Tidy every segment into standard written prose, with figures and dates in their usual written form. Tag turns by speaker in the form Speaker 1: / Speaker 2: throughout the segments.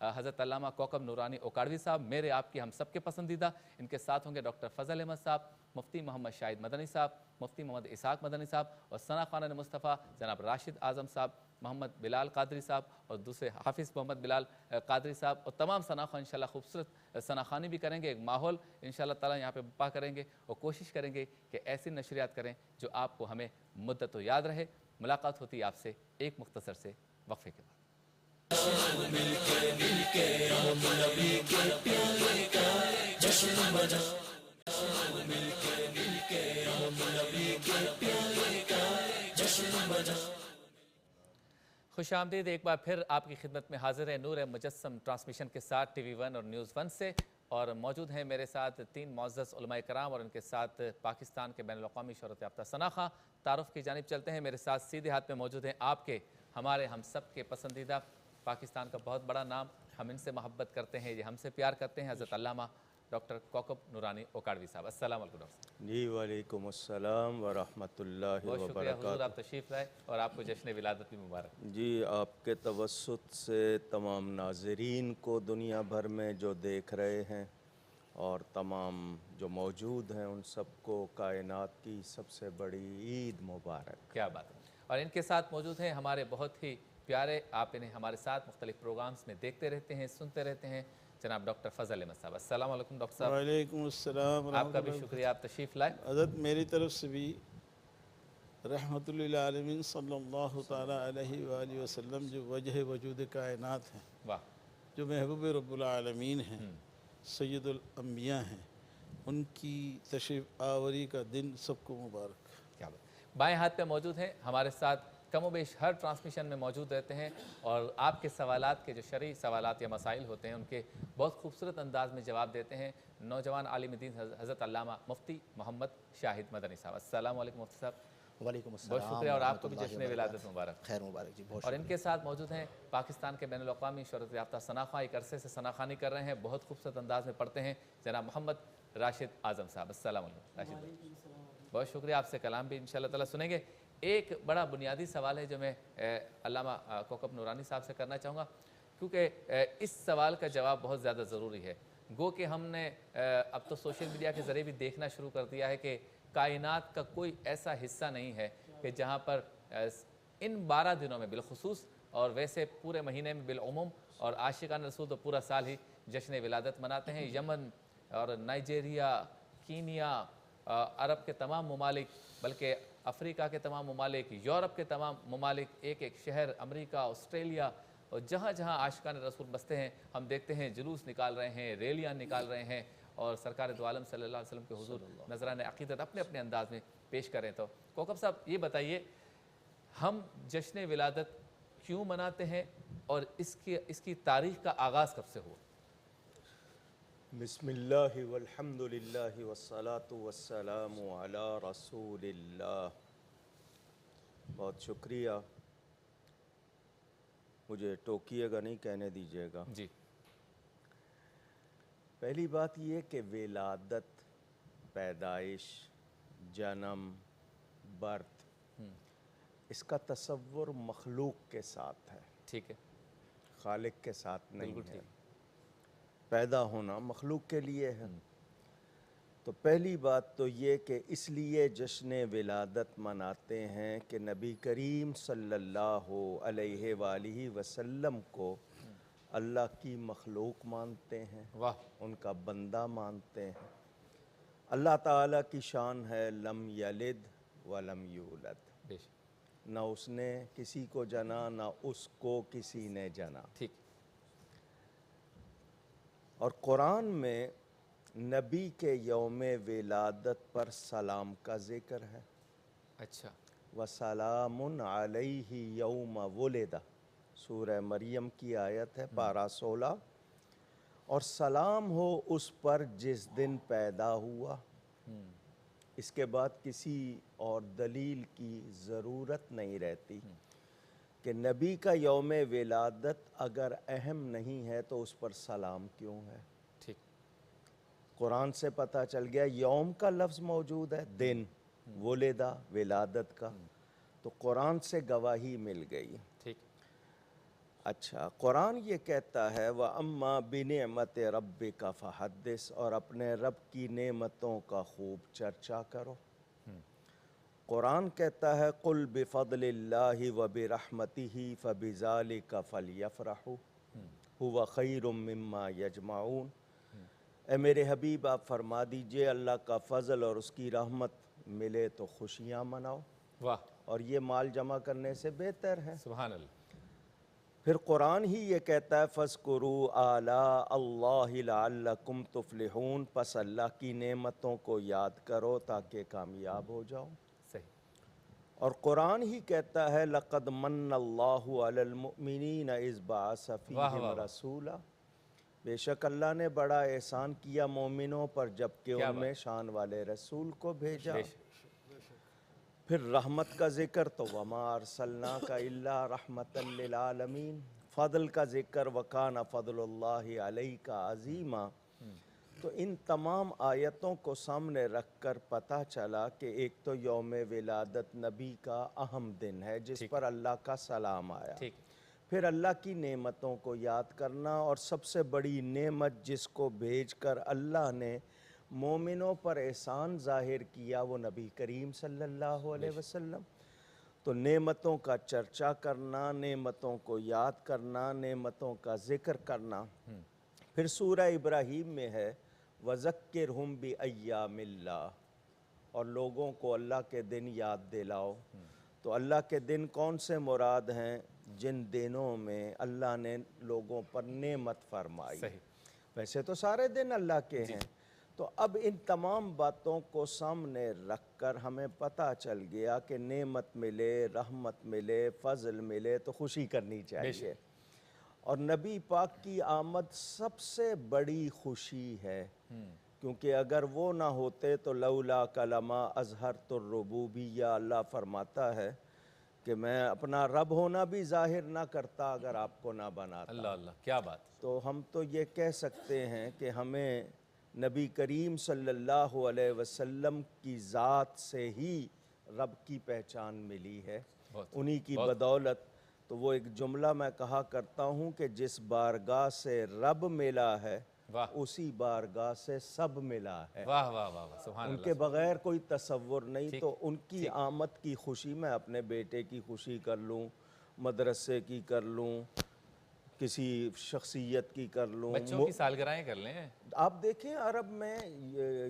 Speaker 1: حضرت علامہ کوکب نورانی اوکاڑوی صاحب، میرے آپ کی ہم سب کے پسندیدہ۔ ان کے ساتھ ہوں گے ڈاکٹر فضل احمد صاحب، مفتی محمد شاہد مدنی صاحب، مفتی محمد اسحاق مدنی صاحب، اور ثنا خانہ مصطفیٰ جناب راشد اعظم صاحب، محمد بلال قادری صاحب اور دوسرے حافظ محمد بلال قادری صاحب، اور تمام ثناخوان انشاءاللہ خوبصورت ثناخوانی بھی کریں گے، ایک ماحول انشاءاللہ تعالیٰ یہاں پہ برپا کریں گے اور کوشش کریں گے کہ ایسی نشریات کریں جو آپ کو ہمیں مدت و یاد رہے۔ ملاقات ہوتی ہے آپ سے ایک مختصر سے وقفے کے بعد۔
Speaker 2: مل کے ہم نبی کے پیارے کا جشن مناؤ، مل کے ہم نبی کے پیارے کا جشن مناؤ۔
Speaker 1: خوش آمدید ایک بار پھر آپ کی خدمت میں حاضر ہے نور مجسم ٹرانسمیشن کے ساتھ ٹی وی 1 اور نیوز 1 سے، اور موجود ہیں میرے ساتھ 3 معزز علماء کرام اور ان کے ساتھ پاکستان کے بین الاقوامی شہرت یافتہ ثناخواں۔ تعارف کی جانب چلتے ہیں، میرے ساتھ سیدھے ہاتھ میں موجود ہیں آپ کے، ہمارے، ہم سب کے پسندیدہ، پاکستان کا بہت بڑا نام، ہم ان سے محبت کرتے ہیں، یہ ہم سے پیار کرتے ہیں، حضرت علامہ ڈاکٹر کوکب نورانی اوکاڑوی صاحب۔ السلام علیکم ڈاکٹر صاحب۔
Speaker 3: جی وعلیکم السلام ورحمۃ اللہ
Speaker 1: بہت شکریہ حضور،
Speaker 3: وبرکاتہ۔
Speaker 1: آپ تشریف لائے اور آپ کو جشن ولادت بھی مبارک۔
Speaker 3: جی آپ کے توسط سے تمام ناظرین کو دنیا بھر میں جو دیکھ رہے ہیں اور تمام جو موجود ہیں ان سب کو کائنات کی سب سے بڑی عید مبارک۔
Speaker 1: کیا بات ہے۔ اور ان کے ساتھ موجود ہیں ہمارے بہت ہی پیارے، آپ انہیں ہمارے ساتھ مختلف پروگرامز میں دیکھتے رہتے ہیں، سنتے رہتے ہیں، جناب ڈاکٹر فضل احمد صاحب۔ السلام علیکم ڈاکٹر صاحب۔
Speaker 4: وعلیکم السلام
Speaker 1: آپ کا بھی شکریہ، آپ تشریف لائے۔
Speaker 4: حضرت میری طرف سے بھی رحمت للعالمین صلی اللہ تعالیٰ علیہ وآلہ وسلم جو وجہ وجود کائنات ہیں،
Speaker 1: واہ،
Speaker 4: جو محبوب رب العالمین ہیں، سید الانبیاء ہیں، ان کی تشریف آوری کا دن سب کو مبارک۔
Speaker 1: کیا بات۔ بائیں ہاتھ پہ موجود ہیں، ہمارے ساتھ کم و بیش ہر ٹرانسمیشن میں موجود رہتے ہیں اور آپ کے سوالات کے جو شرعی سوالات یا مسائل ہوتے ہیں ان کے بہت خوبصورت انداز میں جواب دیتے ہیں نوجوان عالم دین حضرت علامہ مفتی محمد شاہد مدنی صاحب۔ السلام علیکم مفتی صاحب۔
Speaker 5: وعلیکم السلام،
Speaker 1: بہت شکریہ، اور آپ کو بھی
Speaker 5: ورحمۃ
Speaker 1: جشن
Speaker 5: اللہ
Speaker 1: ولادت
Speaker 5: وبرکاتہ۔
Speaker 1: مبارک۔
Speaker 5: خیر مبارک جی، بہت
Speaker 1: اور
Speaker 5: شکریہ۔
Speaker 1: ان کے ساتھ موجود ہیں پاکستان کے بین الاقوامی شہرت یافتہ ثناخواں، ایک عرصے سے ثناخوانی کر رہے ہیں، بہت خوبصورت انداز میں پڑھتے ہیں، جناب محمد راشد اعظم صاحب۔ السلام علیکم راشد، بہت شکریہ، آپ سے کلام بھی انشاءاللہ تعالیٰ سنیں گے۔ ایک بڑا بنیادی سوال ہے جو میں علامہ کوکب نورانی صاحب سے کرنا چاہوں گا، کیونکہ اس سوال کا جواب بہت زیادہ ضروری ہے۔ گو کہ ہم نے اب تو سوشل میڈیا کے ذریعے بھی دیکھنا شروع کر دیا ہے کہ کائنات کا کوئی ایسا حصہ نہیں ہے کہ جہاں پر ان 12 دنوں میں بالخصوص اور ویسے پورے مہینے میں بالعموم اور عاشقان رسول تو پورا سال ہی جشن ولادت مناتے ہیں۔ یمن اور نائجیریا، کینیا، عرب کے تمام ممالک، بلکہ افریقہ کے تمام ممالک، یورپ کے تمام ممالک، ایک ایک شہر، امریکہ، آسٹریلیا، اور جہاں جہاں عاشقان رسول بستے ہیں ہم دیکھتے ہیں جلوس نکال رہے ہیں، ریلیاں نکال رہے ہیں، اور سرکار دو عالم صلی اللہ علیہ وسلم کے حضور نذرانِ عقیدت اپنے اپنے انداز میں پیش کریں۔ تو کوکب صاحب یہ بتائیے، ہم جشن ولادت کیوں مناتے ہیں اور اس کی تاریخ کا آغاز کب سے ہوا؟
Speaker 3: بسم اللہ والحمد للہ والصلاة والسلام علی رسول اللہ۔ بہت شکریہ، مجھے ٹوکیے گا نہیں، کہنے دیجیے گا۔
Speaker 1: جی،
Speaker 3: پہلی بات یہ کہ ولادت، پیدائش، جنم، برت، اس کا تصور مخلوق کے ساتھ ہے،
Speaker 1: ٹھیک ہے،
Speaker 3: خالق کے ساتھ نہیں
Speaker 1: بالکل
Speaker 3: ہے۔
Speaker 1: ٹھیک۔
Speaker 3: پیدا ہونا مخلوق کے لیے ہے۔ تو پہلی بات تو یہ کہ اس لیے جشن ولادت مناتے ہیں کہ نبی کریم صلی اللہ علیہ وآلہ وسلم کو اللہ کی مخلوق مانتے ہیں،
Speaker 1: واہ،
Speaker 3: ان کا بندہ مانتے ہیں۔ اللہ تعالیٰ کی شان ہے لم یلد ولم یولد،
Speaker 1: بے شک،
Speaker 3: نہ اس نے کسی کو جنا نہ اس کو کسی نے جنا۔
Speaker 1: ٹھیک،
Speaker 3: اور قرآن میں نبی کے یوم ولادت پر سلام کا ذکر ہے۔
Speaker 1: اچھا،
Speaker 3: وَسَلَامٌ عَلَيْهِ يَوْمَ وُلِدَ، سورہ مریم کی آیت ہے، پارہ 16۔ اور سلام ہو اس پر جس دن پیدا ہوا۔ اس کے بعد کسی اور دلیل کی ضرورت نہیں رہتی کہ نبی کا یوم ولادت اگر اہم نہیں ہے تو اس پر سلام کیوں ہے۔
Speaker 1: ٹھیک،
Speaker 3: قرآن سے پتہ چل گیا، یوم کا لفظ موجود ہے، دن، ولدہ، ولادت کا، تو قرآن سے گواہی مل گئی۔
Speaker 1: ٹھیک،
Speaker 3: اچھا، قرآن یہ کہتا ہے وَأَمَّا بِنِعْمَةِ رَبِّكَ فَحَدِّثْ، اور اپنے رب کی نعمتوں کا خوب چرچا کرو۔ قرآن کہتا ہے قُلْ بِفَضْلِ اللَّهِ وَبِرَحْمَتِهِ فَبِذَلِكَ فَلْيَفْرَحُوا هُوَ خَيْرٌ مِّمَّا يَجْمَعُونَ، اے میرے حبیب آپ فرما دیجئے اللہ کا فضل اور اس کی رحمت ملے تو خوشیاں مناؤ،
Speaker 1: واہ،
Speaker 3: اور یہ مال جمع کرنے سے بہتر ہے۔
Speaker 1: سبحان اللہ،
Speaker 3: پھر قرآن ہی یہ کہتا ہے فَاذْكُرُوا آلَاءَ اللَّهِ لَعَلَّكُمْ تُفْلِحُونَ، پس اللہ کی نعمتوں کو یاد کرو تاکہ کامیاب ہو جاؤ۔
Speaker 1: صحیح،
Speaker 3: اور قرآن ہی کہتا ہے لَقَدْ مَنَّ اللَّهُ عَلَى الْمُؤْمِنِينَ إِذْ بَعَثَ
Speaker 1: واہ
Speaker 3: فِيهِمْ
Speaker 1: واہ واہ،
Speaker 3: رَسُولًا، بے شک اللہ نے بڑا احسان کیا مومنوں پر جبکہ
Speaker 1: کیا
Speaker 3: ان میں شان والے رسول کو بھیجا۔
Speaker 1: بے شک،
Speaker 3: پھر رحمت کا ذکر تو وَمَا أَرْسَلْنَاكَ إِلَّا رَحْمَةً لِّلْعَالَمِينَ، فضل کا ذکر وَكَانَ فَضْلُ اللَّهِ عَلَيْكَ عَظِيمًا۔ تو ان تمام آیتوں کو سامنے رکھ کر پتہ چلا کہ ایک تو یوم ولادت نبی کا اہم دن ہے جس
Speaker 1: ٹھیک
Speaker 3: پر اللہ کا سلام آیا،
Speaker 1: ٹھیک،
Speaker 3: پھر اللہ کی نعمتوں کو یاد کرنا، اور سب سے بڑی نعمت جس کو بھیج کر اللہ نے مومنوں پر احسان ظاہر کیا وہ نبی کریم صلی اللہ علیہ وسلم۔ تو نعمتوں کا چرچا کرنا، نعمتوں کو یاد کرنا، نعمتوں کا ذکر کرنا۔ پھر سورہ ابراہیم میں ہے وَذَكِّرْهُمْ بِأَيَّامِ اللَّهِ، اور لوگوں کو اللہ کے دن یاد دلاؤ۔ تو اللہ کے دن کون سے مراد ہیں؟ جن دنوں میں اللہ نے لوگوں پر نعمت فرمائی۔
Speaker 1: صحیح،
Speaker 3: ویسے تو سارے دن اللہ کے ہیں، تو اب ان تمام باتوں کو سامنے رکھ کر ہمیں پتہ چل گیا کہ نعمت ملے، رحمت ملے، فضل ملے تو خوشی کرنی چاہیے، اور نبی پاک کی آمد سب سے بڑی خوشی ہے، کیونکہ اگر وہ نہ ہوتے تو لولا کلمہ اظہرت الربوبیہ، اللہ فرماتا ہے کہ میں اپنا رب ہونا بھی ظاہر نہ کرتا اگر آپ کو نہ بناتا۔
Speaker 1: اللہ اللہ، کیا بات،
Speaker 3: تو ہم تو یہ کہہ سکتے ہیں کہ ہمیں نبی کریم صلی اللہ علیہ وسلم کی ذات سے ہی رب کی پہچان ملی ہے، انہی کی بدولت۔ تو وہ ایک جملہ میں کہا کرتا ہوں کہ جس بارگاہ سے رب ملا ہے
Speaker 1: واہ
Speaker 3: اسی بارگاہ سے سب ملا ہے،
Speaker 1: واہ واہ واہ واہ، سبحان
Speaker 3: ان
Speaker 1: اللہ،
Speaker 3: کے بغیر کوئی تصور نہیں۔ تو ان کی آمد کی خوشی، میں اپنے بیٹے کی خوشی کر لوں، مدرسے کی کر لوں، کسی شخصیت کی کر لوں،
Speaker 1: بچوں کی سالگرہیں کر لیں،
Speaker 3: آپ دیکھیں عرب میں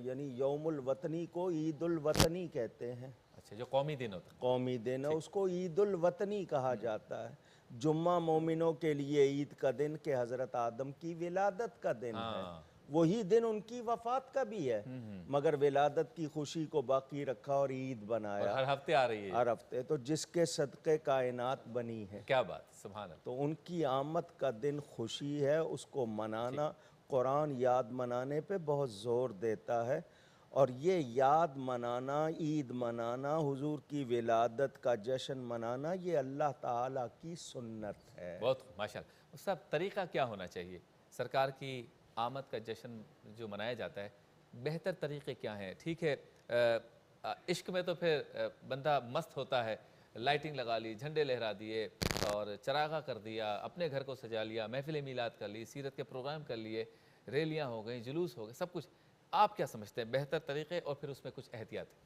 Speaker 3: یعنی یوم الوطنی کو عید الوطنی کہتے ہیں،
Speaker 1: اچھا، جو قومی دن ہوتا ہے،
Speaker 3: قومی دن ہے، اس کو عید الوطنی کہا جاتا ہے۔ جمعہ مومنوں کے لیے عید کا دن کہ حضرت آدم کی ولادت کا دن ہے، وہی دن ان کی وفات کا بھی ہے، مگر ولادت کی خوشی کو باقی رکھا اور عید بنایا،
Speaker 1: اور ہر ہفتے آ رہی ہے،
Speaker 3: ہر ہفتے۔ تو جس کے صدقے کائنات بنی ہے،
Speaker 1: کیا بات، سبحان اللہ،
Speaker 3: تو ان کی آمد کا دن خوشی ہے، اس کو منانا، قرآن یاد منانے پہ بہت زور دیتا ہے، اور یہ یاد منانا، عید منانا، حضور کی ولادت کا جشن منانا، یہ اللہ تعالیٰ کی سنت ہے۔
Speaker 1: بہت ماشاءاللہ۔ اس صاحب طریقہ کیا ہونا چاہیے سرکار کی آمد کا جشن جو منایا جاتا ہے، بہتر طریقے کیا ہیں؟ ٹھیک ہے، عشق میں تو پھر بندہ مست ہوتا ہے، لائٹنگ لگا لی، جھنڈے لہرا دیے اور چراغاں کر دیا، اپنے گھر کو سجا لیا، محفل میلاد کر لی، سیرت کے پروگرام کر لیے، ریلیاں ہو گئیں، جلوس ہو گئے، سب کچھ۔ آپ کیا سمجھتے ہیں بہتر طریقے، اور پھر اس میں کچھ احتیاط ہے؟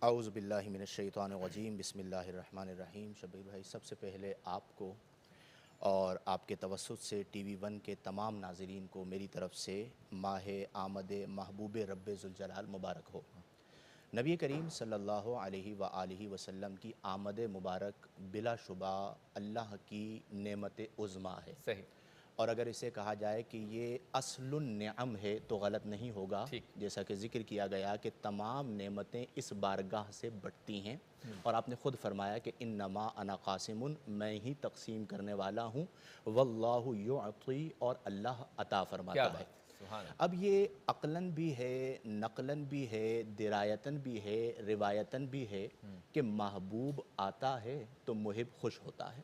Speaker 5: اعوذ باللہ من الشیطان الرجیم، بسم اللہ الرحمن الرحیم۔ شبیر بھائی، سب سے پہلے آپ کو اور آپ کے توسط سے ٹی وی ون کے تمام ناظرین کو میری طرف سے ماہ آمد محبوب رب ذوالجلال مبارک ہو۔ نبی کریم صلی اللہ علیہ وآلہ وسلم کی آمد مبارک بلا شبہ اللہ کی نعمت عظمیٰ ہے،
Speaker 1: صحیح،
Speaker 5: اور اگر اسے کہا جائے کہ یہ اصل النعم ہے تو غلط نہیں ہوگا، جیسا کہ ذکر کیا گیا کہ تمام نعمتیں اس بارگاہ سے بٹتی ہیں، اور آپ نے خود فرمایا کہ انما انا قاسم، میں ہی تقسیم کرنے والا ہوں، واللہ یعطی، اور اللہ عطا فرماتا ہے۔ اب یہ عقلاً بھی ہے، نقلاً بھی ہے، درایتاً بھی ہے، روایتاً بھی ہے کہ محبوب آتا ہے تو محب خوش ہوتا ہے،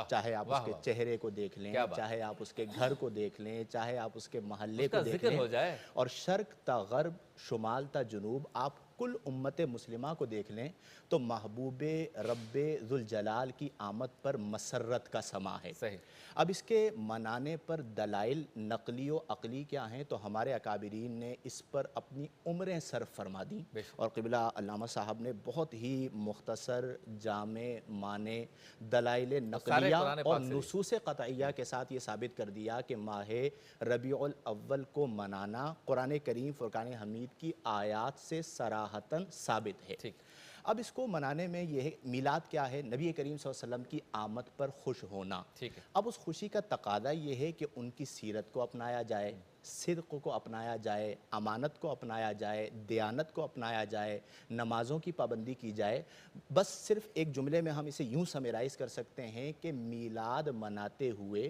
Speaker 5: چاہے آپ اس کے چہرے کو دیکھ لیں، چاہے آپ اس کے گھر کو دیکھ لیں، چاہے آپ اس کے محلے کو دیکھ لیں، اور شرق تا غرب، شمال تا جنوب، آپ کل امت مسلمہ کو دیکھ لیں تو محبوب رب ذوالجلال کی آمد پر مسرت کا سما ہے۔
Speaker 1: صحیح۔
Speaker 5: اب اس کے منانے پر دلائل نقلی و عقلی کیا ہیں تو ہمارے اکابرین نے اس پر اپنی عمریں صرف فرما دیں، اور قبلہ علامہ صاحب نے بہت ہی مختصر، جامع، معنی، دلائل نقلیہ اور نصوص قطعیہ کے ساتھ یہ ثابت کر دیا کہ ماہ ربیع الاول کو منانا قرآن کریم فرقان حمید کی آیات سے صراحتاً ثابت ہے۔ اب اس کو منانے میں یہ میلاد کیا ہے؟ نبی کریم صلی اللہ علیہ وسلم کی آمد پر خوش ہونا۔ اب اس خوشی کا تقاضا یہ ہے کہ ان کی سیرت کو اپنایا جائے، صدق کو اپنایا جائے، امانت کو اپنایا جائے، دیانت کو اپنایا جائے، نمازوں کی پابندی کی جائے۔ بس صرف ایک جملے میں ہم اسے یوں سمیرائز کر سکتے ہیں کہ میلاد مناتے ہوئے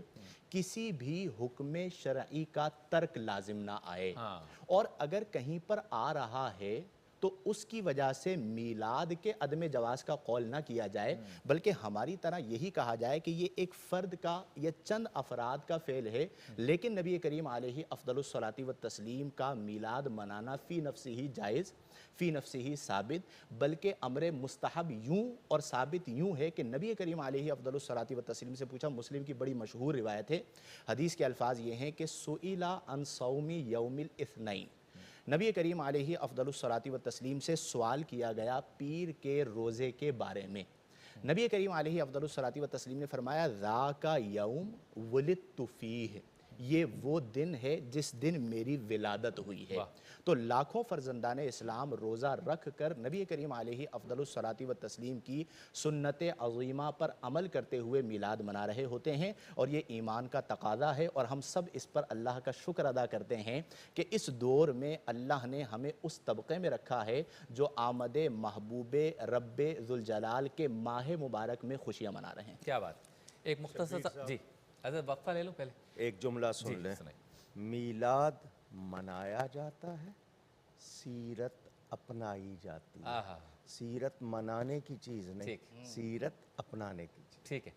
Speaker 5: کسی بھی حکم شرعی کا ترک لازم نہ آئے، اور اگر کہیں پر آ رہا ہے تو اس کی وجہ سے میلاد کے عدم جواز کا قول نہ کیا جائے، بلکہ ہماری طرح یہی کہا جائے کہ یہ ایک فرد کا یا چند افراد کا فعل ہے، لیکن نبی کریم علیہ افضل الصلاۃ والتسلیم کا میلاد منانا فی نفسہ ہی جائز، فی نفسہ ہی ثابت، بلکہ امر مستحب یوں اور ثابت یوں ہے کہ نبی کریم علیہ افضل الصلاۃ والتسلیم سے پوچھا، مسلم کی بڑی مشہور روایت ہے، حدیث کے الفاظ یہ ہیں کہ سئل عن صوم یوم الاثنین، نبی کریم علیہ افضل الصلاۃ والتسلیم سے سوال کیا گیا پیر کے روزے کے بارے میں۔ نبی کریم علیہ افضل الصلاۃ والتسلیم نے فرمایا ذاک یوم ولدت فیہ، یہ وہ دن ہے جس دن میری ولادت ہوئی ہے۔ تو لاکھوں فرزندان اسلام روزہ رکھ کر نبی کریم علیہ افضل الصلاۃ والتسلیم کی سنت عظیمہ پر عمل کرتے ہوئے میلاد منا رہے ہوتے ہیں، اور یہ ایمان کا تقاضا ہے، اور ہم سب اس پر اللہ کا شکر ادا کرتے ہیں کہ اس دور میں اللہ نے ہمیں اس طبقے میں رکھا ہے جو آمد محبوب رب ذوالجلال کے ماہ مبارک میں خوشیاں منا رہے ہیں۔
Speaker 1: کیا بات۔ ایک مختصر سا جی حضرت وقفہ لے لوں پہلے،
Speaker 3: ایک جملہ سن لیں، میلاد منایا جاتا ہے، سیرت اپنائی جاتی ہے۔ سیرت منانے کی چیز نہیں، سیرت اپنانے کی چیز۔
Speaker 1: ٹھیک ہے،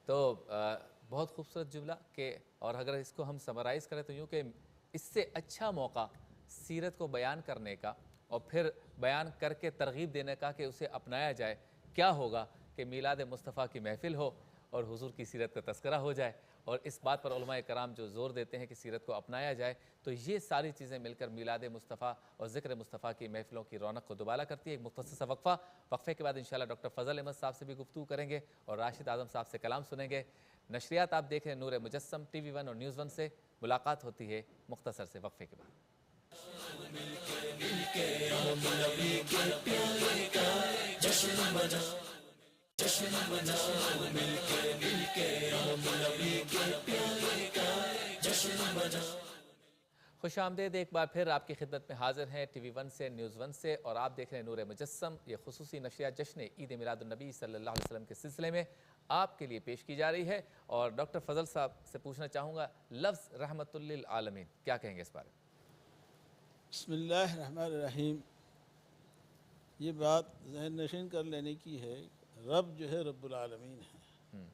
Speaker 1: تو بہت خوبصورت جملہ کہ، اور اگر اس کو ہم سمرائز کریں تو یوں کہ اس سے اچھا موقع سیرت کو بیان کرنے کا اور پھر بیان کر کے ترغیب دینے کا کہ اسے اپنایا جائے کیا ہوگا کہ میلاد مصطفیٰ کی محفل ہو اور حضور کی سیرت کا تذکرہ ہو جائے، اور اس بات پر علماء کرام جو زور دیتے ہیں کہ سیرت کو اپنایا جائے، تو یہ ساری چیزیں مل کر میلاد مصطفیٰ اور ذکر مصطفیٰ کی محفلوں کی رونق کو دوبالا کرتی ہے۔ ایک مختصر سا وقفہ، وقفے کے بعد انشاءاللہ ڈاکٹر فضل احمد صاحب سے بھی گفتگو کریں گے اور راشد اعظم صاحب سے کلام سنیں گے۔ نشریات آپ دیکھ رہے ہیں نور مجسم، ٹی وی 1 اور نیوز 1 سے۔ ملاقات ہوتی ہے مختصر سے وقفے کے بعد۔ خوش آمدید، ایک بار پھر آپ کی خدمت میں حاضر ہیں ٹی وی 1 سے، نیوز 1 سے، اور آپ دیکھ رہے ہیں نور مجسم۔ یہ خصوصی نشریات جشن عید میلاد النبی صلی اللہ علیہ وسلم کے سلسلے میں آپ کے لیے پیش کی جا رہی ہے، اور ڈاکٹر فضل صاحب سے پوچھنا چاہوں گا، لفظ رحمت للعالمین کیا کہیں گے اس بارے میں؟
Speaker 4: بسم اللہ الرحمن الرحیم۔ یہ بات ذہن نشین کر لینے کی ہے، رب جو ہے رب العالمین ہے،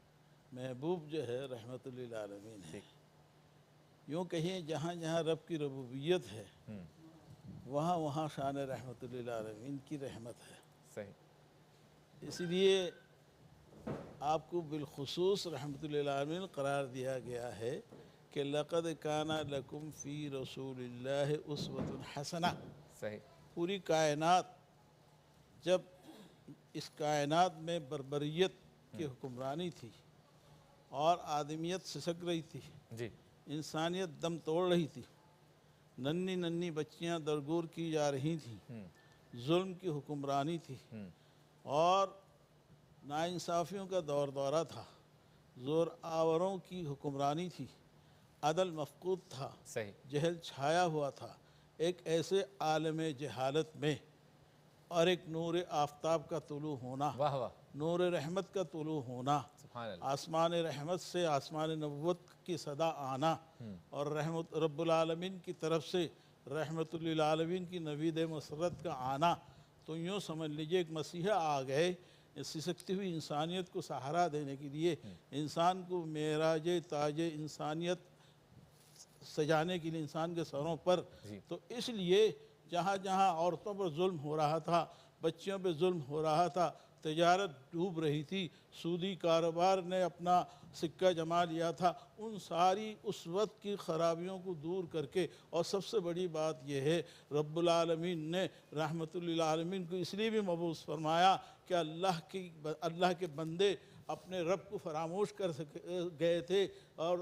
Speaker 4: محبوب جو ہے رحمت للعالمین ہے۔ یوں کہیں جہاں جہاں رب کی ربوبیت ہے وہاں وہاں شان رحمت للعالمین کی رحمت ہے۔
Speaker 1: صحیح۔
Speaker 4: اس لیے آپ کو بالخصوص رحمت للعالمین قرار دیا گیا ہے کہ لقد کان لکم فی رسول اللہ اسوۃ حسنہ۔
Speaker 1: صحیح۔
Speaker 4: پوری کائنات، جب اس کائنات میں بربریت کی حکمرانی تھی اور آدمیت سسک رہی تھی،
Speaker 1: جی،
Speaker 4: انسانیت دم توڑ رہی تھی، ننھی ننھی بچیاں درگور کی جا رہی تھیں، ظلم کی حکمرانی تھی، اور ناانصافیوں کا دور دورہ تھا، زور آوروں کی حکمرانی تھی، عدل مفقود تھا،
Speaker 1: صحیح،
Speaker 4: جہل چھایا ہوا تھا۔ ایک ایسے عالم جہالت میں اور ایک نور آفتاب کا طلوع ہونا،
Speaker 1: واہ واہ،
Speaker 4: نور رحمت کا طلوع ہونا،
Speaker 1: سبحان اللہ،
Speaker 4: آسمان رحمت سے آسمان نبوت کی صدا آنا، اور رحمت رب العالمین کی طرف سے رحمت للعالمین کی نوید مسرت کا آنا، تو یوں سمجھ لیجئے ایک مسیحا آ گئے سسکتی ہوئی انسانیت کو سہارا دینے کے لیے، انسان کو معراج تاج انسانیت سجانے کے لیے انسان کے سروں پر۔ تو اس لیے جہاں جہاں عورتوں پر ظلم ہو رہا تھا، بچیوں پہ ظلم ہو رہا تھا، تجارت ڈوب رہی تھی، سودی کاروبار نے اپنا سکہ جما لیا تھا، ان ساری اس وقت کی خرابیوں کو دور کر کے، اور سب سے بڑی بات یہ ہے رب العالمین نے رحمت للعالمین کو اس لیے بھی مبعوث فرمایا کہ اللہ کے بندے اپنے رب کو فراموش کر گئے تھے اور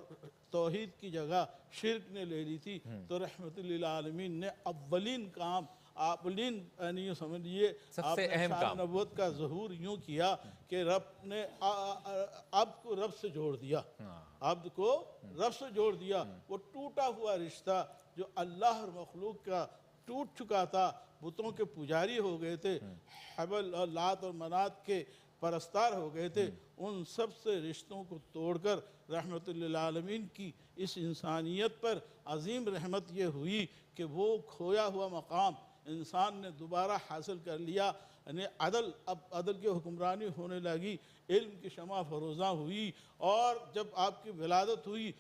Speaker 4: توحید کی جگہ شرک نے لے لی تھی، تو رحمت للعالمین نے اولین کام اولین یوں سمجھ لیجیے آپ نے شان نبوت کا ظہور یوں کیا کہ رب نے عبد کو رب سے جوڑ دیا، عبد کو رب سے جوڑ دیا۔ وہ ٹوٹا ہوا رشتہ جو اللہ اور مخلوق کا ٹوٹ چکا تھا، بتوں کے پجاری ہو گئے تھے، حبل اور لات اور منات کے پرستار ہو گئے تھے، ان سب سے رشتوں کو توڑ کر رحمت للعالمین کی اس انسانیت پر عظیم رحمت یہ ہوئی کہ وہ کھویا ہوا مقام انسان نے دوبارہ حاصل کر لیا، یعنی اب عدل کی حکمرانی ہونے لگی، علم کی شمع فروزاں ہوئی، اور جب آپ کی ولادت ہوئی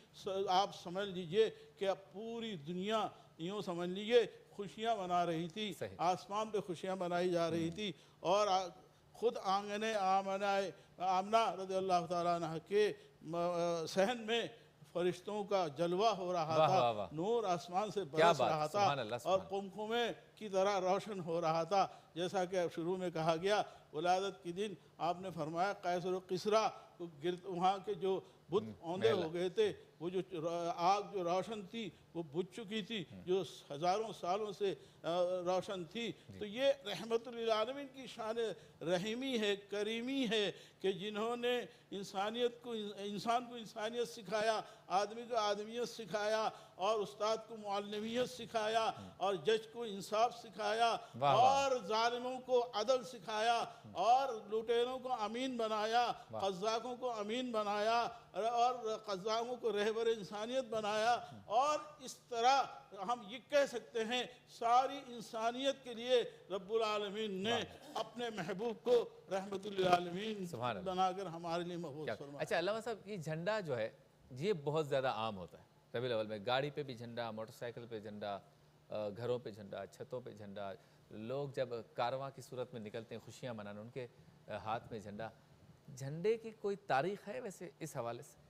Speaker 4: آپ سمجھ لیجئے کہ اب پوری دنیا یوں سمجھ لیجئے خوشیاں منا رہی تھی، آسمان پہ خوشیاں منائی جا رہی تھی، اور خود آنگن آمنہ رضی اللہ تعالیٰ عنہ کے صحن میں فرشتوں کا جلوہ ہو رہا تھا، نور آسمان سے برس رہا تھا اور قمقمے کی طرح روشن ہو رہا تھا، جیسا کہ شروع میں کہا گیا ولادت کی دن آپ نے فرمایا قیصر و کسریٰ وہاں کے جو بت اوندے ہو گئے تھے، وہ جو آگ جو روشن تھی وہ بجھ چکی تھی، جو ہزاروں سالوں سے روشن تھی۔ تو یہ رحمت للعالمین کی شان رحیمی ہے، کریمی ہے کہ جنہوں نے انسان کو انسانیت سکھایا، آدمی کو آدمیت سکھایا، اور استاد کو معلمیت سکھایا، اور جج کو انصاف سکھایا، اور ظالموں کو عدل سکھایا، اور لوٹیروں کو امین بنایا، قذاقوں کو امین بنایا، اور قذاقوں کو رہبر انسانیت بنایا، اور اس طرح ہم یہ کہہ سکتے ہیں ساری انسانیت کے لیے رب العالمین نے اپنے محبوب کو رحمت للعالمین بنا کر ہمارے لیے مبعوث فرمایا۔
Speaker 1: اچھا علامہ صاحب، یہ جھنڈا جو ہے یہ بہت زیادہ عام ہوتا ہے ربیع الاول میں، گاڑی پہ بھی جھنڈا، موٹر سائیکل پہ جھنڈا، گھروں پہ جھنڈا، چھتوں پہ جھنڈا، لوگ جب کارواں کی صورت میں نکلتے ہیں خوشیاں منانے ان کے ہاتھ میں جھنڈا۔ جھنڈے کی کوئی تاریخ ہے ویسے اس حوالے سے؟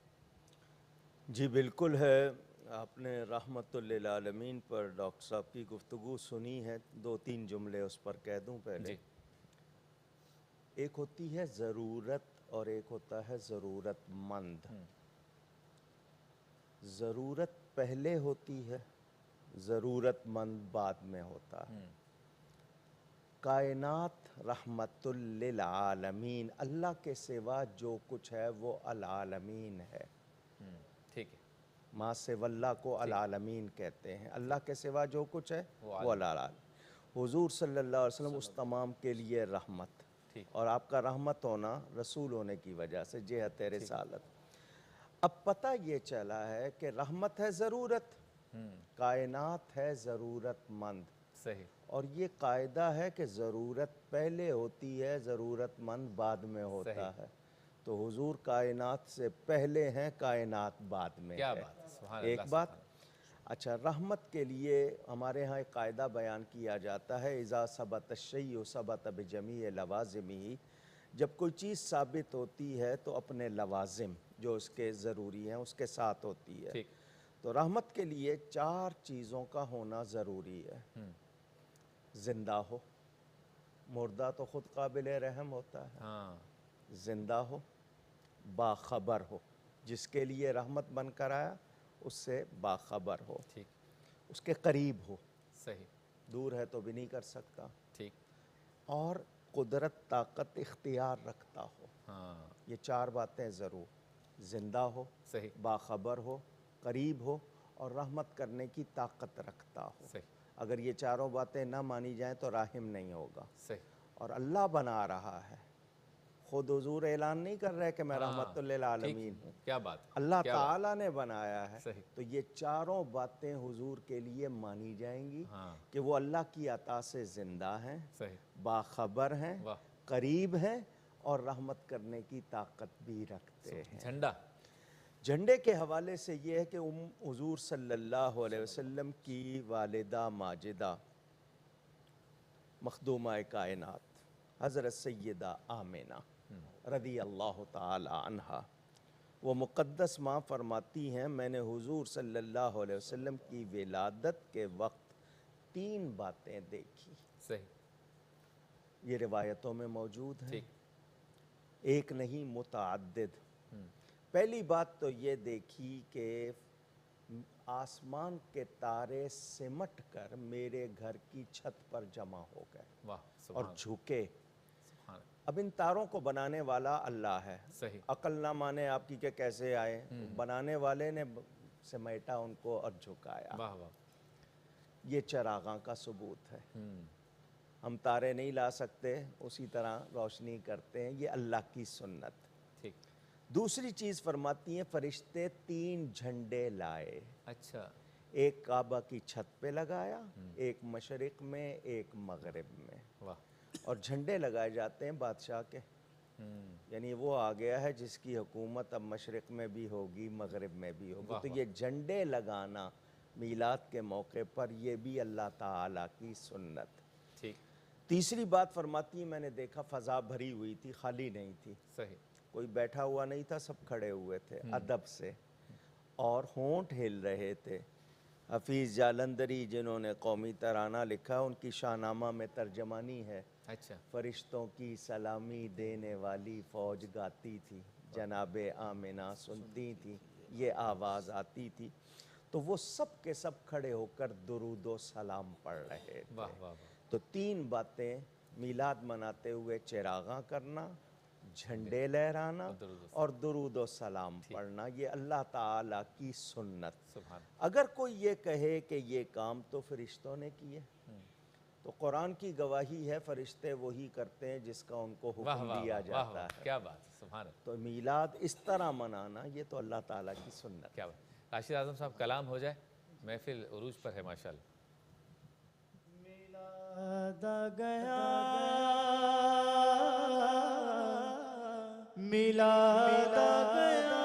Speaker 3: جی بالکل ہے، آپ نے رحمت للعالمین پر ڈاکٹر صاحب کی گفتگو سنی ہے، 2-3 جملے اس پر کہہ دوں پہلے۔ ایک ہوتی ہے ضرورت اور ایک ہوتا ہے ضرورت مند۔ ضرورت پہلے ہوتی ہے، ضرورت مند بعد میں ہوتا ہے۔ کائنات رحمت للعالمین، اللہ کے سوا جو کچھ ہے وہ العالمین ہے۔
Speaker 1: ٹھیک ہے،
Speaker 3: ما سوا اللہ کو العالمین کہتے ہیں، اللہ کے سوا جو کچھ ہے وہ العالمین۔ حضور صلی اللہ علیہ وسلم اس تمام کے لیے رحمت، اور آپ کا رحمت ہونا رسول ہونے کی وجہ سے جہت رسالت۔ اب پتہ یہ چلا ہے کہ رحمت ہے ضرورت، کائنات ہے ضرورت مند،
Speaker 1: صحیح،
Speaker 3: اور یہ قاعدہ ہے کہ ضرورت پہلے ہوتی ہے، ضرورت مند بعد میں ہوتا ہے۔ تو حضور کائنات سے پہلے ہیں، کائنات بعد میں ہے۔ ایک بات۔ اچھا، رحمت کے لیے ہمارے ہاں ایک قاعدہ بیان کیا جاتا ہے، اذا ثبت الشیء ثبت بجمیع لوازمہ، جب کوئی چیز ثابت ہوتی ہے تو اپنے لوازم جو اس کے ضروری ہیں اس کے ساتھ ہوتی ہے۔ تو رحمت کے لیے 4 چیزوں کا ہونا ضروری ہے۔ زندہ ہو، مردہ تو خود قابل رحم ہوتا ہے، زندہ ہو، باخبر ہو، جس کے لیے رحمت بن کر آیا اس سے باخبر ہو، اس کے قریب ہو،
Speaker 1: صحیح،
Speaker 3: دور ہے تو بھی نہیں کر سکتا،
Speaker 1: ٹھیک،
Speaker 3: اور قدرت طاقت اختیار رکھتا ہو۔ یہ 4 باتیں ضرور، زندہ ہو،
Speaker 1: صحیح،
Speaker 3: باخبر ہو، قریب ہو، اور رحمت کرنے کی طاقت رکھتا ہو۔
Speaker 1: صحیح،
Speaker 3: اگر یہ 4 باتیں نہ مانی جائیں تو راحم نہیں ہوگا۔
Speaker 1: صحیح،
Speaker 3: اور اللہ بنا رہا ہے، خود حضور اعلان نہیں کر رہے کہ میں رحمت للعالمین ہوں،
Speaker 1: کیا بات،
Speaker 3: اللہ تعالیٰ نے بنایا ہے۔
Speaker 1: صحیح،
Speaker 3: تو یہ 4 باتیں حضور کے لیے مانی جائیں گی کہ وہ اللہ کی عطا سے زندہ ہیں،
Speaker 1: صحیح،
Speaker 3: باخبر ہیں، قریب ہیں، اور رحمت کرنے کی طاقت بھی رکھتے ہیں۔
Speaker 1: جھنڈا،
Speaker 3: جھنڈے کے حوالے سے یہ ہے کہ حضور صلی اللہ علیہ وسلم کی والدہ ماجدہ مخدومہ کائنات حضرت سیدہ آمینہ رضی اللہ تعالی عنہا، وہ مقدس ماں فرماتی ہیں میں نے حضور صلی اللہ علیہ وسلم کی ولادت کے وقت 3 باتیں دیکھی،
Speaker 1: صحیح،
Speaker 3: یہ روایتوں میں موجود ہیں،
Speaker 1: ٹھیک،
Speaker 3: ایک نہیں متعدد۔ پہلی بات تو یہ دیکھی کہ آسمان کے تارے سمٹ کر میرے گھر کی چھت پر جمع ہو گئے
Speaker 1: واہ
Speaker 3: اور
Speaker 1: سبحان
Speaker 3: جھکے۔
Speaker 1: سبحان
Speaker 3: اب ان تاروں کو بنانے والا اللہ ہے،
Speaker 1: صحیح،
Speaker 3: عقل نہ مانے آپ کی کہ کیسے آئے، بنانے والے نے سمیٹا ان کو اور جھکایا۔
Speaker 1: واہ واہ،
Speaker 3: یہ چراغاں کا ثبوت ہے، ہم تارے نہیں لا سکتے، اسی طرح روشنی کرتے ہیں، یہ اللہ کی سنت۔
Speaker 1: ٹھیک،
Speaker 3: دوسری چیز فرماتی ہیں فرشتے 3 جھنڈے لائے،
Speaker 1: اچھا،
Speaker 3: ایک کعبہ کی چھت پہ لگایا، ایک مشرق میں ایک مغرب میں،
Speaker 1: واہ،
Speaker 3: اور جھنڈے لگائے جاتے ہیں بادشاہ کے، یعنی وہ آ گیا ہے جس کی حکومت اب مشرق میں بھی ہوگی مغرب میں بھی ہوگی،
Speaker 1: واہ
Speaker 3: تو یہ جھنڈے لگانا میلاد کے موقع پر یہ بھی اللہ تعالیٰ کی سنت۔
Speaker 1: ٹھیک،
Speaker 3: تیسری بات فرماتی ہیں میں نے دیکھا فضا بھری ہوئی تھی، خالی نہیں تھی،
Speaker 1: صحیح،
Speaker 3: کوئی بیٹھا ہوا نہیں تھا، سب کھڑے ہوئے تھے ادب سے، اور ہونٹ ہل رہے تھے۔ حفیظ جالندری جنہوں نے قومی ترانہ لکھا ان کی شاہنامہ میں ترجمانی ہے،
Speaker 1: اچھا،
Speaker 3: فرشتوں کی سلامی دینے والی فوج گاتی تھی، جناب آمنہ سنتی تھی، یہ آواز آتی تھی، تو وہ سب کے سب کھڑے ہو کر درود و سلام پڑھ رہے تھے۔
Speaker 1: واہ واہ واہ،
Speaker 3: تو 3 باتیں میلاد مناتے ہوئے چراغاں کرنا، جھنڈے لہرانا اور درود و سلام پڑھنا، یہ اللہ تعالیٰ کی سنت۔
Speaker 1: سبحان،
Speaker 3: اگر کوئی یہ کہے کہ یہ کام تو فرشتوں نے کیے، تو قرآن کی گواہی ہے فرشتے وہی کرتے ہیں جس کا ان کو
Speaker 1: واہ
Speaker 3: حکم
Speaker 1: واہ
Speaker 3: دیا
Speaker 1: واہ،
Speaker 3: جاتا ہے۔
Speaker 1: کیا بات ہے، سبحان اللہ،
Speaker 3: تو میلاد اس طرح منانا یہ تو اللہ تعالیٰ کی سنت۔
Speaker 1: کیا بات، راشد اعظم صاحب کلام ہو جائے، محفل عروج پر ہے ماشاءاللہ۔
Speaker 5: میلاد آ گیا، میلاد آ گیا،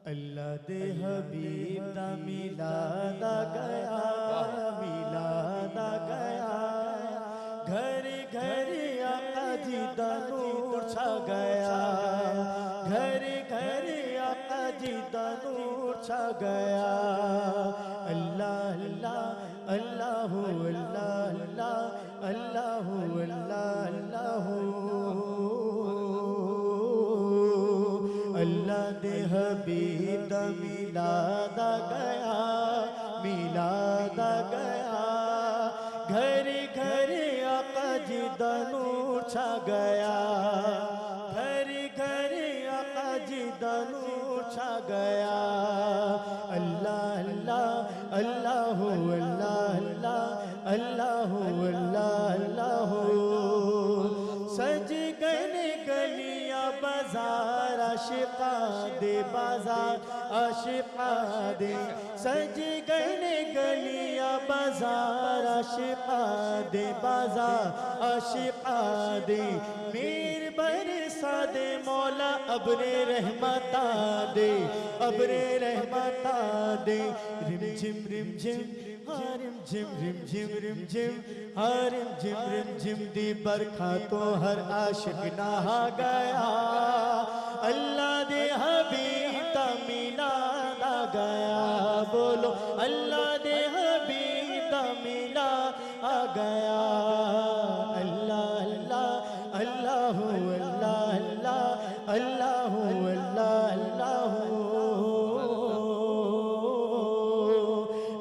Speaker 5: اللہ دے حبیب دا میلاد آ گیا، میلاد آ گیا، گھر گھر آقا جی دا نور چھا گیا، گھر گھر آقا جی دا نور چھا گیا، اللہ اللہ اللہ اللہ اللہ اللہ اللہ اللہ دے حبیب دا میلاد آ گیا، میلاد آ گیا، گھر گھر آقا جی دا نور چھا گیا، گھر گھر آقا جی دا نور چھا گیا، اللہ اللہ اللہ اللہ اللہ اللہ اللہ سج گئے گلیاں بازار عاشقاں دے بازار عاشقاں دے، سج گئے گلیاں بازار عاشقاں دے بازار عاشقاں دے، میر برسا دے مولا ابر رحمتاں دے، ابر رحمتاں دے، رم جم رم جم رم جم رم جم رم جم رم جم رم جم دی برکھا تو ہر عاشق نہا گیا، اللہ دے حبیب دا میلاد آ گیا، بولو اللہ دے حبیب دا میلاد آ گیا، اللہ اللہ اللہ اللہ اللہ اللہ اللہ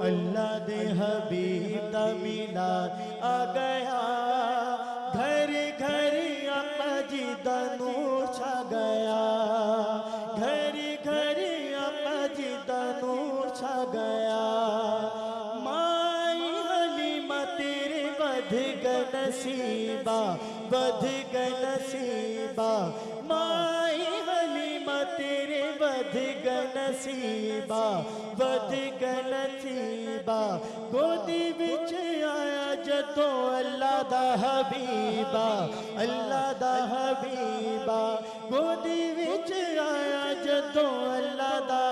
Speaker 5: اللہ دے حبیب دا میلاد آ گیا، گھر گھر آقا جی دا نور چھا گیا، گھر گھر آقا جی دا نور چھا گیا، مائی حلیمہ تیرے بدھ گئے نصیبہ، بدھ گئے نصیبہ، مائی حلیمہ تیرے بدھ گئے نصیبہ، بدھ گئے نصیبہ، گودی وچ آیا جدوں اللہ دا حبیبہ، اللہ دا حبیبہ، گودی وچ آیا جدوں اللہ دا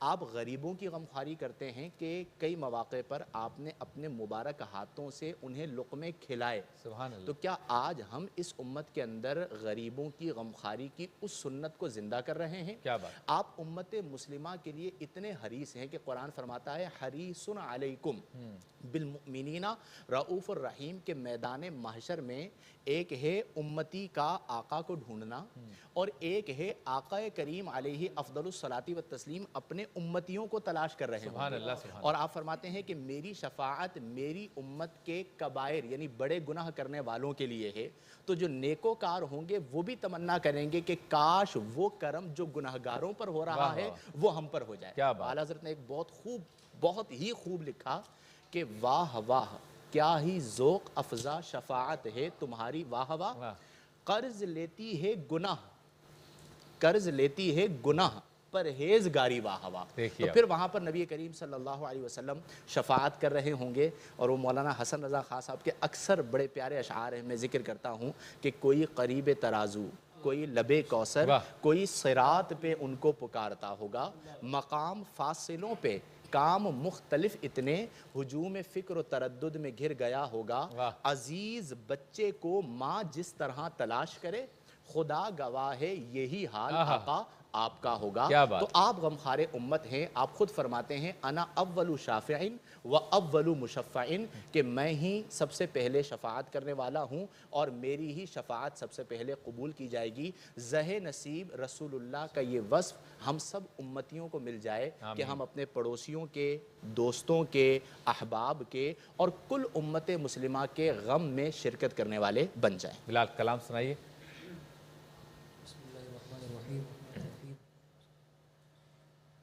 Speaker 5: آپ غریبوں کی غمخواری کرتے ہیں کہ کئی مواقع پر آپ نے اپنے مبارک ہاتھوں سے انہیں لقمے کھلائے.
Speaker 1: سبحان اللہ.
Speaker 5: تو کیا آج ہم اس امت کے اندر غریبوں کی غمخواری کی اس سنت کو زندہ کر رہے ہیں؟
Speaker 1: کیا بات.
Speaker 5: آپ امت مسلمہ کے لیے اتنے حریص ہیں کہ قرآن فرماتا ہے حریص علیکم بالمؤمنین رؤوف الرحیم کے میدان محشر میں ایک ہے امتی کا آقا کو ڈھونڈنا اور ایک ہے آقا کریم علیہ افضل الصلاۃ والتسلیم اپنے امتیوں کو تلاش کر رہے ہیں.
Speaker 1: سبحان اللہ. سبحان
Speaker 5: اور آپ فرماتے ہیں کہ میری شفاعت میری امت کے کبائر یعنی بڑے گناہ کرنے والوں کے لیے ہے. تو جو نیکوکار ہوں گے وہ بھی تمنا کریں گے کہ کاش وہ کرم جو گناہگاروں پر ہو رہا ہے وہ ہم پر ہو جائے. اعلیٰ حضرت نے ایک بہت ہی خوب لکھا کہ واہ واہ کیا ہی ذوق افزا شفاعت ہے تمہاری واہ واہ. قرض لیتی ہے گناہ پرہیزگاری واہ واہ. تو پھر وہاں پر نبی کریم صلی اللہ علیہ وسلم شفاعت کر رہے ہوں گے اور وہ مولانا حسن رضا خان صاحب کے اکثر بڑے پیارے اشعار ہیں. میں ذکر کرتا ہوں کہ کوئی قریب ترازو کوئی لبے کوثر کوئی صراط پہ ان کو پکارتا ہوگا. مقام فاصلوں پہ کام مختلف اتنے ہجوم فکر و تردد میں گھر گیا ہوگا. عزیز بچے کو ماں جس طرح تلاش کرے خدا گواہ ہے یہی حال آقا آپ کا ہوگا. تو آپ غمخوار امت ہیں. آپ خود فرماتے ہیں انا اول شافعین و اول مشفعین کہ میں ہی سب سے پہلے شفاعت کرنے والا ہوں اور میری ہی شفاعت سب سے پہلے قبول کی جائے گی. زہ نصیب رسول اللہ کا یہ وصف ہم سب امتیوں کو مل جائے کہ ہم اپنے پڑوسیوں کے دوستوں کے احباب کے اور کل امت مسلمہ کے غم میں شرکت کرنے والے بن جائیں.
Speaker 1: بلال کلام سنائیے.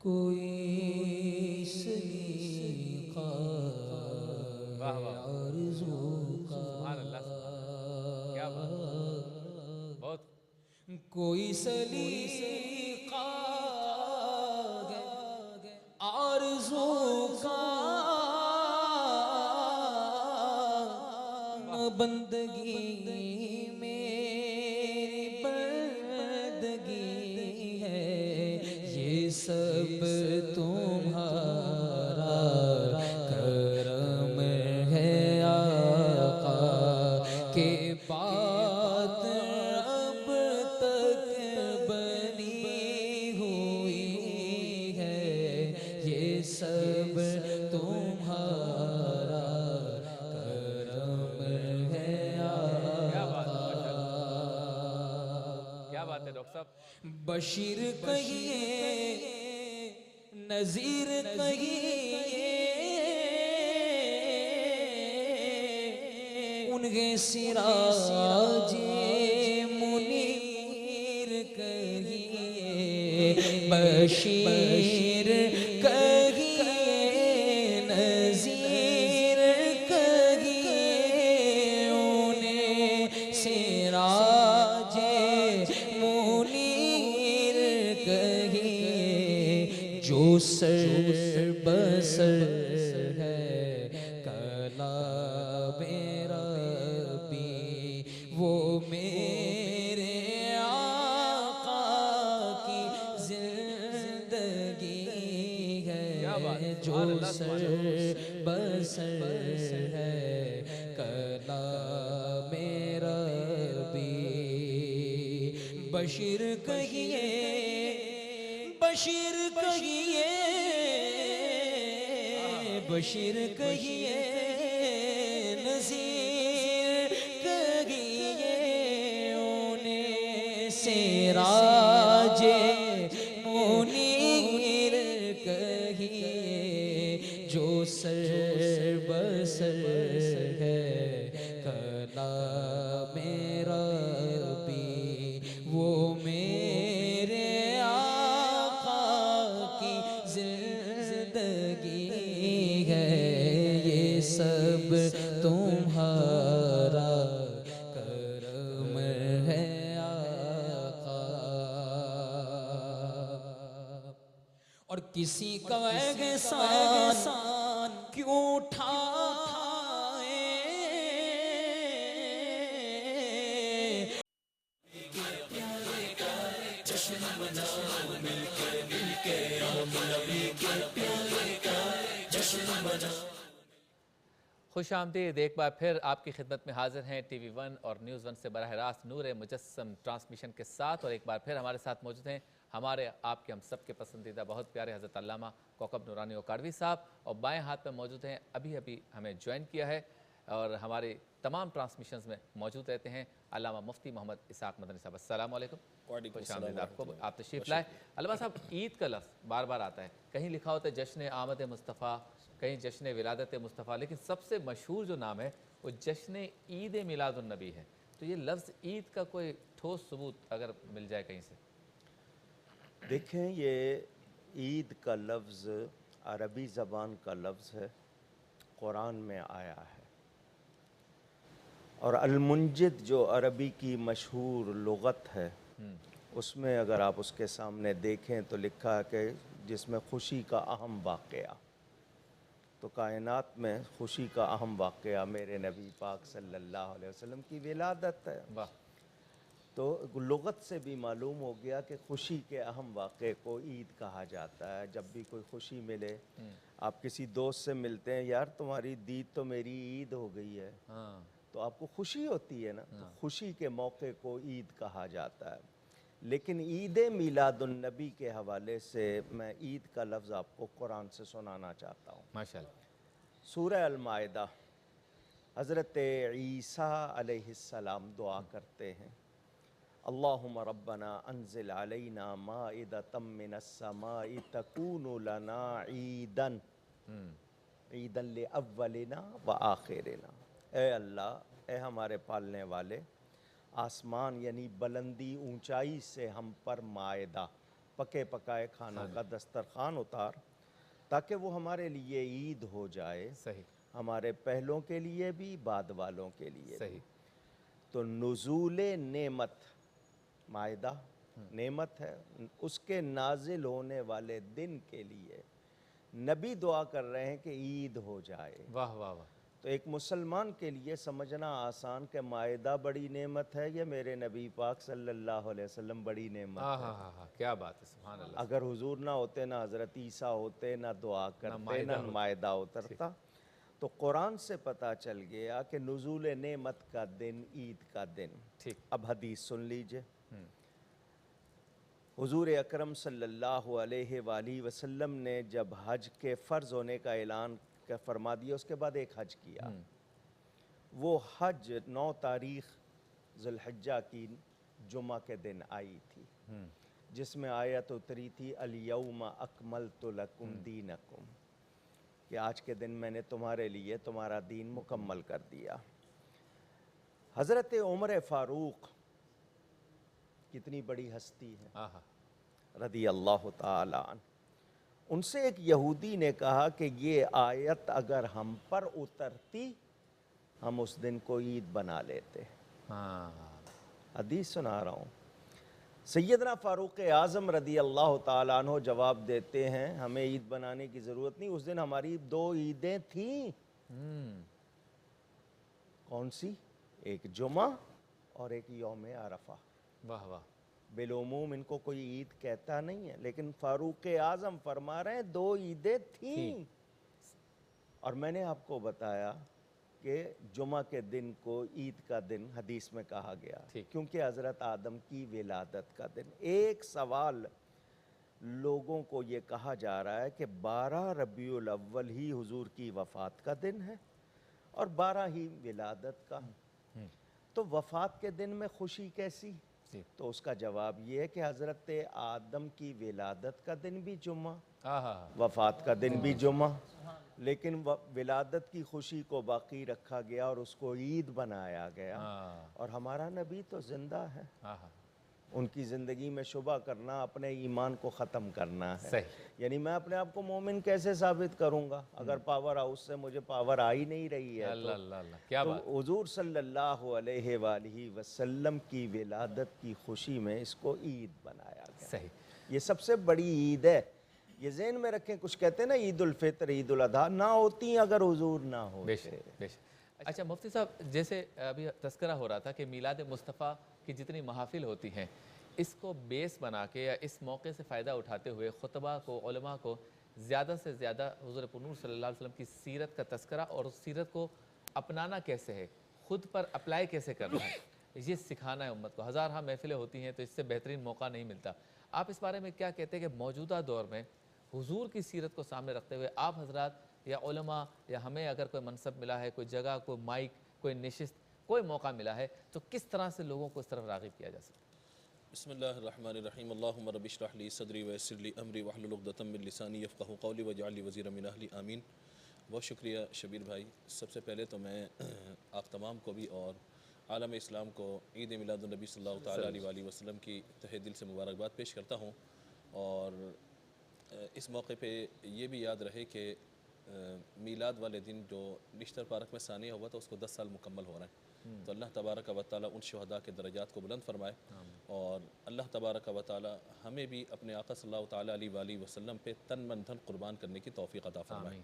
Speaker 2: کوئی سلیقہ آرزو کا
Speaker 1: کیا بات.
Speaker 2: کوئی سلیقہ آرزو کا بندگی میں بندگی ہے یہ سب تمہارا کرم ہے آقا کے بات اب تک بنی ہوئی ہے یہ سب تمہارا کرم ہے آقا.
Speaker 1: کیا بات ہے ڈاکٹر صاحب.
Speaker 2: بشیر کہیے نذیر کہیے انہیں سراج منیر کہیے بشیر کہیے نذیر کہیے انہیں سراج منیر کہیے جو سر بسر ہے کلام ربی وہ میرے آقا کی زندگی ہے جو سر بسر ہے کلام ربی. بشیر کہیے بشیر کہیے بشیر کہیے نذیر کہیے انہیں سراج منیر کہیے جو سر بسر ہے کلام ربی وہ میرے آقا کی زندگی ہے یہ سب تمہارا کرم ہے آقا. اور کسی کا احسان کیوں اٹھائے جشن مناؤ مل کے آؤ نبی
Speaker 1: خوش آمدید، ایک بار پھر آپ کی خدمت میں حاضر ہیں ٹی وی ون اور نیوز ون سے براہ راست نور مجسم ٹرانسمیشن کے ساتھ، اور ایک بار پھر ہمارے ساتھ موجود ہیں ہمارے آپ کے ہم سب کے پسندیدہ بہت پیارے حضرت علامہ کوکب نورانی اوکاڑوی صاحب، اور بائیں ہاتھ میں موجود ہیں ابھی ہمیں جوائن کیا ہے اور ہمارے تمام ٹرانسمیشنز میں موجود رہتے ہیں علامہ مفتی محمد اسحاق مدنی صاحب۔ السلام علیکم، خوش آمدید آپ کو، آپ تشریف لائے۔ علامہ صاحب، عید کا لفظ بار بار آتا ہے، کہیں لکھا ہوتا ہے جشن آمد مصطفیٰ، کہیں جشن ولادت مصطفیٰ، لیکن سب سے مشہور جو نام ہے وہ جشن عید میلاد النبی ہے۔ تو یہ لفظ عید کا کوئی ٹھوس ثبوت اگر مل جائے کہیں سے؟
Speaker 3: دیکھیں، یہ عید کا لفظ عربی زبان کا لفظ ہے، قرآن میں آیا ہے، اور المنجد جو عربی کی مشہور لغت ہے اس میں اگر آپ اس کے سامنے دیکھیں تو لکھا ہے کہ جس میں خوشی کا اہم واقعہ، تو کائنات میں خوشی کا اہم واقعہ میرے نبی پاک صلی اللہ علیہ وسلم کی ولادت ہے۔
Speaker 1: واہ،
Speaker 3: تو لغت سے بھی معلوم ہو گیا کہ خوشی کے اہم واقعے کو عید کہا جاتا ہے۔ جب بھی کوئی خوشی ملے، آپ کسی دوست سے ملتے ہیں، یار تمہاری دید تو میری عید ہو گئی ہے، تو آپ کو خوشی ہوتی ہے نا، تو خوشی کے موقع کو عید کہا جاتا ہے۔ لیکن عید میلاد النبی کے حوالے سے میں عید کا لفظ آپ کو قرآن سے سنانا چاہتا ہوں۔
Speaker 1: ماشاءاللہ۔
Speaker 3: سورہ المائدہ، حضرت عیسیٰ علیہ السلام دعا کرتے ہیں، اللہم ربنا انزل علینا مائدۃ من السماء تکون لنا عیداً لأولنا وآخرنا۔ اے اللہ، اے ہمارے پالنے والے، آسمان یعنی بلندی اونچائی سے ہم پر مائدہ، پکے پکائے کھانوں کا دسترخوان اتار، تاکہ وہ ہمارے لیے عید ہو جائے،
Speaker 1: صحیح،
Speaker 3: ہمارے پہلوں کے لیے بھی، بعد والوں کے لیے بھی۔
Speaker 1: صحیح۔
Speaker 3: تو نزول نعمت، مائدہ نعمت ہے، اس کے نازل ہونے والے دن کے لیے نبی دعا کر رہے ہیں کہ عید ہو جائے۔
Speaker 1: واہ واہ واہ،
Speaker 3: تو ایک مسلمان کے لیے سمجھنا آسان کہ مائدہ بڑی نعمت ہے یا میرے نبی پاک صلی اللہ علیہ وسلم بڑی نعمت ہے۔
Speaker 1: ہاں، کیا بات ہے، سبحان اللہ۔
Speaker 3: اگر حضور نہ ہوتے، نہ حضرت عیسیٰ ہوتے، نہ دعا کرتے، نہ مائدہ اترتا۔ تو قرآن سے پتہ چل گیا کہ نزول نعمت کا دن عید کا دن۔
Speaker 1: ٹھیک،
Speaker 3: اب حدیث سن لیجئے۔ حضور اکرم صلی اللہ علیہ وآلہ وسلم نے جب حج کے فرض ہونے کا اعلان فرما دیا، اس کے بعد ایک حج کیا۔ وہ حج 9 تاریخ ذی الحجہ کی جمعہ کے دن آئی تھی، جس میں آیت اتری تھی الیوم اکملت لکم دینکم، کہ آج کے دن میں نے تمہارے لیے تمہارا دین مکمل کر دیا۔ حضرت عمر فاروق کتنی بڑی ہستی ہے، رضی اللہ تعالی عنہ، ان سے ایک یہودی نے کہا کہ یہ آیت اگر ہم پر اترتی ہم اس دن کو عید بنا لیتے۔ حدیث سنا رہا ہوں۔ سیدنا فاروق اعظم رضی اللہ تعالیٰ عنہ جواب دیتے ہیں، ہمیں عید بنانے کی ضرورت نہیں، اس دن ہماری 2 عیدیں تھیں۔ کون سی؟ ایک جمعہ اور ایک یوم عرفہ۔
Speaker 1: واہ واہ،
Speaker 3: بالعموم ان کو کوئی عید کہتا نہیں ہے، لیکن فاروق اعظم فرما رہے ہیں 2 عیدیں تھیں۔ اور میں نے آپ کو بتایا کہ جمعہ کے دن کو عید کا دن حدیث میں کہا گیا، کیونکہ حضرت آدم کی ولادت کا دن۔ ایک سوال لوگوں کو یہ کہا جا رہا ہے کہ 12 ربیع الاول ہی حضور کی وفات کا دن ہے اور 12 ہی ولادت کا، تو وفات کے دن میں خوشی کیسی؟ تو اس کا جواب یہ ہے کہ حضرت آدم کی ولادت کا دن بھی جمعہ، وفات کا دن بھی جمعہ، لیکن ولادت کی خوشی کو باقی رکھا گیا اور اس کو عید بنایا گیا۔ اور ہمارا نبی تو زندہ ہے، ان کی زندگی میں شبہ کرنا اپنے ایمان کو ختم کرنا ہے۔ یعنی میں اپنے آپ کو مومن کیسے ثابت کروں گا اگر پاور ہاؤس سے مجھے پاور آ ہی نہیں رہی ہے؟ تو حضور صلی اللہ علیہ وآلہ وسلم کی ولادت کی خوشی میں اس کو عید بنایا گیا۔ یہ سب سے بڑی عید ہے، یہ ذہن میں رکھیں۔ کچھ کہتے ہیں نا عید الفطر، عید الاضحیٰ، نہ ہوتی اگر حضور نہ ہوتے۔
Speaker 1: اچھا مفتی صاحب، جیسے ابھی تذکرہ ہو رہا تھا کہ میلاد مصطفیٰ کی جتنی محافل ہوتی ہیں، اس کو بیس بنا کے یا اس موقع سے فائدہ اٹھاتے ہوئے خطبہ کو، علماء کو زیادہ سے زیادہ حضور پرنور صلی اللہ علیہ وسلم کی سیرت کا تذکرہ اور اس سیرت کو اپنانا کیسے ہے، خود پر اپلائی کیسے کرنا ہے، یہ سکھانا ہے امت کو۔ ہزارہا محفلیں ہوتی ہیں تو اس سے بہترین موقع نہیں ملتا۔ آپ اس بارے میں کیا کہتے ہیں کہ موجودہ دور میں حضور کی سیرت کو سامنے رکھتے ہوئے آپ حضرات یا علماء یا ہمیں اگر کوئی منصب ملا ہے، کوئی جگہ، کوئی مائک، کوئی نشست، کوئی موقع ملا ہے تو کس طرح سے لوگوں کو اس طرف راغب کیا جا سکتا ہے؟
Speaker 2: بسم اللہ الرحمن الرحیم، اللہم رب اشرح لی صدری ویسر لی امری واحلل عقدۃ من لسانی یفقہوا قولی واجعل لی وزیرا من اہلی، آمین۔ بہت شکریہ شبیر بھائی۔ سب سے پہلے تو میں آپ تمام کو بھی اور عالم اسلام کو عید میلاد النبی صلی اللہ تعالیٰ علیہ وآلہ وسلم کی تہہ دل سے مبارکباد پیش کرتا ہوں، اور اس موقع پہ یہ بھی یاد رہے کہ میلاد والے دن جو نشتر پارک میں ثانیہ ہوا تھا اس کو 10 سال مکمل ہو رہے ہیں، تو اللہ تبارک و تعالیٰ ان شہداء کے درجات کو بلند فرمائے، اور اللہ تبارک و تعالیٰ ہمیں بھی اپنے آقا صلی اللہ تعالیٰ علیہ وآلہ وسلم پہ تن من دھن قربان کرنے کی توفیق عطا فرمائے۔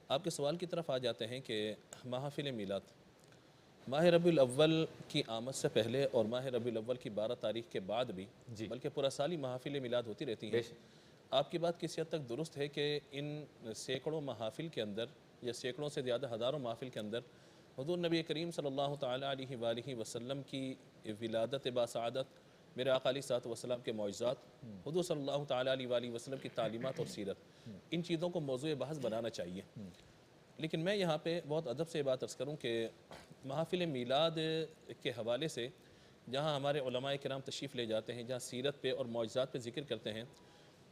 Speaker 2: آپ کے سوال کی طرف آ جاتے ہیں کہ محافل میلاد ماہ ربیع الاول کی آمد سے پہلے اور ماہ ربیع الاول کی 12 تاریخ کے بعد بھی بلکہ پورا سالی محافل میلاد ہوتی رہتی ہیں۔ آپ کی بات کسی حد تک درست ہے کہ ان سینکڑوں محافل کے اندر یا سینکڑوں سے زیادہ ہزاروں محافل کے اندر حضور نبی کریم صلی اللہ تعالیٰ علیہ وآلہ وسلم کی ولادت باسعادت، میرے آقا علیہ الصلوۃ والسلام کے معجزات، حضور صلی اللہ تعالیٰ علیہ وآلہ وسلم کی تعلیمات اور سیرت، ان چیزوں کو موضوع بحث بنانا چاہیے۔ لیکن میں یہاں پہ بہت ادب سے بات عرض کروں کہ محافل میلاد کے حوالے سے جہاں ہمارے علماء کرام تشریف لے جاتے ہیں، جہاں سیرت پہ اور معجزات پہ ذکر کرتے ہیں،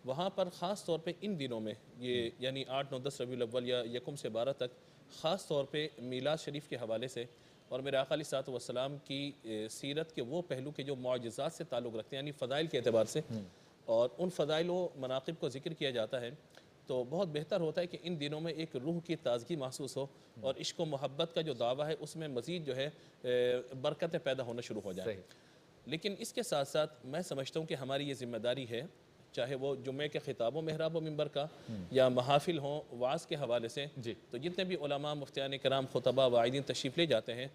Speaker 2: وہاں پر خاص طور پہ ان دنوں میں یہ یعنی 8، 9، 10 ربیع الاول یا 1 سے 12 تک خاص طور پہ میلاد شریف کے حوالے سے اور میرے آقا علیہ الصلوۃ والسلام کی سیرت کے وہ پہلو کے جو معجزات سے تعلق رکھتے ہیں، یعنی فضائل کے اعتبار سے، اور ان فضائل و مناقب کو ذکر کیا جاتا ہے، تو بہت بہتر ہوتا ہے کہ ان دنوں میں ایک روح کی تازگی محسوس ہو اور عشق و محبت کا جو دعویٰ ہے اس میں مزید جو ہے برکتیں پیدا ہونا شروع ہو جائیں۔ لیکن اس کے ساتھ ساتھ میں سمجھتا ہوں کہ ہماری یہ ذمہ داری ہے، چاہے وہ جمعے کے خطاب و محراب و منبر کا یا محافل ہوں وعظ کے حوالے سے، تو جتنے بھی علماء، مفتیان کرام، خطباء، واعظین تشریف لے جاتے ہیں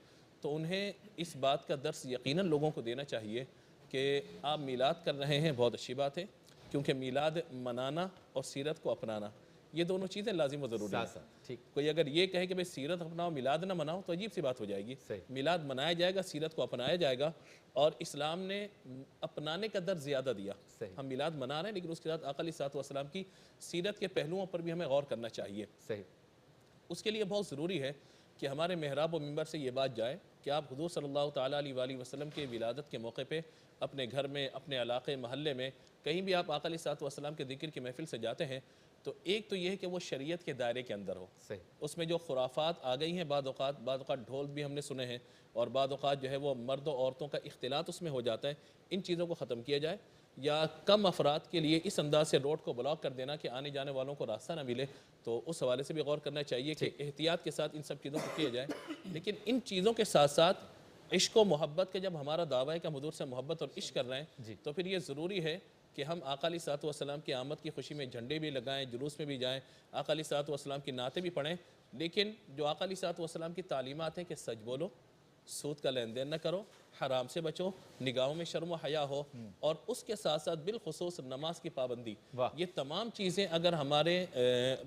Speaker 2: تو انہیں اس بات کا درس یقیناً لوگوں کو دینا چاہیے کہ آپ میلاد کر رہے ہیں، بہت اچھی بات ہے، کیونکہ میلاد منانا اور سیرت کو اپنانا یہ دونوں چیزیں لازم و ضروری ہیں۔ کوئی اگر یہ کہے کہ بھئی سیرت اپناؤ میلاد نہ مناؤ تو عجیب سی بات ہو جائے گی۔ میلاد منایا جائے گا، سیرت کو اپنایا جائے گا، اور اسلام نے اپنانے کا درس زیادہ دیا۔ ہم میلاد منا رہے ہیں لیکن اس کے ساتھ آقا علیہ الصلوۃ والسلام کی سیرت کے پہلوؤں پر بھی ہمیں غور کرنا چاہیے۔ اس کے لیے بہت ضروری ہے کہ ہمارے محراب و منبر سے یہ بات جائے کہ آپ حضور صلی اللہ تعالیٰ علیہ وآلہ وسلم کے ولادت کے موقع پہ اپنے گھر میں، اپنے علاقے، محلے میں، کہیں بھی آپ آقا علیہ الصلوۃ والسلام کے ذکر کی محفل سے جاتے ہیں تو ایک تو یہ ہے کہ وہ شریعت کے دائرے کے اندر ہو۔ اس میں جو خرافات آ گئی ہیں بعض اوقات ڈھول بھی ہم نے سنے ہیں، اور بعض اوقات جو ہے وہ مرد و عورتوں کا اختلاط اس میں ہو جاتا ہے، ان چیزوں کو ختم کیا جائے، یا کم افراد کے لیے اس انداز سے روڈ کو بلاک کر دینا کہ آنے جانے والوں کو راستہ نہ ملے، تو اس حوالے سے بھی غور کرنا چاہیے کہ احتیاط کے ساتھ ان سب چیزوں کو کیا جائے۔ لیکن ان چیزوں کے ساتھ ساتھ عشق و محبت کے جب ہمارا دعویٰ ہے کہ ہم حضور سے محبت اور عشق کر رہے ہیں تو پھر یہ ضروری ہے کہ ہم آقا علیہ الصلوۃ والسلام کی آمد کی خوشی میں جھنڈے بھی لگائیں، جلوس میں بھی جائیں، آقا علیہ الصلوۃ والسلام کی نعتیں بھی پڑھیں، لیکن جو آقا علیہ الصلوۃ والسلام کی تعلیمات ہیں کہ سچ بولو، سود کا لین دین نہ کرو، حرام سے بچو، نگاہوں میں شرم و حیا ہو، اور اس کے ساتھ ساتھ بالخصوص نماز کی پابندی، یہ تمام چیزیں اگر ہمارے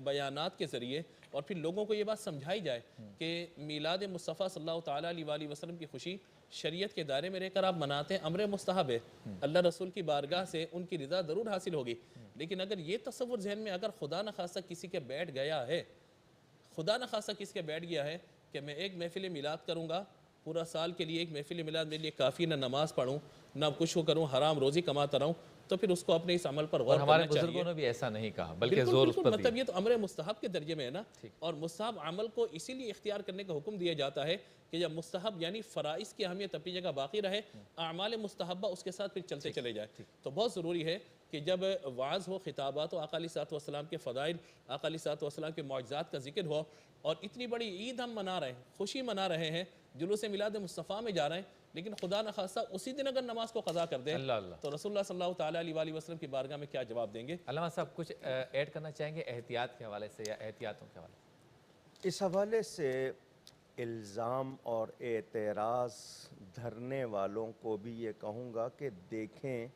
Speaker 2: بیانات کے ذریعے اور پھر لوگوں کو یہ بات سمجھائی جائے کہ میلاد مصطفیٰ صلی اللہ تعالیٰ علیہ وآلہ وسلم کی خوشی شریعت کے دائرے میں رہ کر آپ مناتے ہیں، امر مستحب ہے، اللہ رسول کی بارگاہ سے ان کی رضا ضرور حاصل ہوگی، لیکن اگر یہ تصور ذہن میں اگر خدا نخواستہ کسی کے بیٹھ گیا ہے، خدا نخواستہ کسی کے بیٹھ گیا ہے کہ میں ایک محفل میلاد کروں گا، پورا سال کے لیے ایک محفل میلاد میرے لیے کافی، نہ نماز پڑھوں نہ کچھ کروں، حرام روزی کماتا رہوں، تو پھر اس کو اپنے اس عمل پر غور کرنا چاہیے۔
Speaker 1: ہمارے بزرگوں نے بھی ایسا نہیں کہا بلکہ زور اس پر
Speaker 2: مطلب یہ تو امر مستحب کے درجے میں ہے نا، اور مستحب عمل کو اسی لیے اختیار کرنے کا حکم دیا جاتا ہے کہ جب مستحب یعنی فرائض کی اہمیت اپنی جگہ باقی رہے، اعمال مستحبہ اس کے ساتھ پھر چلتے چلے جائے، تو بہت ضروری ہے کہ جب وعظ ہو، خطابات ہو، آقا علیہ الصلوۃ والسلام کے فضائل، آقا علیہ الصلوۃ والسلام کے معجزات کا ذکر ہو، اور اتنی بڑی عید ہم منا رہے ہیں، خوشی منا رہے ہیں، جلوس میلاد مصطفیٰ میں جا رہے ہیں، لیکن خدا نخواستہ اسی دن اگر نماز کو قضا کر دیں تو رسول اللہ صلی اللہ تعالیٰ علیہ وآلہ وسلم کی بارگاہ میں کیا جواب دیں گے؟
Speaker 1: علامہ صاحب کچھ ایڈ کرنا چاہیں گے احتیاط کے حوالے سے یا احتیاطوں کے حوالے سے؟
Speaker 3: اس حوالے سے الزام اور اعتراض دھرنے والوں کو بھی یہ کہوں گا کہ دیکھیں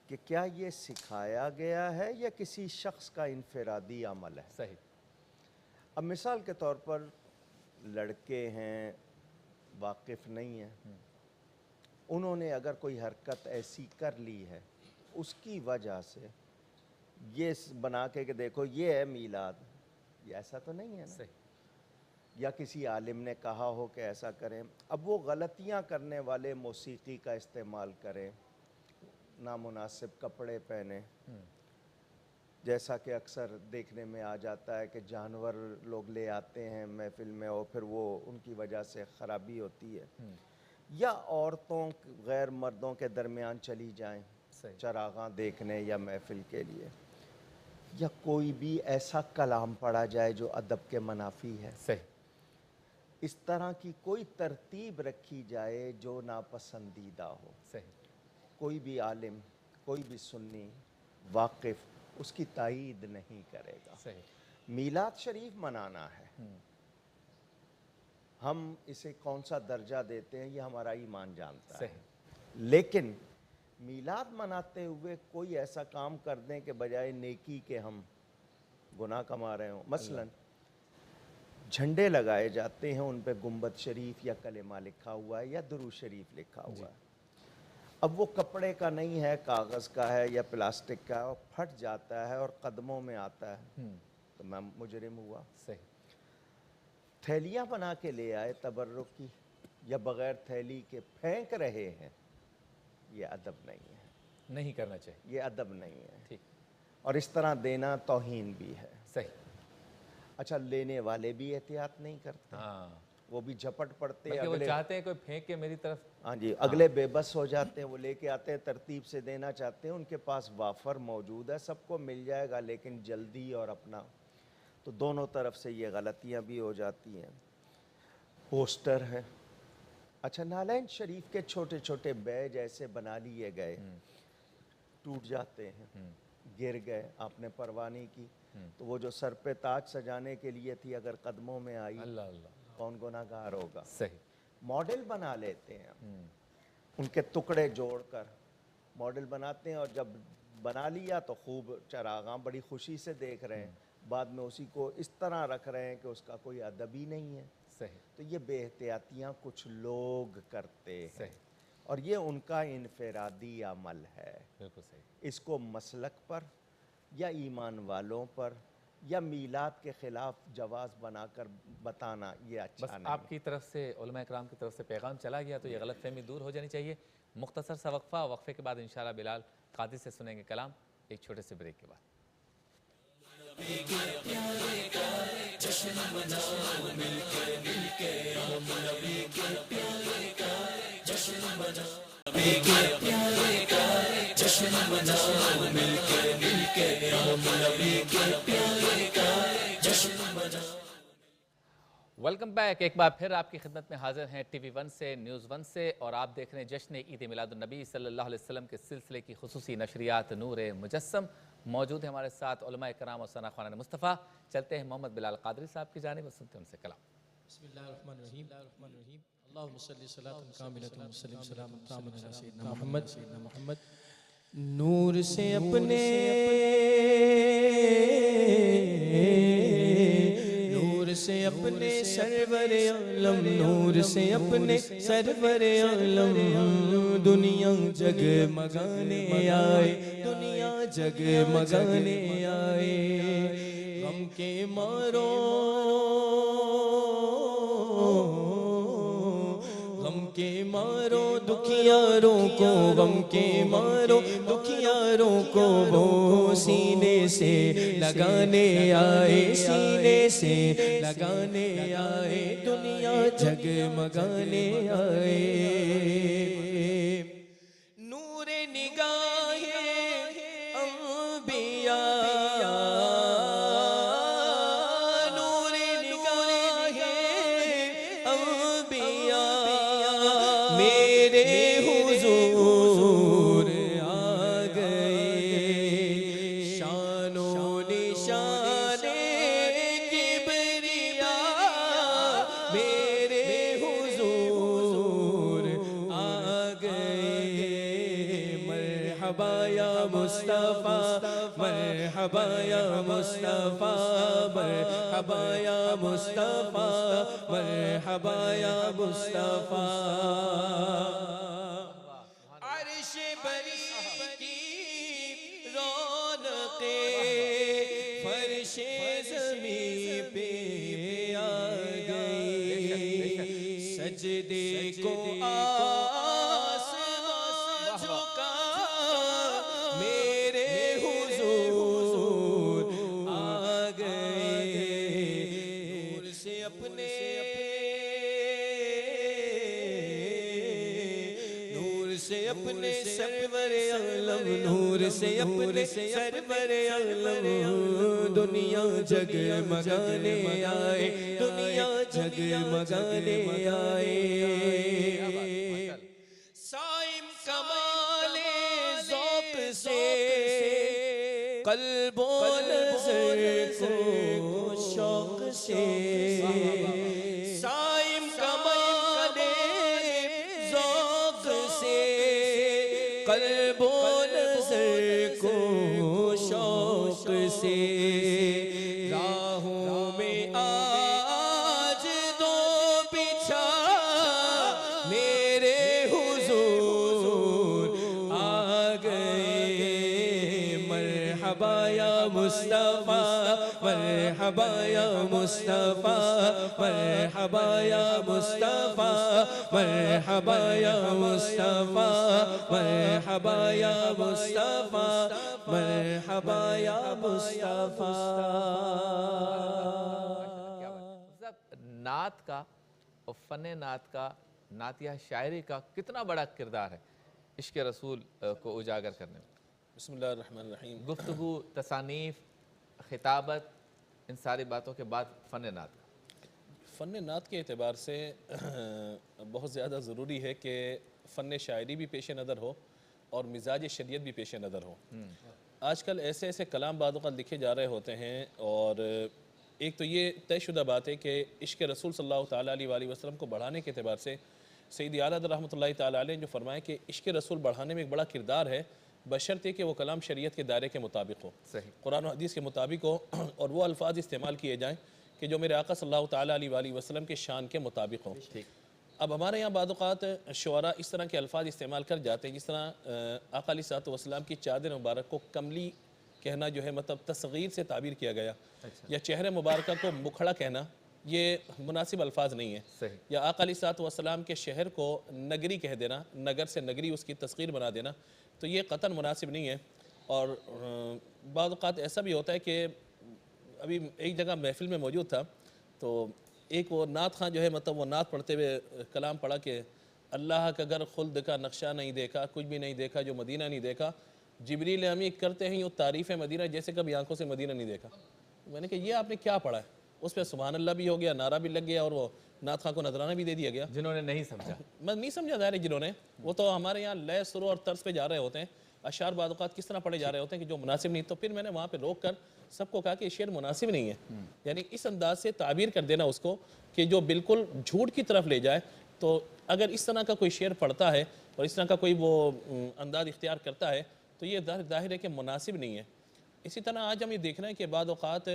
Speaker 3: کہ کیا یہ سکھایا گیا ہے یا کسی شخص کا انفرادی عمل ہے؟
Speaker 1: صحیح.
Speaker 3: اب مثال کے طور پر لڑکے ہیں، واقف نہیں ہیں، انہوں نے اگر کوئی حرکت ایسی کر لی ہے، اس کی وجہ سے یہ بنا کے کہ دیکھو یہ ہے میلاد، یہ ایسا تو نہیں ہے نا.
Speaker 1: صحیح.
Speaker 3: یا کسی عالم نے کہا ہو کہ ایسا کریں. اب وہ غلطیاں کرنے والے موسیقی کا استعمال کریں، نامناسب کپڑے پہنیں، جیسا کہ اکثر دیکھنے میں آ جاتا ہے کہ جانور لوگ لے آتے ہیں محفل میں اور پھر وہ ان کی وجہ سے خرابی ہوتی ہے. یا عورتوں غیر مردوں کے درمیان چلی جائیں چراغاں دیکھنے یا محفل کے لیے، یا کوئی بھی ایسا کلام پڑھا جائے جو ادب کے منافی ہے.
Speaker 1: صحیح.
Speaker 3: اس طرح کی کوئی ترتیب رکھی جائے جو ناپسندیدہ ہو.
Speaker 1: صحیح.
Speaker 3: کوئی بھی عالم، کوئی بھی سنی واقف اس کی تائید نہیں کرے گا.
Speaker 1: صحیح.
Speaker 3: میلاد شریف منانا ہے، ہم اسے کون سا درجہ دیتے ہیں یہ ہمارا ایمان جانتا ہے. لیکن میلاد مناتے ہوئے کوئی ایسا کام کر دیں کہ بجائے نیکی کے ہم گناہ کما رہے ہوں. مثلا جھنڈے لگائے جاتے ہیں، ان پہ گنبد شریف یا کلمہ لکھا ہوا ہے یا درود شریف لکھا ہوا ہے. اب وہ کپڑے کا نہیں ہے، کاغذ کا ہے یا پلاسٹک کا ہے، اور پھٹ جاتا ہے اور قدموں میں آتا ہے تو میں مجرم ہوا.
Speaker 1: صحیح.
Speaker 3: تھیلیاں بنا کے لے آئے تبرک کی، یا بغیر تھیلی کے پھینک رہے ہیں، یہ ادب نہیں ہے.
Speaker 1: نہیں کرنا چاہیے.
Speaker 3: یہ ادب نہیں ہے.
Speaker 1: ٹھیک.
Speaker 3: اور اس طرح دینا توہین بھی ہے.
Speaker 1: صحیح.
Speaker 3: اچھا لینے والے بھی احتیاط نہیں کرتے، وہ بھی جھپٹ پڑتے،
Speaker 1: وہ چاہتے ہیں کوئی پھینک کے میری طرف.
Speaker 3: ہاں جی، اگلے بے بس ہو جاتے ہیں، وہ لے کے آتے ہیں ترتیب سے دینا چاہتے ہیں، ان کے پاس وافر موجود ہے، سب کو مل جائے گا، لیکن جلدی اور اپنا، تو دونوں طرف سے یہ غلطیاں بھی ہو جاتی ہیں. پوسٹر ہے. اچھا نالین شریف کے چھوٹے چھوٹے بیج ایسے بنا لیے گئے، ٹوٹ جاتے ہیں، گر گئے، آپ نے پرواہ نہیں کی، تو وہ جو سر پہ تاج سجانے کے لیے تھی اگر قدموں میں آئی، کون گناہگار ہوگا.
Speaker 1: صحیح.
Speaker 3: ماڈل بنا لیتے ہیں، ان کے ٹکڑے جوڑ کر ماڈل بناتے ہیں، اور جب بنا لیا تو خوب چراغاں بڑی خوشی سے دیکھ رہے ہیں، بعد میں اسی کو اس طرح رکھ رہے ہیں کہ اس کا کوئی ادب ہی نہیں ہے.
Speaker 1: صحیح.
Speaker 3: تو یہ بے احتیاطیاں کچھ لوگ کرتے ہیں.
Speaker 1: صحیح.
Speaker 3: اور یہ ان کا انفرادی عمل ہے.
Speaker 1: بالکل صحیح.
Speaker 3: اس کو مسلک پر یا ایمان والوں پر یا میلاد کے خلاف جواز بنا کر بتانا یہ اچھا
Speaker 1: بس
Speaker 3: نہیں.
Speaker 1: آپ کی طرف سے، علماء اکرام کی طرف سے پیغام چلا گیا تو یہ غلط فہمی دور ہو جانی چاہیے. مختصر سا وقفہ، وقفے کے بعد انشاءاللہ بلال قادری سے سنیں گے کلام، ایک چھوٹے سے بریک کے بعد. Welcome back. ایک بار پھر آپ کی خدمت میں حاضر ہیں ٹی وی 1 سے، نیوز 1 سے، اور آپ دیکھ رہے ہیں جشن عید میلاد النبی صلی اللہ علیہ وسلم کے سلسلے کی خصوصی نشریات نور مجسم. موجود ہیں ہمارے ساتھ علماء کرام اور ثنا خوانان مصطفیٰ. چلتے ہیں محمد بلال قادری صاحب کی جانب اور سنتے ہیں ان سے کلام.
Speaker 6: بسم اللہ الرحمن الرحیم. اللہم صلی صلاۃ کاملۃ وسلم سلام تام علی سیدنا محمد. نور سے اپنے سرور عالم، نور سے اپنے سرور عالم، دنیا جگمگانے آئے، دنیا جگمگانے آئے. غم کے مارو، غم کے مارو دکھیاروں کو، غم کے مارو دکھیاروں کو وہ سینے سے لگانے آئے، سینے سے لگانے آئے، دنیا جگمگانے آئے. نور نگاہ انبیاء، نور نگاہ انبیاء میرے حضور آ گئے. شان و نشان کبریا میرے حضور آ گئے. مرحبا یا
Speaker 7: مصطفیٰ مرحبا یا مصطفیٰ مرحبا یا مصطفیٰ مرحبا یا مصطفیٰ عرش بری کی رونقیں فرش زمین پہ آ گئی سجدے کو آسمان جھکا میرے حضور آ گئے نور سے اپنے اپنے سرور عالم نور سے اپنے سرور عالم دنیا جگمگانے آئے دنیا جگمگانے آئے صائم کمال ذوق سے قلب و نظر کو شوق سے صائم کمال ذوق سے قلب و نظر کو شوق سے راہوں میں آج دو بچھا میرے حضور آ گئے مرحبا یا مصطفیٰ مرحبا یا مصطفیٰ مرحبا یا مصطفیٰ مرحبا یا مصطفیٰ مرحبا یا مصطفیٰ مرحبا یا مصطفیٰ
Speaker 1: نعت کا اور فن نعت کا نعتیہ شاعری کا کتنا بڑا کردار ہے عشق رسول کو اجاگر کرنے میں؟
Speaker 2: بسم اللہ الرحمن الرحیم.
Speaker 1: گفتگو، تصانیف، خطابت، ان ساری باتوں کے بعد فن نعت کا
Speaker 2: فن نعت کے اعتبار سے بہت زیادہ ضروری ہے کہ فن شاعری بھی پیش نظر ہو اور مزاج شریعت بھی پیش نظر ہو. آج کل ایسے ایسے کلام بعض اوقات لکھے جا رہے ہوتے ہیں اور ایک تو یہ طے شدہ بات ہے کہ عشق رسول صلی اللہ تعالیٰ علیہ وآلہ وسلم کو بڑھانے کے اعتبار سے سید اعلیٰ رحمۃ اللہ تعالیٰ علیہ نے جو فرمایا کہ عشق رسول بڑھانے میں ایک بڑا کردار ہے بشرطے کہ وہ کلام شریعت کے دائرے کے مطابق ہو، قرآن و حدیث کے مطابق ہو اور وہ الفاظ استعمال کیے جائیں کہ جو میرے آقا صلی اللہ تعالیٰ علیہ وآلہ وسلم کے شان کے مطابق ہوں. اب ہمارے یہاں بعض اوقات شعراء اس طرح کے الفاظ استعمال کر جاتے ہیں جس طرح آقا علیہ الصلوۃ والسلام کی چادر مبارک کو کملی کہنا جو ہے مطلب تصغیر سے تعبیر کیا گیا، یا چہرے مبارکہ کو مکھڑا کہنا، یہ مناسب الفاظ نہیں ہے. یا آقا علیہ الصلوۃ والسلام کے شہر کو نگری کہہ دینا، نگر سے نگری اس کی تصغیر بنا دینا، تو یہ قطعاً مناسب نہیں ہے. اور بعض اوقات ایسا بھی ہوتا ہے کہ ابھی ایک جگہ محفل میں موجود تھا تو ایک وہ نعت خواں جو ہے مطلب وہ نعت پڑھتے ہوئے کلام پڑھا کہ اللہ کا گر خلد کا نقشہ نہیں دیکھا، کچھ بھی نہیں دیکھا جو مدینہ نہیں دیکھا، جبریل امی کرتے ہیں یوں تعریف مدینہ جیسے کبھی آنکھوں سے مدینہ نہیں دیکھا. میں نے کہا یہ آپ نے کیا پڑھا ہے؟ اس پہ سبحان اللہ بھی ہو گیا، نعرہ بھی لگ گیا اور وہ نعت خواں کو نذرانہ بھی دے دیا گیا.
Speaker 1: جنہوں نے نہیں سمجھا،
Speaker 2: میں نہیں سمجھا ظاہر ہے جنہوں نے، وہ تو ہمارے یہاں لے سرو اور طرز پہ جا رہے ہوتے ہیں، اشعار بعض اوقات کس طرح پڑھے جا رہے ہوتے ہیں کہ جو مناسب نہیں. تو پھر میں نے وہاں پہ روک کر سب کو کہا کہ یہ شعر مناسب نہیں ہے، یعنی اس انداز سے تعبیر کر دینا اس کو کہ جو بالکل جھوٹ کی طرف لے جائے. تو اگر اس طرح کا کوئی شعر پڑھتا ہے اور اس طرح کا کوئی وہ انداز اختیار کرتا ہے تو یہ ظاہر ہے کہ مناسب نہیں ہے. اسی طرح آج ہم یہ دیکھ رہے ہیں کہ بعض اوقات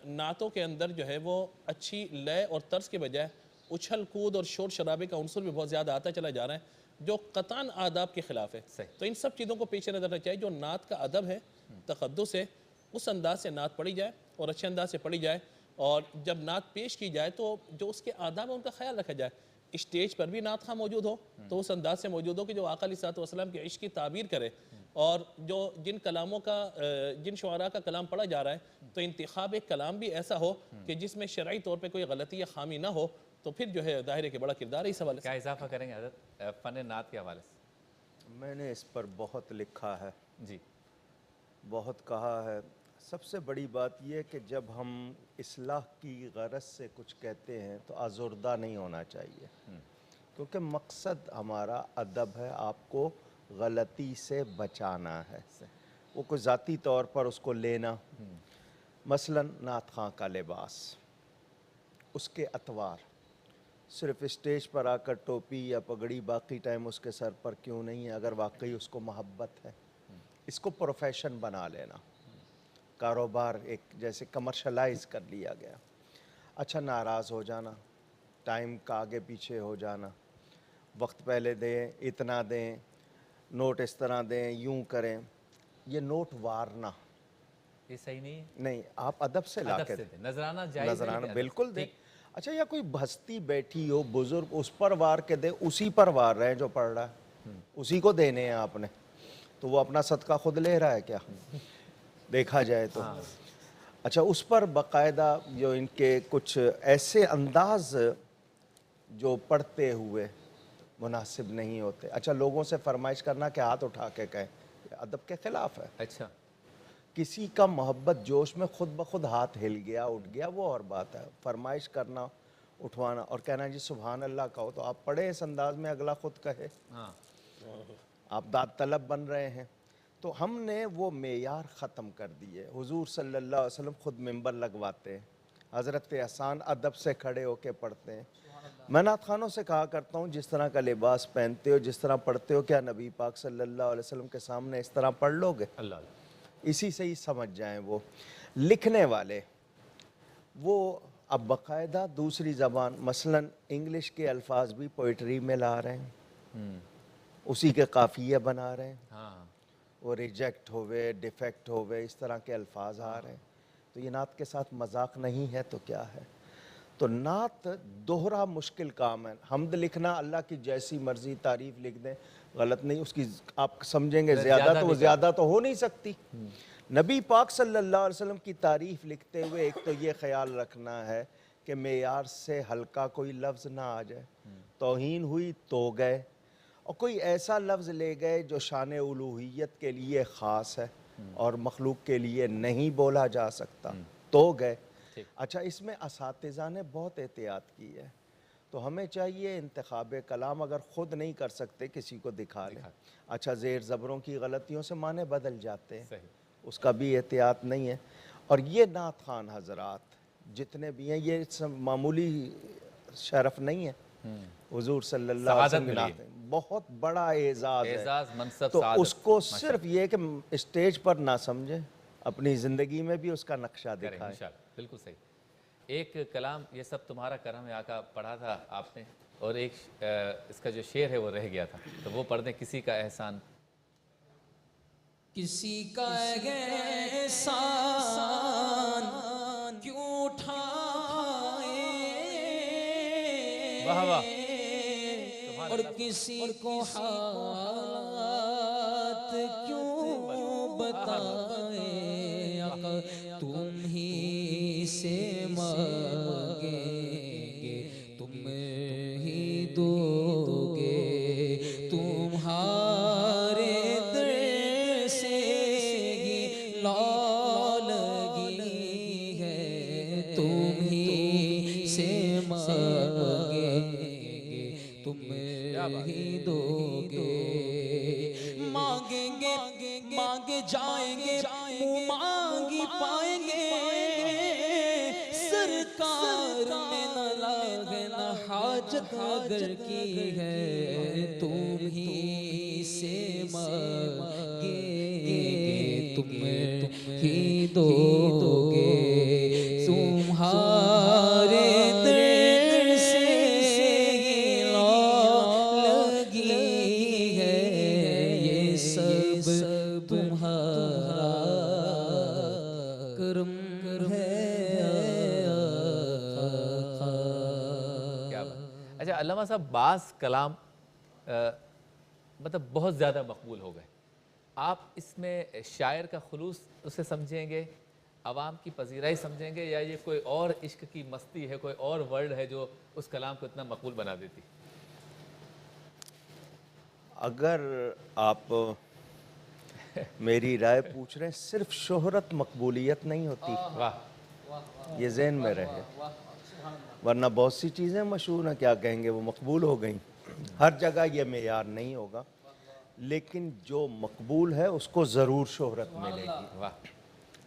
Speaker 2: نعتوں کے اندر جو ہے وہ اچھی لے اور طرز کے بجائے اچھل کود اور شور شرابے کا عنصر بھی بہت زیادہ آتا چلا جا رہا ہے جو قطعاً آداب کے خلاف ہے. تو ان سب چیزوں کو پیش نظر رکھنا چاہیے. جو نعت کا ادب ہے، تقدس ہے، اس انداز سے نعت پڑھی جائے اور اچھے انداز سے پڑھی جائے، اور جب نعت پیش کی جائے تو جو اس کے آداب ہیں ان کا خیال رکھا جائے. اسٹیج پر بھی نعت خواں موجود ہو تو اس انداز سے موجود ہو کہ جو آقا علیہ الصلوۃ والسلام کے عشق کی تعبیر کرے، اور جو جن کلاموں کا جن شعراء کا کلام پڑھا جا رہا ہے تو انتخاب ایک کلام بھی ایسا ہو کہ جس میں شرعی طور پہ کوئی غلطی یا خامی نہ ہو. تو پھر جو ہے ظاہر ہے کہ بڑا کردار ہے اس حوالے سے.
Speaker 1: کیا اضافہ کریں گے حضرت فن نعت کے حوالے سے؟
Speaker 3: میں نے اس پر بہت لکھا ہے،
Speaker 1: جی،
Speaker 3: بہت کہا ہے. سب سے بڑی بات یہ کہ جب ہم اصلاح کی غرض سے کچھ کہتے ہیں تو آزردہ نہیں ہونا چاہیے، کیونکہ مقصد ہمارا ادب ہے، آپ کو غلطی سے بچانا ہے. وہ کوئی ذاتی طور پر اس کو لینا، مثلا نعت خواں کا لباس، اس کے اطوار، صرف اسٹیج پر آ کر ٹوپی یا پگڑی باقی ٹائم اس کے سر پر کیوں نہیں ہے؟ اگر واقعی اس کو محبت ہے اس کو پروفیشن بنا لینا، کاروبار ایک جیسے کمرشلائز کر لیا گیا. اچھا ناراض ہو جانا، ٹائم کا آگے پیچھے ہو جانا، وقت پہلے دیں، اتنا دیں، نوٹ اس طرح دیں، یوں کریں، یہ نوٹ وارنا
Speaker 1: یہ صحیح نہیں ہے.
Speaker 3: نہیں، آپ ادب سے لا
Speaker 1: ادب
Speaker 3: کے
Speaker 1: سے دیں. نذرانہ جائز ہے
Speaker 3: نذرانہ
Speaker 1: لیکن ادب
Speaker 3: بالکل
Speaker 1: سے.
Speaker 3: دیں.
Speaker 1: ٹھیک.
Speaker 3: اچھا یا کوئی ہستی بیٹھی ہو بزرگ، اس پر وار کے دے، اسی پر وار رہے جو پڑھ رہا ہے، اسی کو دینے ہیں آپ نے، تو وہ اپنا صدقہ خود لے رہا ہے کیا دیکھا جائے تو. اچھا اس پر باقاعدہ جو ان کے کچھ ایسے انداز جو پڑھتے ہوئے مناسب نہیں ہوتے. اچھا لوگوں سے فرمائش کرنا کہ ہاتھ اٹھا کے کہیں، ادب کے خلاف ہے.
Speaker 1: اچھا
Speaker 3: کسی کا محبت جوش میں خود بخود ہاتھ ہل گیا اٹھ گیا وہ اور بات ہے. فرمائش کرنا، اٹھوانا اور کہنا جی سبحان اللہ کہو، تو آپ پڑھے اس انداز میں، اگلا خود کہے،
Speaker 1: ہاں
Speaker 3: آپ داد طلب بن رہے ہیں. تو ہم نے وہ معیار ختم کر دیے. حضور صلی اللہ علیہ وسلم خود منبر لگواتے ہیں، حضرت احسان ادب سے کھڑے ہو کے پڑھتے ہیں. میں نعت خوانوں سے کہا کرتا ہوں جس طرح کا لباس پہنتے ہو، جس طرح پڑھتے ہو، کیا نبی پاک صلی اللہ علیہ وسلم کے سامنے اس طرح پڑھ لو گے؟
Speaker 1: اللہ.
Speaker 3: اسی سے ہی سمجھ جائیں. وہ لکھنے والے وہ اب باقاعدہ دوسری زبان مثلا انگلش کے الفاظ بھی پوئٹری میں لا رہے ہیں، اسی کے قافیے بنا رہے ہیں.
Speaker 1: ہاں
Speaker 3: وہ ریجیکٹ ہوئے، ڈیفیکٹ ہوئے، اس طرح کے الفاظ آ رہے ہیں. تو یہ نعت کے ساتھ مذاق نہیں ہے تو کیا ہے؟ تو نعت دوہرا مشکل کام ہے. حمد لکھنا اللہ کی جیسی مرضی تعریف لکھ دیں، غلط نہیں، اس کی آپ سمجھیں گے زیادہ تو وہ زیادہ تو ہو نہیں سکتی. نبی پاک صلی اللہ علیہ وسلم کی تعریف لکھتے ہوئے ایک تو یہ خیال رکھنا ہے کہ معیار سے ہلکا کوئی لفظ نہ آ جائے. توہین ہوئی تو گئے، اور کوئی ایسا لفظ لے گئے جو شان الوہیت کے لیے خاص ہے اور مخلوق کے لیے نہیں بولا جا سکتا تو گئے. اچھا اس میں اساتذہ نے بہت احتیاط کی ہے. تو ہمیں چاہیے انتخاب کلام اگر خود نہیں کر سکتے کسی کو دکھا لیں. اچھا زیر زبروں کی غلطیوں سے معنی بدل جاتے ہیں، اس کا بھی احتیاط نہیں ہے. اور یہ نعت خوان حضرات جتنے بھی ہیں یہ معمولی شرف نہیں ہے. حضور صلی اللہ علیہ وسلم کی نعت بہت بڑا اعزاز ہے.
Speaker 1: منصب
Speaker 3: تو اس کو صرف یہ کہ اسٹیج پر نہ سمجھیں، اپنی زندگی میں بھی اس کا نقشہ دکھائیں.
Speaker 1: بالکل صحیح. ایک کلام یہ سب تمہارا کرم ہے آقا پڑھا تھا آپ نے، اور ایک اس کا جو شعر ہے وہ رہ گیا تھا، تو وہ پڑھ دیں. کسی کا احسان،
Speaker 7: کسی کا احسان کیوں اٹھائے،
Speaker 1: واہ واہ،
Speaker 7: اور کسی کو حالات کیوں بتائے. آقا تم ہی سے مانگیں گے تم ہی دو گے، تمہارے در سے ہی لا لگی ہے. تم ہی سے مانگیں گے تم ہی دو گے. مانگیں گے مانگے جائیں گے، منہ مانگی پائیں گے. سرکار میں نہ لاغے نہ حاجت اگر کی ہے، تم ہی سے مانگیں گے تم ہی دو گے. تمہارے در سے ہی لا لگی ہے، یہ سب تمہارا کرم ہے.
Speaker 1: کیا بات. اچھا علامہ صاحب بعض کلام مطلب بہت زیادہ مقبول ہو گئے، آپ اس میں شاعر کا خلوص اسے سمجھیں گے، عوام کی پذیرائی سمجھیں گے، یا یہ کوئی اور عشق کی مستی ہے، کوئی اور ورڈ ہے جو اس کلام کو اتنا مقبول بنا دیتی؟
Speaker 3: اگر آپ میری رائے پوچھ رہے ہیں، صرف شہرت مقبولیت نہیں ہوتی،
Speaker 1: واہ
Speaker 3: یہ ذہن میں رہے. ورنہ بہت سی چیزیں مشہور ہیں، کیا کہیں گے وہ مقبول ہو گئیں. ہر جگہ یہ معیار نہیں ہوگا، لیکن جو مقبول ہے اس کو ضرور شہرت ملے گی،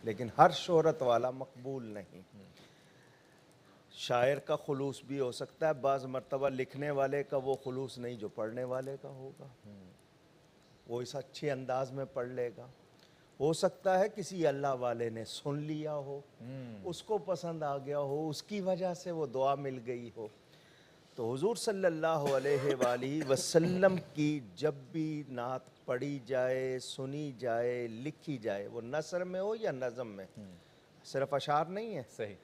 Speaker 3: لیکن ہر شہرت والا مقبول نہیں. شاعر کا خلوص بھی ہو سکتا ہے، بعض مرتبہ لکھنے والے کا وہ خلوص نہیں جو پڑھنے والے کا ہوگا. وہ اس اچھے انداز میں پڑھ لے گا، ہو سکتا ہے کسی اللہ والے نے سن لیا ہو، اس کو پسند آ گیا ہو، اس کی وجہ سے وہ دعا مل گئی ہو۔ تو حضور صلی اللہ علیہ وآلہ وسلم کی جب بھی نعت پڑھی جائے، سنی جائے، لکھی جائے، وہ نثر میں ہو یا نظم میں، صرف اشعار نہیں ہے،
Speaker 1: صحیح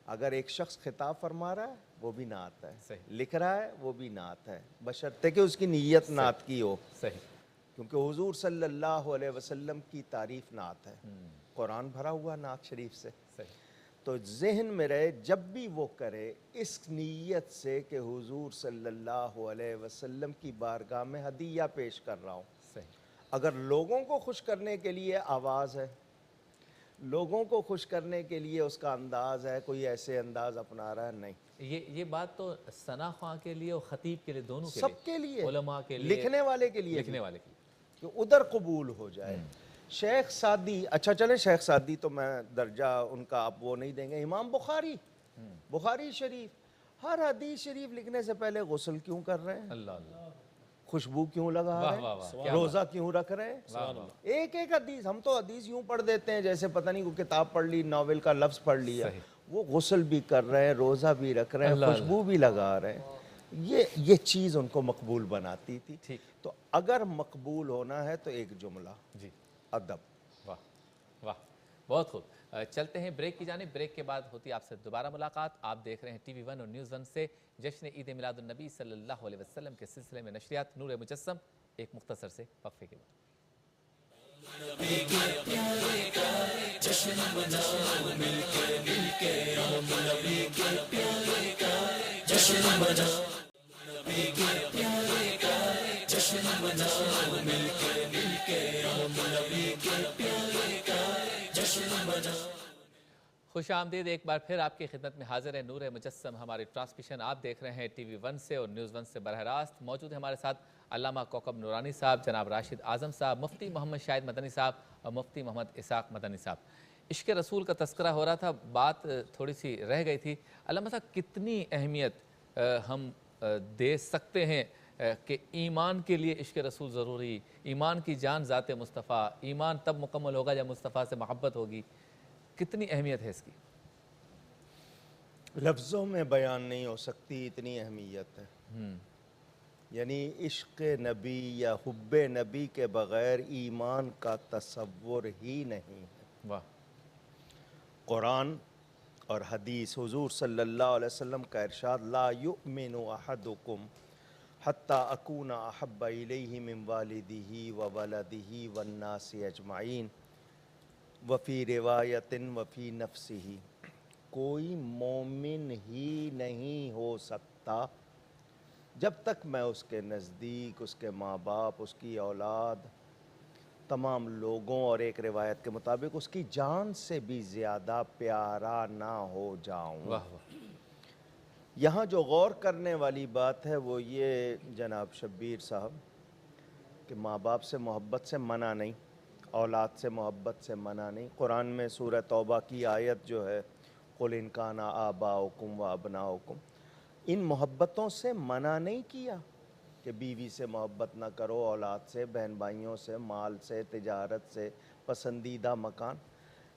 Speaker 3: اگر ایک شخص خطاب فرما رہا ہے وہ بھی نعت ہے،
Speaker 1: صحیح،
Speaker 3: لکھ رہا ہے وہ بھی نعت ہے، بشرطے کہ اس کی نیت نعت کی ہو،
Speaker 1: صحیح،
Speaker 3: کیونکہ حضور صلی اللہ علیہ وسلم کی تعریف نعت ہے، قرآن بھرا ہوا نعت شریف سے۔
Speaker 1: صحیح،
Speaker 3: تو ذہن میں رہے جب بھی وہ کرے اس نیت سے کہ حضور صلی اللہ علیہ وسلم کی بارگاہ میں ہدیہ پیش کر رہا ہوں۔
Speaker 1: صحیح،
Speaker 3: اگر لوگوں کو خوش کرنے کے لیے آواز ہے، لوگوں کو خوش کرنے کے لیے اس کا انداز ہے، کوئی ایسے انداز اپنا رہا ہے، نہیں،
Speaker 1: یہ بات تو ثنا خواں کے لیے اور خطیب کے لیے، دونوں کے
Speaker 3: سب کے لیے،
Speaker 1: علماء کے لیے،
Speaker 3: لکھنے والے کے لیے،
Speaker 1: لکھنے والے کے لیے۔
Speaker 3: کہ ادھر قبول ہو جائے۔ شیخ سعدی، اچھا چلیں شیخ سعدی تو میں درجہ ان کا آپ وہ نہیں دیں گے، امام بخاری شریف ہر حدیث شریف لکھنے سے پہلے غسل کیوں کر رہے ہیں،
Speaker 1: اللہ اللہ،
Speaker 3: خوشبو کیوں لگا
Speaker 1: واہ
Speaker 3: رہے
Speaker 1: واہ واہ،
Speaker 3: ہیں، روزہ کیوں رکھ رہے ہیں، ایک ایک حدیث، ہم تو حدیث یوں پڑھ دیتے ہیں جیسے پتہ نہیں کوئی کتاب پڑھ لی، ناول کا لفظ پڑھ لیا، وہ غسل بھی کر رہے ہیں، روزہ بھی رکھ رہے ہیں، خوشبو بھی لگا رہے ہیں، یہ چیز ان کو مقبول بناتی تھی۔
Speaker 1: ٹھیک،
Speaker 3: تو اگر مقبول ہونا ہے تو ایک جملہ،
Speaker 1: جی،
Speaker 3: ادب۔
Speaker 1: واہ واہ، بہت خوب۔ چلتے ہیں بریک کی جانب، بریک کے بعد ہوتی ہے آپ سے دوبارہ ملاقات۔ آپ دیکھ رہے ہیں ٹی وی 1 اور نیوز 1 سے جشن عید میلاد النبی صلی اللہ علیہ وسلم کے سلسلے میں نشریات نور مجسم، ایک مختصر سے وقفے کے بعد۔ خوش آمدید، ایک بار پھر آپ کی خدمت میں حاضر ہے نور مجسم۔ ہماری ٹرانسمیشن آپ دیکھ رہے ہیں ٹی وی 1 سے اور نیوز 1 سے براہ راست۔ موجود ہے ہمارے ساتھ علامہ کوکب نورانی صاحب، جناب راشد اعظم صاحب، مفتی محمد شاہد مدنی صاحب اور مفتی محمد اسحاق مدنی صاحب۔ عشق رسول کا تذکرہ ہو رہا تھا، بات تھوڑی سی رہ گئی تھی۔ علامہ صاحب، کتنی اہمیت ہم دے سکتے ہیں کہ ایمان کے لیے عشق رسول ضروری، ایمان کی جان ذات مصطفیٰ، ایمان تب مکمل ہوگا جب مصطفیٰ سے محبت ہوگی، کتنی اہمیت ہے اس کی؟
Speaker 3: لفظوں میں بیان نہیں ہو سکتی، اتنی اہمیت ہے۔ یعنی عشق نبی یا حب نبی کے بغیر ایمان کا تصور ہی نہیں ہے۔
Speaker 1: واہ،
Speaker 3: قرآن اور حدیث، حضور صلی اللہ علیہ وسلم کا ارشاد، لا یؤمن احدکم حتی اکون احب الیہ من والدہ وولدہ والناس اجمعین وفی روایت وفی نفسہ، کوئی مومن ہی نہیں ہو سکتا جب تک میں اس کے نزدیک، اس کے ماں باپ، اس کی اولاد، تمام لوگوں اور ایک روایت کے مطابق اس کی جان سے بھی زیادہ پیارا نہ ہو جاؤں۔
Speaker 1: واہ واہ،
Speaker 3: یہاں جو غور کرنے والی بات ہے وہ یہ جناب شبیر صاحب کہ ماں باپ سے محبت سے منع نہیں، اولاد سے محبت سے منع نہیں۔ قرآن میں سورہ توبہ کی آیت جو ہے، قُلْ إِنْ كَانَ آبَاؤُكُمْ وَأَبْنَاؤُكُمْ، ان محبتوں سے منع نہیں کیا کہ بیوی سے محبت نہ کرو، اولاد سے، بہن بھائیوں سے، مال سے، تجارت سے، پسندیدہ مکان،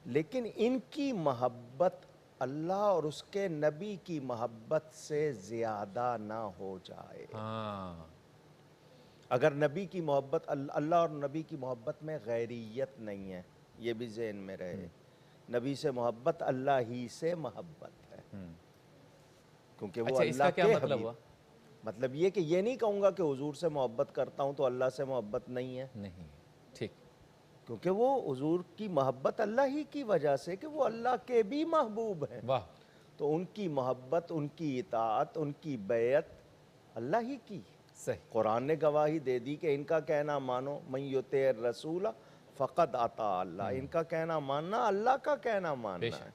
Speaker 3: لیکن ان کی محبت اللہ اور اس کے نبی کی محبت سے زیادہ نہ ہو جائے۔
Speaker 1: ہاں،
Speaker 3: اگر نبی کی محبت، اللہ اور نبی کی محبت میں غیریت نہیں ہے، یہ بھی ذہن میں رہے، نبی سے محبت اللہ ہی سے محبت ہے، کیونکہ وہ
Speaker 1: اچھا، اس کا
Speaker 3: اللہ
Speaker 1: کیا
Speaker 3: کے
Speaker 1: مطلب
Speaker 3: حبیب۔
Speaker 1: ہوا؟
Speaker 3: مطلب یہ کہ یہ نہیں کہوں گا کہ حضور سے محبت کرتا ہوں تو اللہ سے محبت نہیں ہے،
Speaker 1: نہیں، ٹھیک،
Speaker 3: کیونکہ وہ حضور کی محبت اللہ ہی کی وجہ سے کہ وہ اللہ کے بھی محبوب ہیں،
Speaker 1: واہ،
Speaker 3: تو ان کی محبت، ان کی اطاعت، ان کی بیعت اللہ ہی کی۔
Speaker 1: صحیح،
Speaker 3: قرآن نے گواہی دے دی کہ ان کا کہنا مانو، من یطیع الرسول فقد اطاع اللہ، ان کا کہنا ماننا اللہ کا کہنا ماننا ہے۔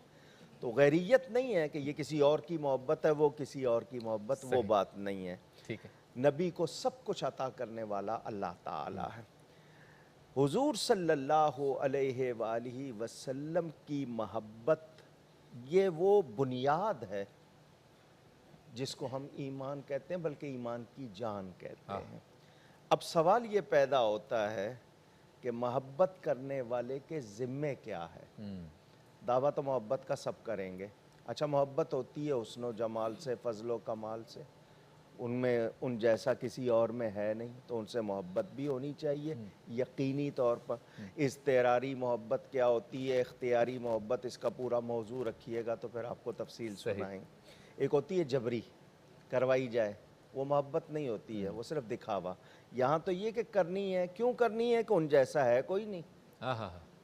Speaker 3: تو غیریت نہیں ہے کہ یہ کسی اور کی محبت ہے، وہ کسی اور کی محبت، وہ بات نہیں ہے۔
Speaker 1: ٹھیک ہے،
Speaker 3: نبی کو سب کچھ عطا کرنے والا اللہ تعالی ہے۔ حضور صلی اللہ علیہ وآلہ وسلم کی محبت یہ وہ بنیاد ہے جس کو ہم ایمان کہتے ہیں، بلکہ ایمان کی جان کہتے ہیں۔ اب سوال یہ پیدا ہوتا ہے کہ محبت کرنے والے کے ذمے کیا ہے۔ دعویٰ تو محبت کا سب کریں گے، اچھا محبت ہوتی ہے حسن و جمال سے، فضل و کمال سے، ان میں ان جیسا کسی اور میں ہے نہیں، تو ان سے محبت بھی ہونی چاہیے یقینی طور پر۔ اضطراری محبت کیا ہوتی ہے، اختیاری محبت، اس کا پورا موضوع رکھیے گا تو پھر آپ کو تفصیل سنائیں گے۔ ایک ہوتی ہے جبری، کروائی جائے، وہ محبت نہیں ہوتی ہے، وہ صرف دکھاوا۔ یہاں تو یہ کہ کرنی ہے، کیوں کرنی ہے کہ ان جیسا ہے کوئی نہیں،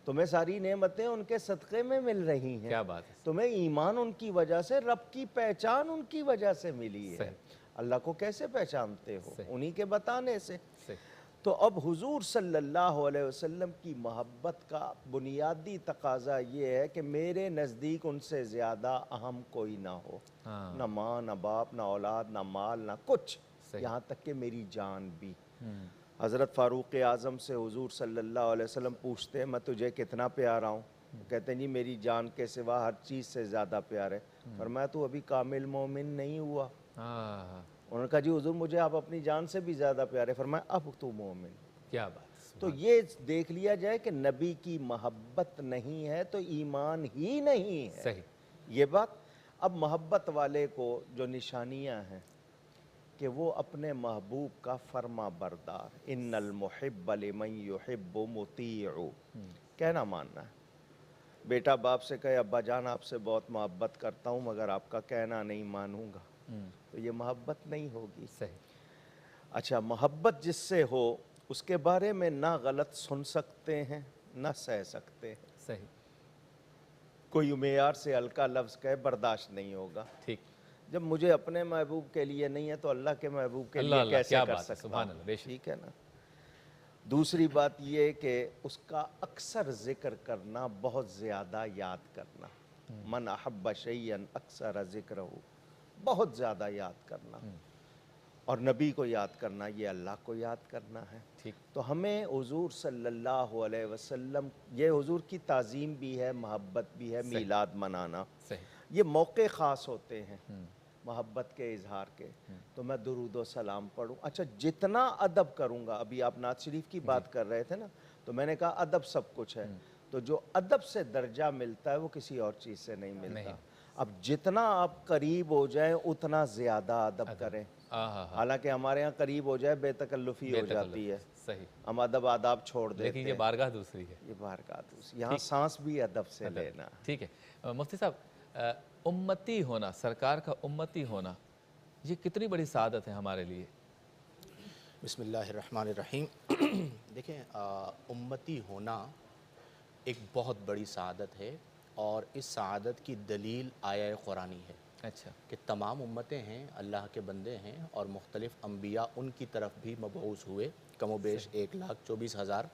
Speaker 3: تمہیں ساری نعمتیں ان کے صدقے میں مل رہی ہیں،
Speaker 1: کیا بات ہے،
Speaker 3: تمہیں ایمان ان کی وجہ سے، رب کی پہچان ان کی وجہ سے ملی ہے۔ اللہ کو کیسے پہچانتے ہو؟ انہی کے بتانے سے۔ تو اب حضور صلی اللہ علیہ وسلم کی محبت کا بنیادی تقاضا یہ ہے کہ میرے نزدیک ان سے زیادہ اہم کوئی نہ ہو، نہ ماں، نہ باپ، نہ اولاد، نہ مال، نہ کچھ، یہاں تک کہ میری جان بھی۔ حضرت فاروق اعظم سے حضور صلی اللہ علیہ وسلم پوچھتے ہیں میں تجھے کتنا پیارا ہوں؟ کہتے ہیں جی میری جان کے سوا ہر چیز سے زیادہ پیار ہے۔ فرمایا تو ابھی کامل مومن نہیں ہوا۔ انہوں نے کہا جی حضور مجھے آپ اپنی جان سے بھی زیادہ پیارے۔ فرمایا اب تو مومن۔
Speaker 1: کیا بات۔
Speaker 3: تو یہ دیکھ لیا جائے کہ نبی کی محبت نہیں ہے تو ایمان ہی نہیں ہے۔
Speaker 1: صحیح
Speaker 3: یہ بات۔ اب محبت والے کو جو نشانیاں ہیں کہ وہ اپنے محبوب کا فرما بردار، ان المحب لمن یحب مطیع، کہنا ماننا ہے۔ بیٹا باپ سے کہے ابا جان آپ سے بہت محبت کرتا ہوں مگر آپ کا کہنا نہیں مانوں گا، تو یہ محبت نہیں ہوگی۔
Speaker 1: صحیح۔
Speaker 3: اچھا محبت جس سے ہو اس کے بارے میں نہ غلط سن سکتے ہیں نہ سہ سکتے ہیں۔
Speaker 1: صحیح۔
Speaker 3: کوئی معیار سے ہلکا لفظ کہے برداشت نہیں ہوگا۔
Speaker 1: ٹھیک۔
Speaker 3: جب مجھے اپنے محبوب کے لیے نہیں ہے تو اللہ کے محبوب کے لیے کیسے کر سکتا ہوں؟ ٹھیک ہے نا۔ دوسری بات یہ کہ اس کا اکثر ذکر کرنا، بہت زیادہ یاد کرنا۔ من احب شیئا اکثر ذکرہ، بہت زیادہ یاد کرنا، اور نبی کو یاد کرنا یہ اللہ کو یاد کرنا ہے۔ تو ہمیں حضور صلی اللہ علیہ وسلم، یہ حضور کی تعظیم بھی ہے، محبت بھی ہے، میلاد منانا، یہ موقع خاص ہوتے ہیں محبت کے اظہار کے، تو میں درود و سلام پڑھوں۔ اچھا جتنا ادب کروں گا، ابھی آپ نعت شریف کی بات کر رہے تھے نا، تو میں نے کہا ادب سب کچھ ہے، تو جو ادب سے درجہ ملتا ہے وہ کسی اور چیز سے نہیں ملتا۔ اب جتنا آپ قریب ہو جائیں اتنا زیادہ ادب کریں، حالانکہ ہمارے ہاں قریب ہو جائے بے تکلفی ہو جاتی ہے، ہم ادب آداب چھوڑ دیتے ہیں،
Speaker 1: لیکن یہ بارگاہ دوسری ہے،
Speaker 3: یہ بارگاہ دوسری، یہاں سانس بھی ادب سے لینا۔
Speaker 1: ٹھیک ہے مفتی صاحب، امتی ہونا، سرکار کا امتی ہونا، یہ کتنی بڑی سعادت ہے ہمارے لیے؟
Speaker 5: بسم اللہ الرحمن الرحیم۔ دیکھیں امتی ہونا ایک بہت بڑی سعادت ہے، اور اس سعادت کی دلیل آیہ قرآنی ہے۔
Speaker 1: اچھا،
Speaker 5: کہ تمام امتیں ہیں، اللہ کے بندے ہیں، اور مختلف انبیاء ان کی طرف بھی مبعوث ہوئے، کم و بیش 1,24,000،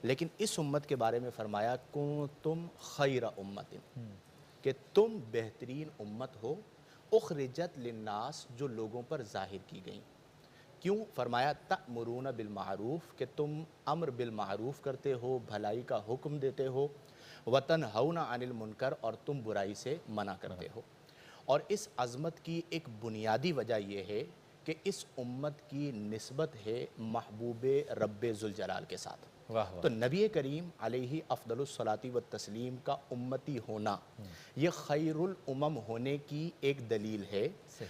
Speaker 5: لیکن اس امت کے بارے میں فرمایا کنتم خیر امت، کہ تم بہترین امت ہو، اخرجت للناس، جو لوگوں پر ظاہر کی گئیں۔ کیوں؟ فرمایا تأمرون بالمعروف، کہ تم امر بالمعروف کرتے ہو، بھلائی کا حکم دیتے ہو، وتنہون عن المنکر، اور تم برائی سے منع کرتے ہو۔ اور اس عظمت کی ایک بنیادی وجہ یہ ہے کہ اس امت کی نسبت ہے محبوب رب ذوالجلال کے ساتھ۔ تو نبی کریم علیہ افضل الصلاۃ والتسلیم کا امتی ہونا یہ خیر الامم ہونے کی ایک دلیل ہے،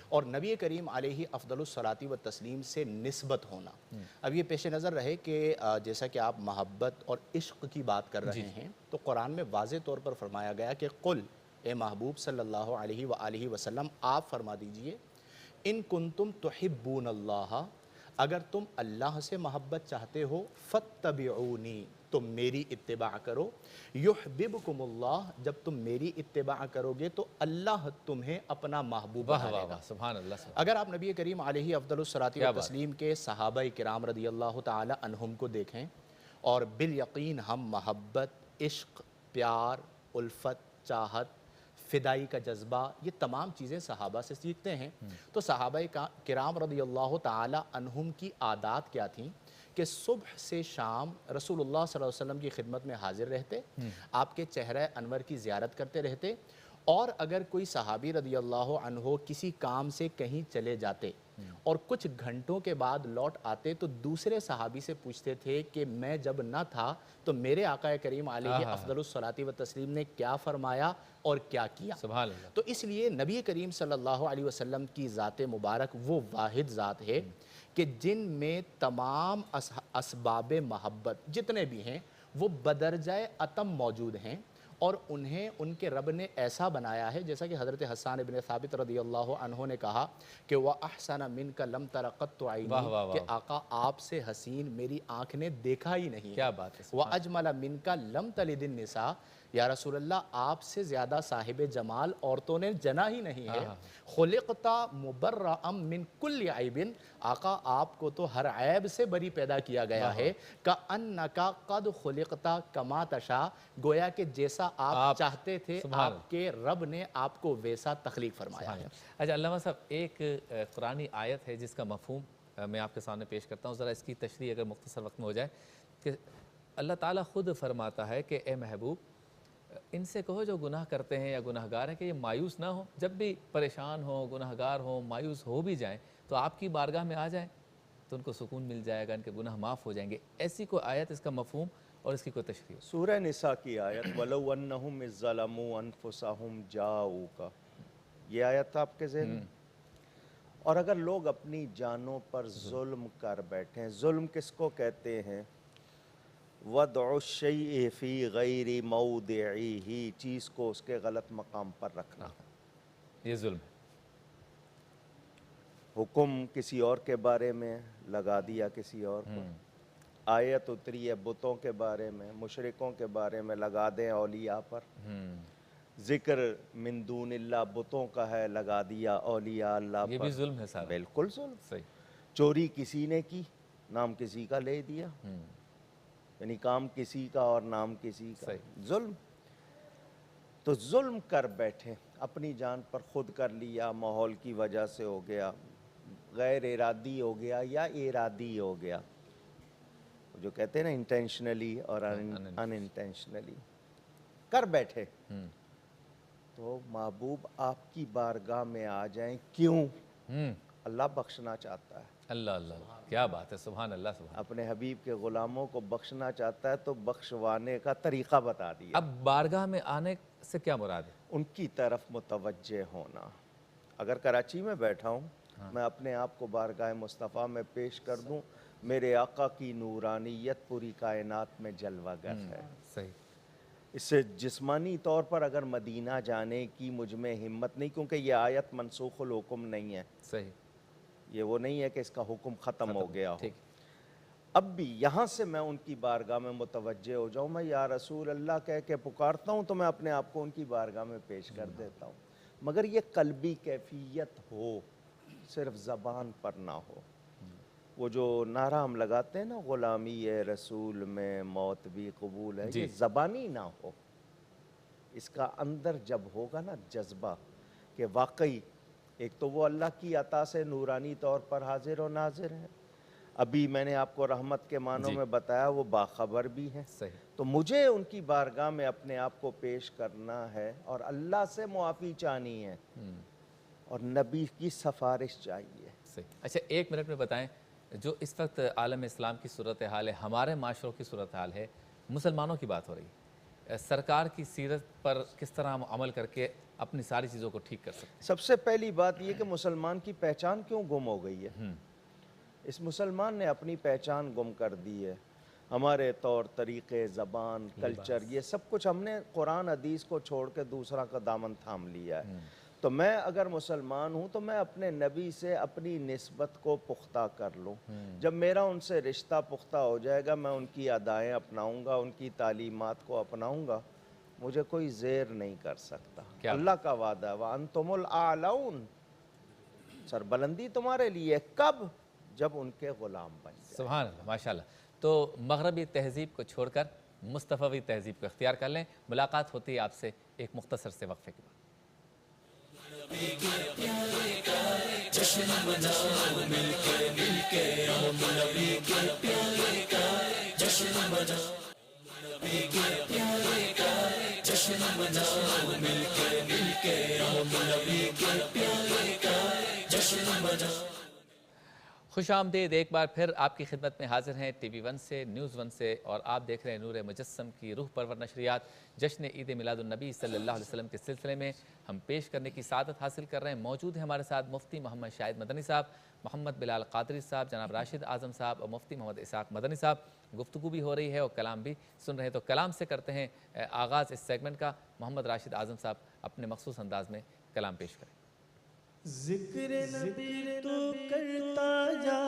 Speaker 5: اور نبی کریم علیہ افضل الصلاۃ والتسلیم سے نسبت ہونا۔ اب یہ پیش نظر رہے کہ جیسا کہ آپ محبت اور عشق کی بات کر رہے ہیں، تو قرآن میں واضح طور پر فرمایا گیا کہ قل، اے محبوب صلی اللہ علیہ وآلہ وسلم آپ فرما دیجئے، ان کنتم تحبون اللہ، اگر تم اللہ سے محبت چاہتے ہو، فاتبعونی، تم میری اتباع کرو، یحببکم اللہ، جب تم میری اتباع کرو گے تو اللہ تمہیں اپنا محبوب بنا لے گا۔
Speaker 1: سبحان اللہ۔
Speaker 5: اگر آپ نبی کریم علیہ افضل الصلاۃ والتسلیم کے صحابہ کرام رضی اللہ تعالی عنہم کو دیکھیں، اور بالیقین ہم محبت، عشق، پیار، الفت، چاہت، فدائی کا جذبہ، یہ تمام چیزیں صحابہ سے سیکھتے ہیں۔ تو صحابہ کرام رضی اللہ تعالی عنہم کی عادات کیا تھیں کہ صبح سے شام رسول اللہ صلی اللہ علیہ وسلم کی خدمت میں حاضر رہتے، آپ کے چہرہ انور کی زیارت کرتے رہتے، اور اگر کوئی صحابی رضی اللہ عنہ کسی کام سے کہیں چلے جاتے اور کچھ گھنٹوں کے بعد لوٹ آتے تو دوسرے صحابی سے پوچھتے تھے کہ میں جب نہ تھا تو میرے آقا کریم علیہ افضل الصلاۃ والتسلیم نے کیا فرمایا اور کیا کیا.
Speaker 1: سبحان اللہ.
Speaker 5: تو اس لیے نبی کریم صلی اللہ علیہ وسلم کی ذات مبارک وہ واحد ذات ہے کہ جن میں تمام اسباب محبت جتنے بھی ہیں وہ بدرجہ اتم موجود ہیں، اور انہیں ان کے رب نے ایسا بنایا ہے جیسا کہ حضرت حسان ابن ثابت رضی اللہ عنہ نے کہا کہ وَأَحْسَنَ مِنْكَ لَمْ تَرَ قَطُّ عَيْنِي، کہ آقا آپ سے حسین میری آنکھ نے دیکھا ہی نہیں.
Speaker 1: کیا بات ہے.
Speaker 5: وَأَجْمَلَ مِنْكَ لَمْ تَلِدِ النِّسَاء، یا رسول اللہ آپ سے زیادہ صاحب جمال عورتوں نے جنا ہی نہیں ہے. خلقتا مبرأ من کل عیب، آقا آپ کو تو ہر عیب سے بری پیدا کیا گیا ہے. کأنکا قد خلقتا کما تشاء، گویا کہ جیسا آپ چاہتے تھے آپ کے رب نے آپ کو ویسا تخلیق فرمایا ہے.
Speaker 1: اچھا علامہ صاحب، ایک قرآنی آیت ہے جس کا مفہوم میں آپ کے سامنے پیش کرتا ہوں، ذرا اس کی تشریح اگر مختصر وقت میں ہو جائے. کہ اللہ تعالیٰ خود فرماتا ہے کہ اے محبوب ان سے کہو جو گناہ کرتے ہیں یا گناہ گار ہیں کہ یہ مایوس نہ ہوں، جب بھی پریشان ہوں، گناہ گار ہوں، مایوس ہو بھی جائیں تو آپ کی بارگاہ میں آ جائیں تو ان کو سکون مل جائے گا، ان کے گناہ معاف ہو جائیں گے. ایسی کوئی آیت، اس کا مفہوم اور اس کی کوئی تشریح.
Speaker 3: سورہ نساء کی آیت وَلَوْ أَنَّهُمْ إِذْ ظَلَمُوا أَنفُسَهُمْ جَاءُوكَ، یہ آیت آپ کے ذہن میں. اور اگر لوگ اپنی جانوں پر ظلم کر بیٹھیں، ظلم کس کو کہتے ہیں؟ وَضْعُ الشَّيْءِ فِي غَيْرِ مَوْضِعِهِ، چیز کو اس کے غلط مقام پر رکھنا.
Speaker 1: یہ ظلم ہے.
Speaker 3: حکم کسی اور کے بارے میں لگا دیا کسی اور کو، آیت اتری ہے بتوں کے بارے میں، مشرکوں کے بارے میں لگا دیں اولیاء پر. ذکر من دون اللہ بتوں کا ہے، لگا دیا اولیاء اللہ پر.
Speaker 1: یہ بھی ظلم ہے سارا.
Speaker 3: بالکل ظلم.
Speaker 1: صحیح.
Speaker 3: چوری کسی نے کی، نام کسی کا لے دیا، یعنی کام کسی کا اور نام کسی کا. ظلم. تو ظلم کر بیٹھے، اپنی جان پر خود کر لیا، ماحول کی وجہ سے ہو گیا، غیر ارادی ہو گیا یا ارادی ہو گیا، جو کہتے ہیں نا انٹینشنلی اور ان انٹینشنلی کر بیٹھے. تو محبوب آپ کی بارگاہ میں آ جائیں. کیوں؟ اللہ بخشنا چاہتا ہے.
Speaker 1: اللہ اللہ، کیا بات ہے. سبحان اللہ. سبحان.
Speaker 3: اپنے حبیب کے غلاموں کو بخشنا چاہتا ہے تو بخشوانے کا طریقہ بتا دیا.
Speaker 1: اب بارگاہ میں آنے سے کیا مراد ہے؟
Speaker 3: ان کی طرف متوجہ ہونا. اگر کراچی میں بیٹھا ہوں، میں اپنے آپ کو بارگاہ مصطفیٰ میں پیش کر دوں، میرے آقا کی نورانیت پوری کائنات میں جلوہ گر ہے.
Speaker 1: صحیح.
Speaker 3: اس سے جسمانی طور پر اگر مدینہ جانے کی مجھ میں ہمت نہیں، کیونکہ یہ آیت منسوخ الحکم نہیں ہے.
Speaker 1: صحیح.
Speaker 3: یہ وہ نہیں ہے کہ اس کا حکم ختم ہو گیا ہو.
Speaker 1: ٹھیک.
Speaker 3: اب بھی یہاں سے میں ان کی بارگاہ میں متوجہ ہو جاؤں، میں یا رسول اللہ کہہ کے پکارتا ہوں تو میں اپنے آپ کو ان کی بارگاہ میں پیش کر دیتا ہوں. مگر یہ قلبی کیفیت ہو، صرف زبان پر نہ ہو. وہ جو نعرہ ہم لگاتے ہیں نا، غلامی رسول میں موت بھی قبول ہے، یہ زبانی نہ ہو. اس کا اندر جب ہوگا نا جذبہ کہ واقعی ایک تو وہ اللہ کی عطا سے نورانی طور پر حاضر و ناظر ہے. ابھی میں نے آپ کو رحمت کے معنوں میں بتایا، وہ باخبر بھی ہیں. تو مجھے ان کی بارگاہ میں اپنے آپ کو پیش کرنا ہے اور اللہ سے معافی چاہنی ہے اور نبی کی سفارش چاہیے.
Speaker 1: اچھا 1 منٹ میں بتائیں، جو اس وقت عالم اسلام کی صورتحال ہے، ہمارے معاشروں کی صورتحال ہے، مسلمانوں کی بات ہو رہی ہے، سرکار کی سیرت پر کس طرح ہم عمل کر کے اپنی ساری چیزوں کو ٹھیک کر سکتے ہیں؟
Speaker 3: سب سے پہلی بات یہ کہ مسلمان کی پہچان کیوں گم ہو گئی ہے. اس مسلمان نے اپنی پہچان گم کر دی ہے. ہمارے طور طریقے، زبان، کلچر، یہ سب کچھ ہم نے قرآن حدیث کو چھوڑ کے دوسرا کا دامن تھام لیا ہے. تو میں اگر مسلمان ہوں تو میں اپنے نبی سے اپنی نسبت کو پختہ کر لوں. جب میرا ان سے رشتہ پختہ ہو جائے گا، میں ان کی ادائیں اپناؤں گا، ان کی تعلیمات کو اپناؤں گا، مجھے کوئی زیر نہیں کر سکتا. اللہ کا وعدہ ہے وَأَنْتُمُ الْأَعْلَوْنَ، سربلندی تمہارے لیے. کب؟ جب ان کے غلام بن جائے.
Speaker 1: سبحان اللہ، ماشاءاللہ. تو مغربی تہذیب کو چھوڑ کر مصطفی تہذیب کو اختیار کر لیں. ملاقات ہوتی ہے آپ سے ایک مختصر سے وقفے کے بعد. جشن مناؤ مل کے ہم نبی کے پیارے کا جشن مناؤ، نبی کے پیارے کا جشن مناؤ مل کے ہم نبی کے پیارے کا جشن مناؤ. خوش آمدید، ایک بار پھر آپ کی خدمت میں حاضر ہیں ٹی وی 1 سے، نیوز 1 سے، اور آپ دیکھ رہے ہیں نور مجسم کی روح پرور نشریات۔ جشن عید میلاد النبی صلی اللہ علیہ وسلم کے سلسلے میں ہم پیش کرنے کی سعادت حاصل کر رہے ہیں۔ موجود ہیں ہمارے ساتھ مفتی محمد شاہد مدنی صاحب، محمد بلال قادری صاحب، جناب راشد اعظم صاحب اور مفتی محمد اسحاق مدنی صاحب۔ گفتگو بھی ہو رہی ہے اور کلام بھی سن رہے ہیں، تو کلام سے کرتے ہیں آغاز اس سیگمنٹ کا۔ محمد راشد اعظم صاحب اپنے مخصوص انداز میں کلام پیش کریں۔
Speaker 6: ذکر نبی تو کرتا جا،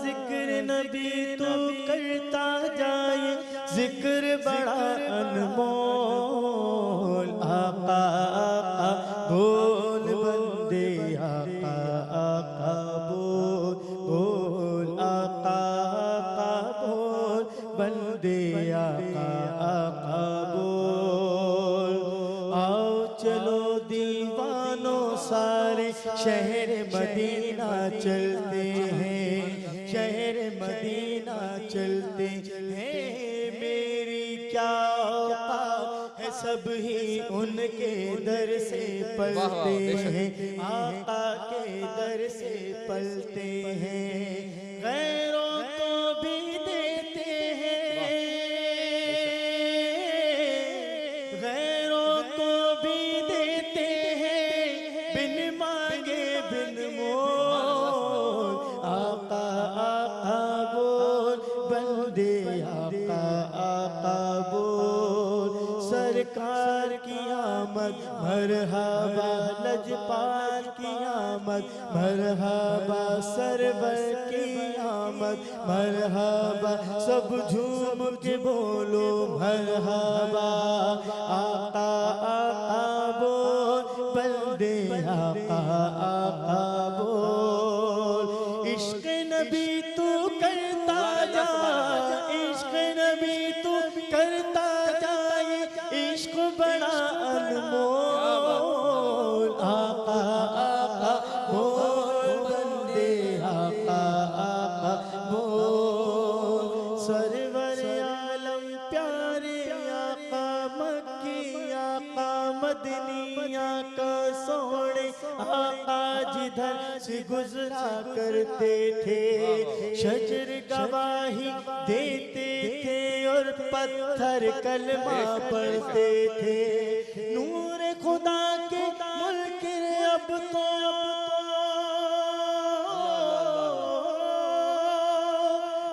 Speaker 6: ذکر نبی تو کرتا جائے، ذکر بڑا انمول، آقا آقا بول بندے، آقا آقا بول بول، آقا آقا بول بندے، آقا آقا بول۔ آؤ چلو دیوانوں سارے شہر مدینہ چلتے ہیں، شہر مدینہ چلتے ہیں، میری کیا اوقات ہے، سب ہی ان کے در سے پلتے ہیں، آقا کے در سے پلتے ہیں، غیروں کو بھی دیتے ہیں، غیروں کو بھی دیتے ہیں، بن مانگے بن مول، آقا آقا بول بندے، آقا آقا بول۔ سرکار کی آمد مرحبا، لجپال کی آمد مرحبا، سرور کی آمد مرحبا، سب جھوم کے بولو مرحبا، آقا آقا بول بندے، آقا آقا بول۔ عشق نبی تو کرتا جا، عشق نبی تو کرتا جائے، عشق بڑا انمول، آقا آقا بول بندے، آقا آقا بول۔ سرور عالم پیارے آقا مکی، آقا مدنی، آقا سوڑے، آقا جدھر سے گزرا کرتے تھے شجر گواہی دیتے تھے اور پتھر کلمہ پڑھتے تھے، نور خدا کے ملک اب تو،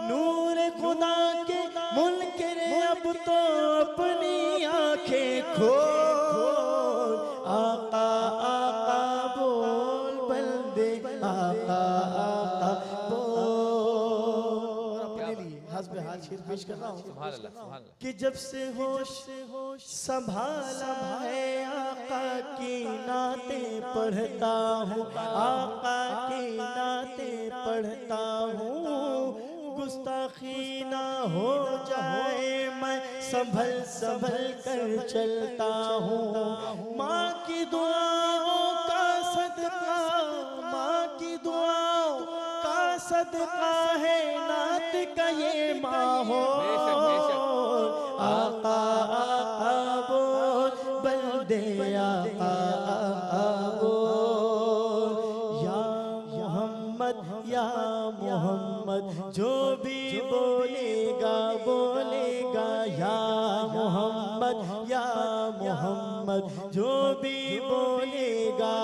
Speaker 6: نور خدا کے ملک اب تو اپنی آنکھیں کھول، آقا آقا بول بندے، آقا آقا بول۔ اپنے لیے حسب حال شیر پیش کر رہا ہوں،
Speaker 1: سبحان اللہ سبحان اللہ۔
Speaker 6: کہ جب سے ہوش سنبھالا ہے، آقا کی نعتیں پڑھتا ہوں، آقا کی نعتیں پڑھتا ہوں، گستاخی نہ ہو جائے میں سنبھل سنبھل کر چلتا ہوں، ماں کی دعاؤں کا صدقہ، ماں کی دعاؤں کا صدقہ ہے نعت کا یہ ماحول، آقا آقا بول بندے، آقا آقا بول۔ یا محمد یا محمد جو بھی بولے گا بولے گا، یا محمد یا محمد جو بھی بولے گا،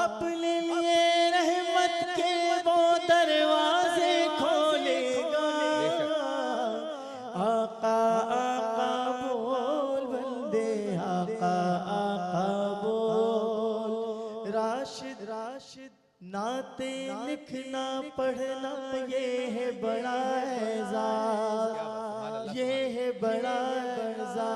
Speaker 6: اپنے لیے رحمت کے وہ دروازے کھولے گا، آقا آقا بول بندے، آقا آقا بول۔ راشد راشد نعتیں لکھنا پڑھنا یہ ہے بڑا اعزاز، یہ ہے بڑا اعزاز،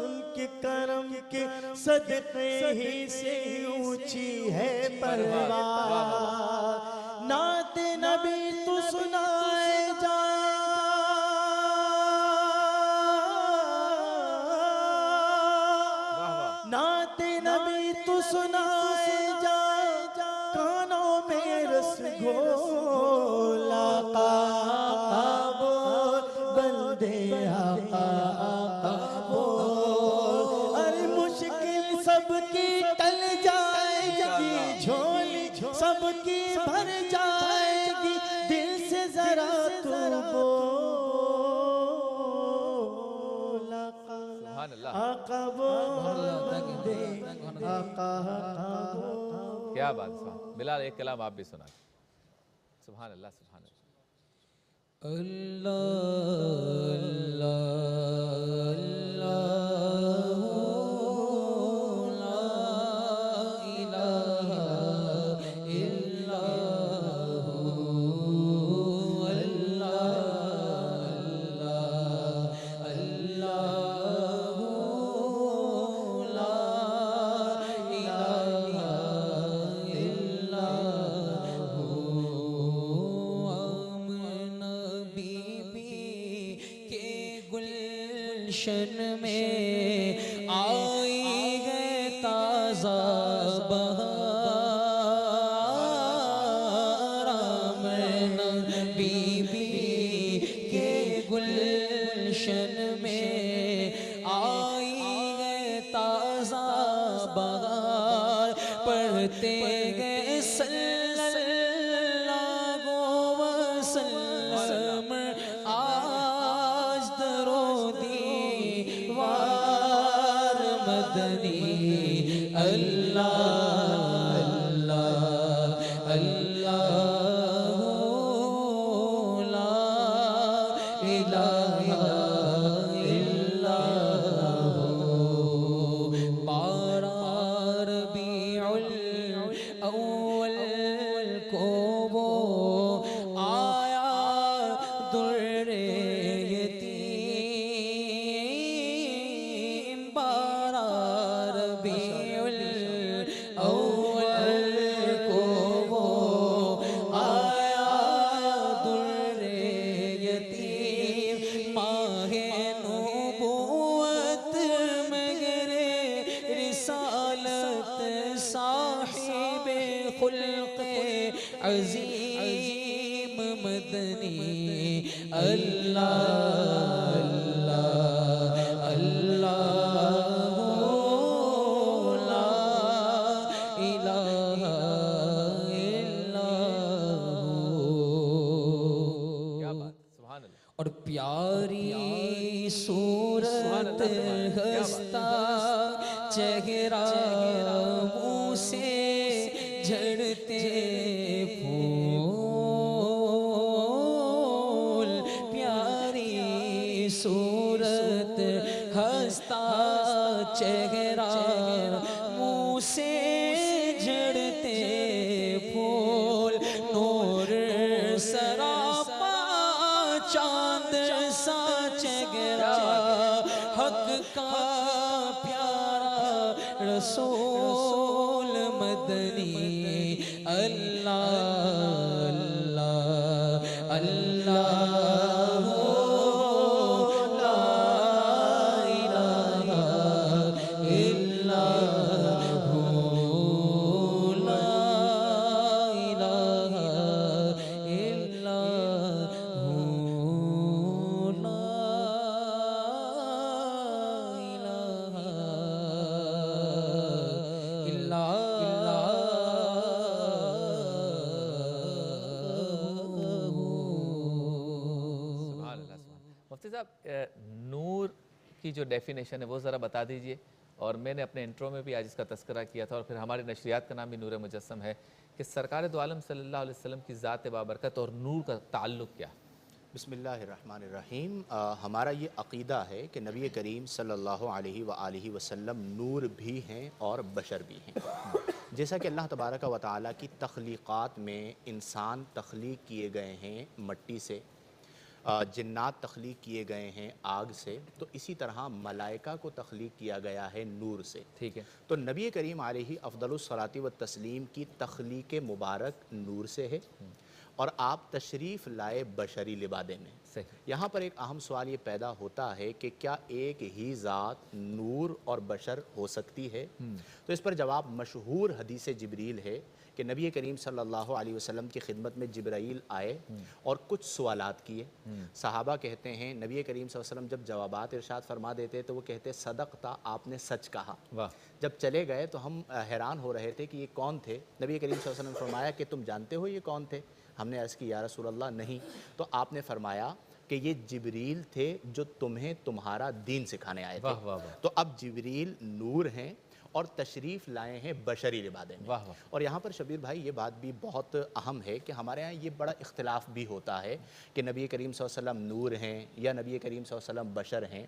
Speaker 6: ان کے کرم کے صدقے ہی سے اونچی ہے پرواز، نعت نبی تو سنائے جا، نعت نبی تو سنائے جا، کانوں میں رس گھول، آقا آقا بول بندے، آقا آقا بول۔ ارے مشکل سب کی ٹل جائے گی، جھولی سب کی بھر جائے گی دل سے ذرا تو بول
Speaker 1: سبحان اللہ،
Speaker 6: آقا بول بندے آقا بول.
Speaker 1: کیا بات ہے. بلال ایک کلام آپ بھی سنا. سبحان اللہ سبحان اللہ.
Speaker 7: گلشن میں آئی ہے تازہ بہار. آمنہ بی بی کے گلشن میں آئی ہے تازہ بہار. پڑھتے گئے صلی اللہ وسلم آج درو دیوار مدنی. اللہ اللہ اللہ لا الہ الا اللہ. بارہ ربیع الاول کو وہ آیا در یتیم. بارہ ربیع الاول کو وہ آیا در یتیم. ماہ نبوت مگر رسالت صاحب خلق عظیم مدنی. اللہ اللہ اللہ لا الہ الا اللہ.
Speaker 1: کیا بات. سبحان اللہ.
Speaker 7: اور پیاری صورت ہستا چہرہ منہ سے جھڑتے پھول. پیاری صورت ہستا چہرہ منہ سے جھڑتے پھول. نور سراپا چاند سا چہرہ حق کا پیارا رسول مدنی. اللہ اللہ اللہ لا الہ الا اللہ لا الہ الا اللہ لا الہ الا
Speaker 1: سبحان اللہ سبحان. مفتی صاحب نور کی جو ڈیفینیشن ہے وہ ذرا بتا دیجئے. اور میں نے اپنے انٹرو میں بھی آج اس کا تذکرہ کیا تھا اور پھر ہماری نشریات کا نام بھی نور مجسم ہے کہ سرکار دو عالم صلی اللہ علیہ وسلم کی ذات بابرکت اور نور کا تعلق کیا.
Speaker 5: بسم اللہ الرحمن الرحیم. ہمارا یہ عقیدہ ہے کہ نبی کریم صلی اللہ علیہ وآلہ وسلم نور بھی ہیں اور بشر بھی ہیں. جیسا کہ اللہ تبارک و تعالیٰ کی تخلیقات میں انسان تخلیق کیے گئے ہیں مٹی سے، جنات تخلیق کیے گئے ہیں آگ سے، تو اسی طرح ملائکہ کو تخلیق کیا گیا ہے نور سے.
Speaker 1: ٹھیک ہے.
Speaker 5: تو نبی کریم علیہ افضل الصلاۃ والتسلیم کی تخلیق مبارک نور سے ہے اور آپ تشریف لائے بشری لبادے میں. یہاں پر ایک اہم سوال یہ پیدا ہوتا ہے کہ کیا ایک ہی ذات نور اور بشر ہو سکتی ہے؟ تو اس پر جواب مشہور حدیث جبریل ہے کہ نبی کریم صلی اللہ علیہ وسلم کی خدمت میں جبرائیل آئے اور کچھ سوالات کیے. صحابہ کہتے ہیں نبی کریم صلی اللہ علیہ وسلم جب جوابات ارشاد فرما دیتے تو وہ کہتے صدقتا، آپ نے سچ کہا. جب چلے گئے تو ہم حیران ہو رہے تھے کہ یہ کون تھے. نبی کریم صلی اللہ علیہ وسلم نے فرمایا کہ تم جانتے ہو یہ کون تھے؟ ہم نے عرض کی یا رسول اللہ نہیں. تو آپ نے فرمایا کہ یہ جبریل تھے جو تمہیں تمہارا دین سکھانے آئے تھے. تو اب جبریل نور ہیں اور تشریف لائے ہیں بشری لبادے میں. اور یہاں پر شبیر بھائی یہ بات بھی بہت اہم ہے کہ ہمارے ہاں یہ بڑا اختلاف بھی ہوتا ہے کہ نبی کریم صلی اللہ علیہ وسلم نور ہیں یا نبی کریم صلی اللہ علیہ وسلم بشر ہیں.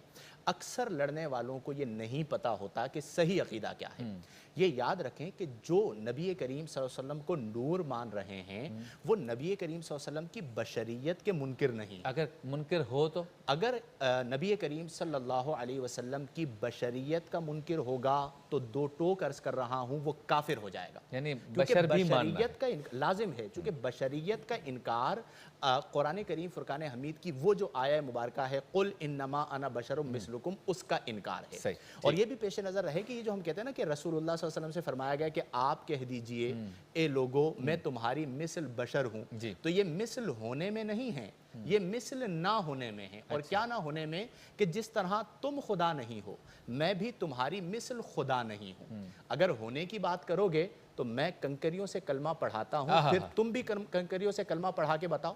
Speaker 5: اکثر لڑنے والوں کو یہ نہیں پتہ ہوتا کہ صحیح عقیدہ کیا ہے. یہ یاد رکھیں کہ جو نبی کریم صلی اللہ علیہ وسلم کو نور مان رہے ہیں وہ نبی کریم صلی اللہ علیہ وسلم کی بشریت کے منکر نہیں.
Speaker 1: اگر منکر ہو تو
Speaker 5: اگر نبی کریم صلی اللہ علیہ وسلم کی بشریت کا منکر ہوگا تو دو ٹوک عرض کر رہا ہوں وہ کافر ہو جائے گا.
Speaker 1: یعنی بشر بھی ماننا
Speaker 5: بشریت کا لازم ہے چونکہ بشریت کا انکار قرآن کریم فرقان حمید کی وہ جو آیہ مبارکہ ہے قل انما انا بشر مثلکم اس کا انکار ہے. اور یہ بھی پیش نظر رہے کہ یہ جو ہم کہتے ہیں نا کہ رسول اللہ صلی اللہ علیہ وسلم سے فرمایا گیا کہ آپ کہہ دیجئے اے لوگو میں تمہاری مثل بشر ہوں. تو یہ مثل ہونے میں نہیں ہے، یہ مثل نہ ہونے میں ہے. اور کیا نہ ہونے میں کہ جس طرح تم خدا نہیں ہو میں بھی تمہاری مثل خدا نہیں ہوں. اگر ہونے کی بات کرو گے تو میں کنکریوں سے کلمہ پڑھاتا ہوں پھر تم بھی کنکریوں سے کلمہ پڑھا کے بتاؤ.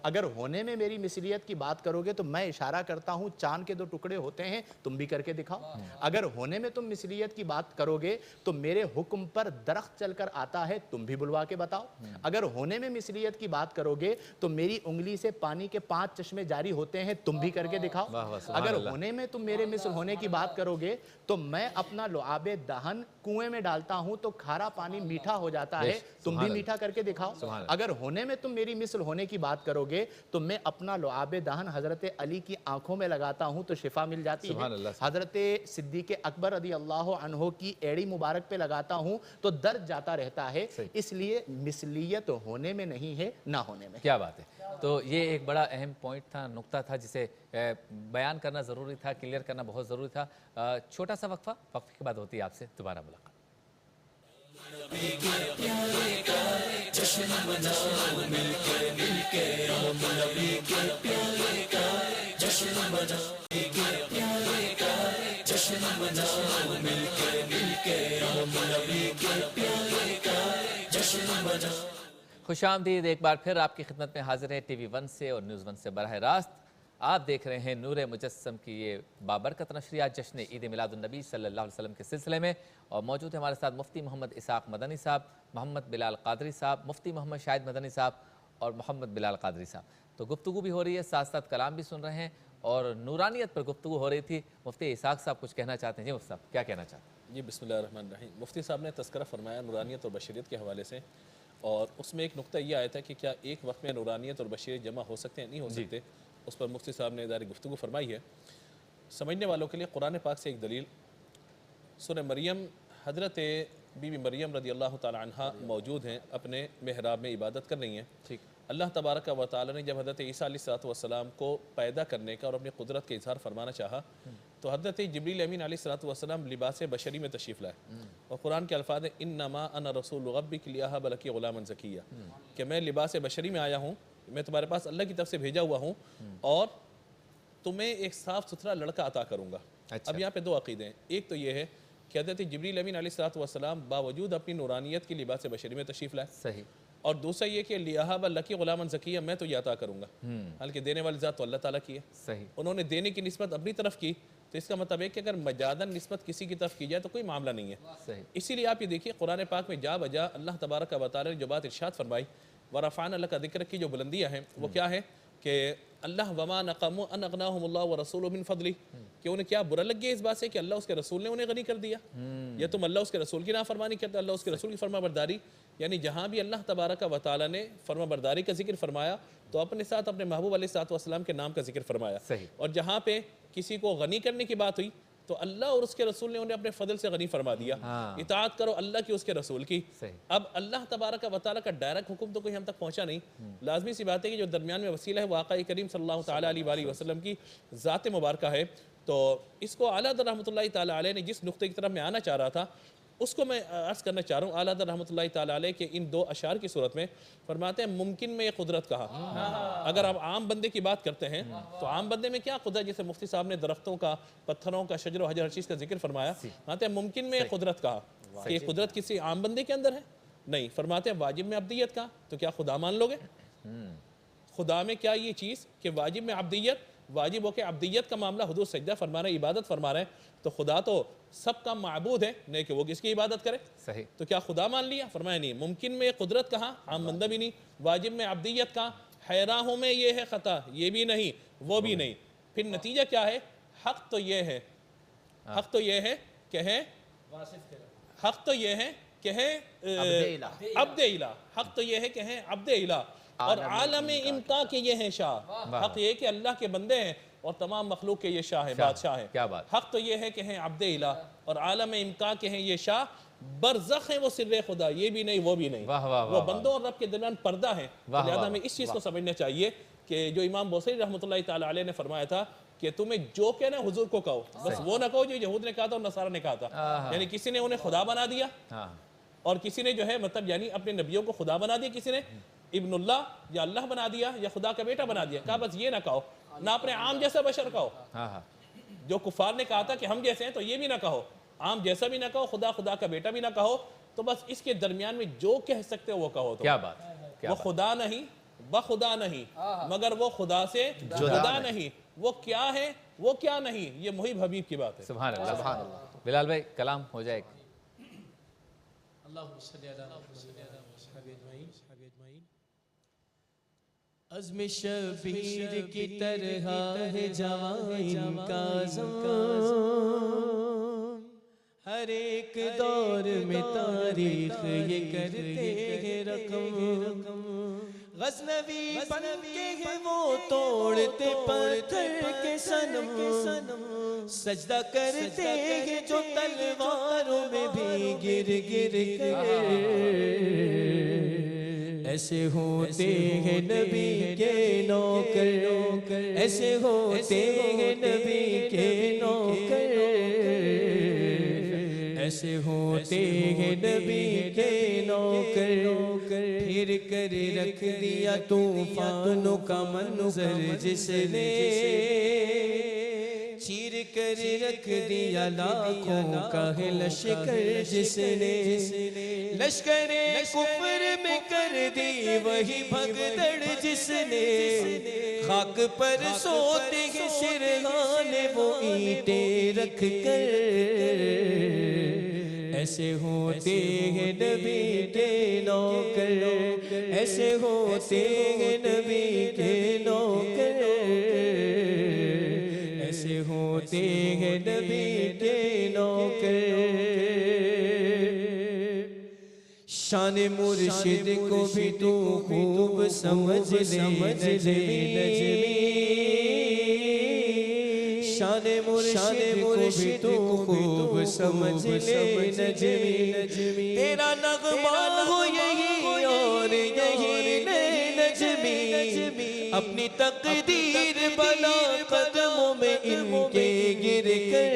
Speaker 5: اگر ہونے میں میری مثلیت کی بات کرو گے تو میں اشارہ کرتا ہوں چاند کے دو ٹکڑے ہوتے ہیں تم بھی کر کے دکھاؤ. اگر ہونے میں تم مثلیت کی بات کرو گے تو میرے حکم پر درخت چل کر آتا ہے تم بھی بلوا کے بتاؤ. اگر ہونے میں مثلیت کی بات کرو گے تو میری انگلی سے پانی کے 5 چشمے جاری ہوتے ہیں تم بھی کر کے دکھاؤ. اگر ہونے میں تم میرے مثل ہونے کی بات کرو گے تو میں اپنا لعاب دہن کنویں میں ڈالتا ہوں تو کھارا پانی میٹھا ہو جاتا ہے تم بھی میٹھا کر کے دکھاؤ. اگر ہونے میں تم میری مثل ہونے کی بات کرو گے تو میں اپنا لعاب دہن حضرت علی کی آنکھوں میں لگاتا ہوں تو شفا مل جاتی ہے. حضرت صدیق اکبر رضی اللہ عنہ کی ایڑی مبارک پہ لگاتا ہوں تو درد جاتا رہتا ہے. اس لیے مثلیت ہونے میں نہیں ہے نہ ہونے میں.
Speaker 1: کیا بات ہے. تو یہ ایک بڑا اہم پوائنٹ تھا، نقطہ تھا جسے بیان کرنا ضروری تھا، کلیئر کرنا بہت ضروری تھا. چھوٹا سا وقفہ، وقفے کے بعد ہوتی ہے آپ سے دوبارہ ملاقات. خوش آمدید ایک بار پھر آپ کی خدمت میں حاضر ہے ٹی وی 1 سے اور نیوز 1 سے براہ راست. آپ دیکھ رہے ہیں نور مجسم کی یہ بابرکت نشریات جشن عید میلاد النبی صلی اللہ علیہ وسلم کے سلسلے میں، اور موجود ہے ہمارے ساتھ مفتی محمد اسحاق مدنی صاحب، محمد بلال قادری صاحب، مفتی محمد شاہد مدنی صاحب اور محمد بلال قادری صاحب. تو گفتگو بھی ہو رہی ہے، ساتھ ساتھ کلام بھی سن رہے ہیں اور نورانیت پر گفتگو ہو رہی تھی. مفتی اسحاق صاحب کچھ کہنا چاہتے ہیں. جی مفتی صاحب کیا کہنا چاہتے ہیں؟
Speaker 2: جی بسم اللہ الرحمن الرحیم. مفتی صاحب نے تذکرہ فرمایا نورانیت اور بشریت کے حوالے سے، اور اس میں ایک نقطہ یہ آیا تھا کہ کیا ایک وقت میں نورانیت اور بشریت جمع ہو سکتے ہیں؟ نہیں ہو سکتے. اس پر مفتی صاحب نے اداری گفتگو فرمائی ہے. سمجھنے والوں کے لیے قرآن پاک سے ایک دلیل سورہ مریم، حضرت بی بی مریم رضی اللہ تعالی عنہ موجود ہیں، اپنے محراب میں عبادت کر رہی ہیں. اللہ تبارک و تعالی نے جب حضرت عیسیٰ علیہ السلام کو پیدا کرنے کا اور اپنی قدرت کا اظہار فرمانا چاہا تو حضرت جبریل امین علیہ السلام لباس بشری میں تشریف لائے، اور قرآن کے الفاظ ہیں انما انا رسول ربک لیہب لک غلاما زکیا، کہ میں لباس بشری میں آیا ہوں، میں تمہارے پاس اللہ کی طرف سے بھیجا ہوا ہوں اور تمہیں ایک صاف ستھرا لڑکا عطا کروں گا. اب یہاں پہ دو عقیدے ہیں. ایک تو یہ ہے کہ حضرت جبریل امین علیہ السلام باوجود اپنی نورانیت کی لباس بشری میں تشریف لائے، صحیح. اور دوسرا یہ کہ لیہب لک غلاما زکیا، میں تو یہ عطا کروں گا، حالانکہ دینے والی ذات تو اللہ تعالیٰ کی ہے. صحیح. انہوں نے دینے کی نسبت اپنی طرف کی، تو اس کا مطلب ہے کہ اگر مجازاً نسبت کسی کی طرف کی جائے تو کوئی معاملہ نہیں ہے. صحیح. اسی لیے آپ یہ دیکھیے قرآن پاک میں جا بجا اللہ تبارک و تعالی نے جو بات ارشاد فرمائی وَرَفَعْنَا لَكَ ذِكْرَكَ کی جو بلندیاں ہیں وہ کیا ہے کہ اللہ وما نقموا ان اغناهم اللہ ورسولہ من فضلہ، کہ انہیں کیا برا لگ گیا اس بات سے کہ اللہ اس کے رسول نے انہیں غنی کر دیا. یا تم اللہ اس کے رسول کی نافرمانی کرتے، اللہ اس کے رسول کی فرما برداری. یعنی جہاں بھی اللہ تبارک و تعالی نے فرما برداری کا ذکر فرمایا تو اپنے ساتھ اپنے محبوب علیہ السلام کے نام کا ذکر فرمایا. اور جہاں پہ کسی کو غنی کرنے کی بات ہوئی تو اللہ اور اس کے رسول نے انہیں اپنے فضل سے غنی فرما دیا. اطاعت کرو اللہ کی اس کے رسول کی. اب اللہ تبارک و تعالیٰ کا ڈائریکٹ حکم تو کوئی ہم تک پہنچا نہیں. لازمی سی بات ہے کہ جو درمیان میں وسیلہ ہے وہ آقا کریم صلی اللہ تعالیٰ علیہ وآلہ وسلم کی ذات مبارکہ ہے. تو اس کو اعلیٰ حضرت رحمۃ اللہ تعالیٰ علیہ نے جس نقطے کی طرف میں آنا چاہ رہا تھا اس کو میں عرض کرنا چاہ رہا ہوں. اعلیٰ حضرت رحمۃ اللہ تعالیٰ علیہ کے ان 2 اشعار کی صورت میں فرماتے ہیں ممکن میں یہ قدرت کہا. اگر آپ عام بندے کی بات کرتے ہیں تو عام بندے میں کیا قدرت، جیسے مفتی صاحب نے درختوں کا، پتھروں کا، شجر و حجر ہر چیز کا ذکر فرمایا. فرماتے ہیں ممکن میں یہ قدرت کہا کہ یہ قدرت کسی عام بندے کے اندر ہے؟ نہیں. فرماتے ہیں واجب میں عبدیت کہا تو کیا خدا مان لو گے؟ خدا میں کیا یہ چیز کہ واجب میں عبدیت، واجب ہو کہ عبدیت کا معاملہ حضور سجدہ فرما رہے ہیں، عبادت فرما رہے ہیں، تو خدا تو سب کا معبود ہے، نہیں کہ وہ کس کی عبادت کرے.
Speaker 1: صحیح.
Speaker 2: تو کیا خدا مان لیا؟ فرمایا نہیں. ممکن میں قدرت کہا، عام بندہ بھی نہیں. واجب میں عبدیت کہا، حیران ہوں میں یہ ہے خطا، یہ بھی نہیں وہ بھی نہیں. پھر نتیجہ کیا ہے؟ حق تو یہ ہے، حق تو یہ ہے کہ ہے، حق تو یہ ہے کہ ہے عبد الہ، حق تو یہ ہے کہ ہے عبد الہ، اور عالم امکا کے یہ ہیں شاہ. حق یہ ہے کہ اللہ کے بندے ہیں اور تمام مخلوق کے یہ شاہ ہیں، بادشاہ ہیں.
Speaker 1: کیا بات.
Speaker 2: حق تو یہ ہے کہ ہیں عبد الہ اور عالم امکا کے ہیں یہ شاہ. برزخ ہیں وہ سر خدا، یہ بھی نہیں وہ بھی نہیں. وہ بندوں اور رب کے درمیان پردہ ہیں. لہذا ہمیں اس چیز کو سمجھنا چاہیے کہ جو امام بوصیری رحمۃ اللہ تعالیٰ علیہ نے فرمایا تھا کہ تمہیں جو کہنا ہے حضور کو کہو، بس وہ نہ کہو جو یہود نے کہا تھا اور نصارہ نے کہا تھا. یعنی کسی نے انہیں خدا بنا دیا اور کسی نے جو ہے مطلب یعنی اپنے نبیوں کو خدا بنا دیا، کسی نے ابن اللہ یا اللہ بنا دیا یا خدا کا بیٹا بنا دیا. کہا بس یہ نہ کہو، نہ اپنے عام جیسا بشر کہو. جو کفار نے کہا تھا کہ ہم جیسے ہیں تو یہ بھی نہ کہو، عام جیسا بھی نہ کہو، خدا کا بیٹا بھی نہ کہو. تو بس اس کے درمیان میں جو کہہ سکتے ہو وہ کہو.
Speaker 1: کیا بات.
Speaker 2: وہ خدا نہیں، بخدا نہیں، مگر وہ خدا سے جدا نہیں. وہ کیا ہے وہ کیا نہیں، یہ محب حبیب کی بات ہے.
Speaker 1: سبحان اللہ. سبحان اللہ. بلال بھائی کلام ہو جائے.
Speaker 7: اللہم صلی علی محمد اجمعین. عزم شبیر کی طرح ہے جوان کا عزم، ہر ایک دور میں تاریخ یہ کرتے ہیں رقم. غزنوی بن کے ہیں وہ توڑتے پتھر کے صنم، سجدہ کرتے ہیں جو تلواروں میں بھی گر گر کر. ایسے ہوتے ہیں نبی کے نوکر، ایسے ہوتے ہیں نبی کے نوکر، ایسے ہوتے ہیں نبی کے نوکر. پھر کر رکھ دیا طوفانوں کا منظر جس نے، چیر کر رکھ دیا لاکھوں کا ہے لشکر جس نے. لشکر کفر میں کر دی وہی بھگدڑ جس نے، خاک پر سوتے ہیں سرحانے وہ اینٹیں رکھ کر. ایسے ہوتے ہیں نبی کے نوکر، ایسے ہوتے ہیں نبی کے نوکر، ایسے ہوتے ہیں نبی کے نوکر. شان مرشد کو بھی تو خوب سمجھ لے نجمی، شان مرشد کو بھی تو خوب سمجھ لے نجمی. تیرا نغمہ ہو یہی اور یہی نجمی، اپنی تقدیر بلا قدموں میں ان کے گر کر.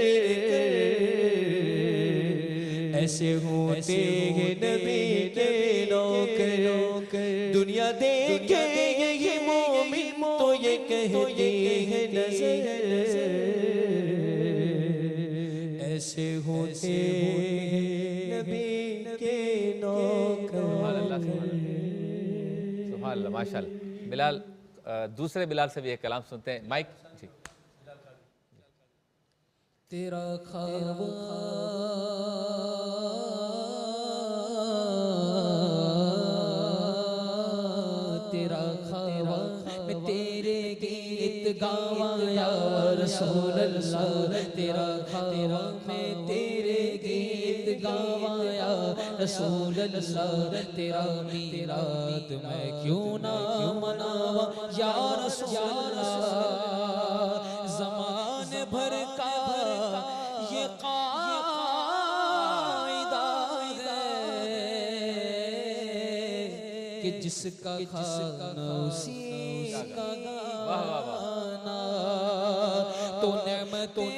Speaker 7: ایسے ہوتے ہیں نبی کے نوکر، دنیا دیکھے یہی مومن تو یہ کہتے ہیں نظر. ایسے ہوتے ہیں نبی کے نوکر.
Speaker 1: سبحان اللہ. ماشاء اللہ. بلال دوسرے بلال سے بھی ایک کلام سنتے ہیں. مائک جی.
Speaker 7: تیرا خواب تیرا خواب میں تیرے گیت گاواں یا رسول اللہ. تیرا خواب میں تیرے گیت گاواں یا رسول اللہ. تیرا میلاد میں کیوں نہ مناواں یا رسول اللہ. زمان بھر کا کہ جس کا کھانا اسی کا گانا، تو نعمتیں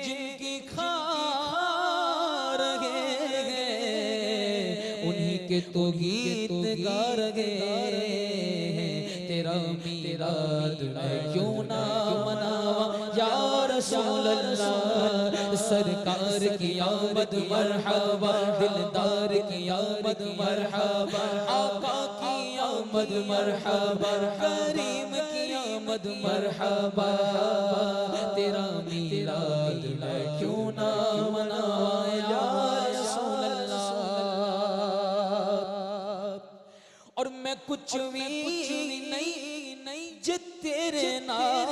Speaker 7: جن کی کھا رہے ہیں انہی کے تو گیت گا رہے ہیں۔ تیرا میلاد میں کیوں نہ مناواں یا رسول اللہ، سرکار کی آمد مرحبا، دلدار کی آمد مرحبا، آقا کی آمد مرحبا، کریم کی آمد مرحبا، تیرا میلاد میں کیوں نہ مناواں یا رسول اللہ۔ اور میں کچھ بھی نہیں جے تیرے نال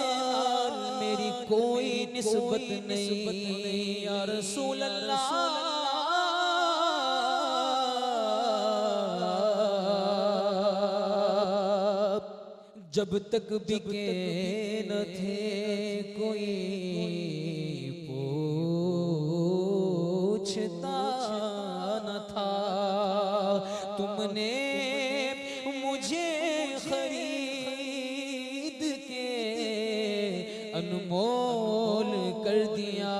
Speaker 7: میری کوئی نسبت نہیں یا رسول اللہ، جب تک بکے نہ تھے کوئی پوچھتا نہ تھا، تم نے مجھے خرید کے انمول کر دیا۔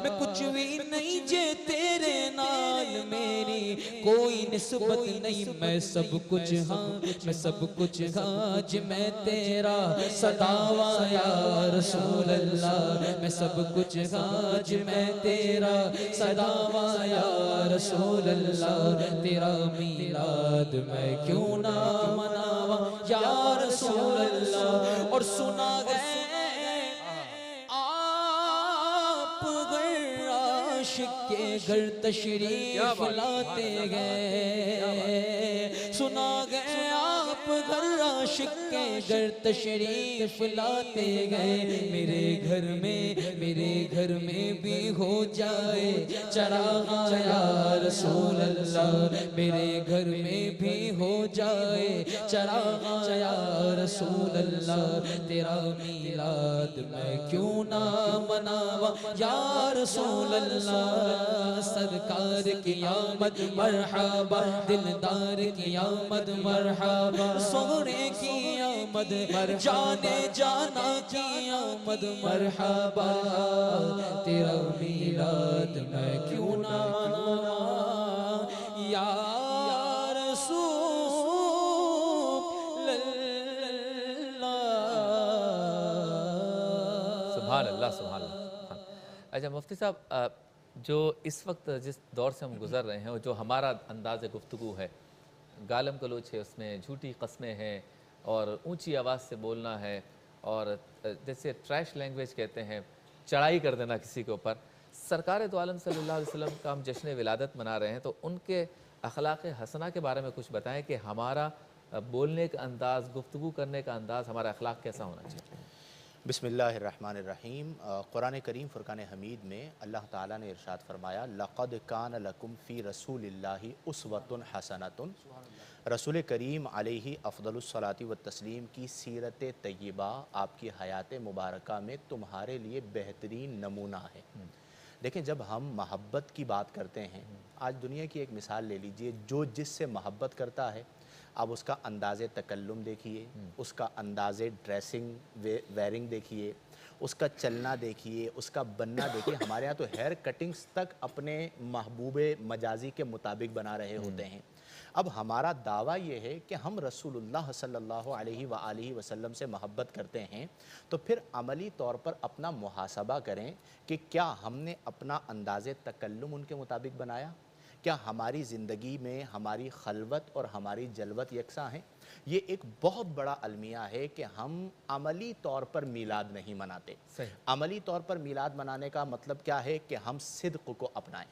Speaker 7: میں کچھ بھی نہیں جے تیرے نال میری کوئی نسبت نہیں، میں سب کچھ ہاں میں سب کچھ ہاں جے میں تیرا صداواں یا رسول اللہ، میں سب کچھ ہاں جے میں تیرا صداواں یا رسول اللہ، تیرا میلاد میں کیوں نہ مناواں یا رسول اللہ۔ اور سنا گئے آپ غیر عاشق کے گھر تشریف لاتے گئے، سنا گئے آپ غیر عاشق کے گھر تشریف لاتے گئے، میرے گھر میں بھی ہو جائے چراغ یا رسول اللہ، میرے گھر میں بھی ہو جائے چراغ یا رسول اللہ، تیرا میلاد میں کیوں نہ مناواں یا رسول اللہ، سرکار کی آمد مرحبا، دلدار کی آمد مرحبا، سونے کی آمد جانے جانا کی آمد مرحبا، تیرا میلاد میں کیوں نہ مناواں یا رسول اللہ۔
Speaker 1: سبحان اللہ سبحان اللہ۔ اچھا مفتی صاحب، جو اس وقت جس دور سے ہم گزر رہے ہیں اور جو ہمارا انداز گفتگو ہے، گالم گلوچ ہے، اس میں جھوٹی قسمیں ہیں اور اونچی آواز سے بولنا ہے، اور جیسے ٹریش لینگویج کہتے ہیں، چڑھائی کر دینا کسی کے اوپر۔ سرکار دو عالم صلی اللہ علیہ وسلم کا ہم جشن ولادت منا رہے ہیں، تو ان کے اخلاق حسنہ کے بارے میں کچھ بتائیں کہ ہمارا بولنے کا انداز، گفتگو کرنے کا انداز، ہمارا اخلاق کیسا ہونا چاہیے؟
Speaker 5: بسم اللہ الرحمن الرحیم۔ قرآن کریم فرقان حمید میں اللہ تعالیٰ نے ارشاد فرمایا لَقَدْ كَانَ لَكُمْ فِي رَسُولِ اللَّهِ أُسْوَةٌ حَسَنَةٌ۔ رسول کریم علیہ افضل الصلاۃ والتسلیم کی سیرت طیبہ، آپ کی حیات مبارکہ میں تمہارے لیے بہترین نمونہ ہے۔ دیکھیں، جب ہم محبت کی بات کرتے ہیں، آج دنیا کی ایک مثال لے لیجئے، جو جس سے محبت کرتا ہے، اب اس کا انداز تکلم دیکھیے، اس کا انداز ڈریسنگ ویئرنگ دیکھیے، اس کا چلنا دیکھیے، اس کا بننا دیکھیے۔ ہمارے ہاں تو ہیئر کٹنگز تک اپنے محبوب مجازی کے مطابق بنا رہے ہوتے ہیں۔ اب ہمارا دعویٰ یہ ہے کہ ہم رسول اللہ صلی اللہ علیہ وآلہ وسلم سے محبت کرتے ہیں، تو پھر عملی طور پر اپنا محاسبہ کریں کہ کیا ہم نے اپنا انداز تکلم ان کے مطابق بنایا؟ کیا ہماری زندگی میں ہماری خلوت اور ہماری جلوت یکساں ہیں؟ یہ ایک بہت بڑا المیہ ہے کہ ہم عملی طور پر میلاد نہیں مناتے۔ عملی طور پر میلاد منانے کا مطلب کیا ہے کہ ہم صدق کو اپنائیں۔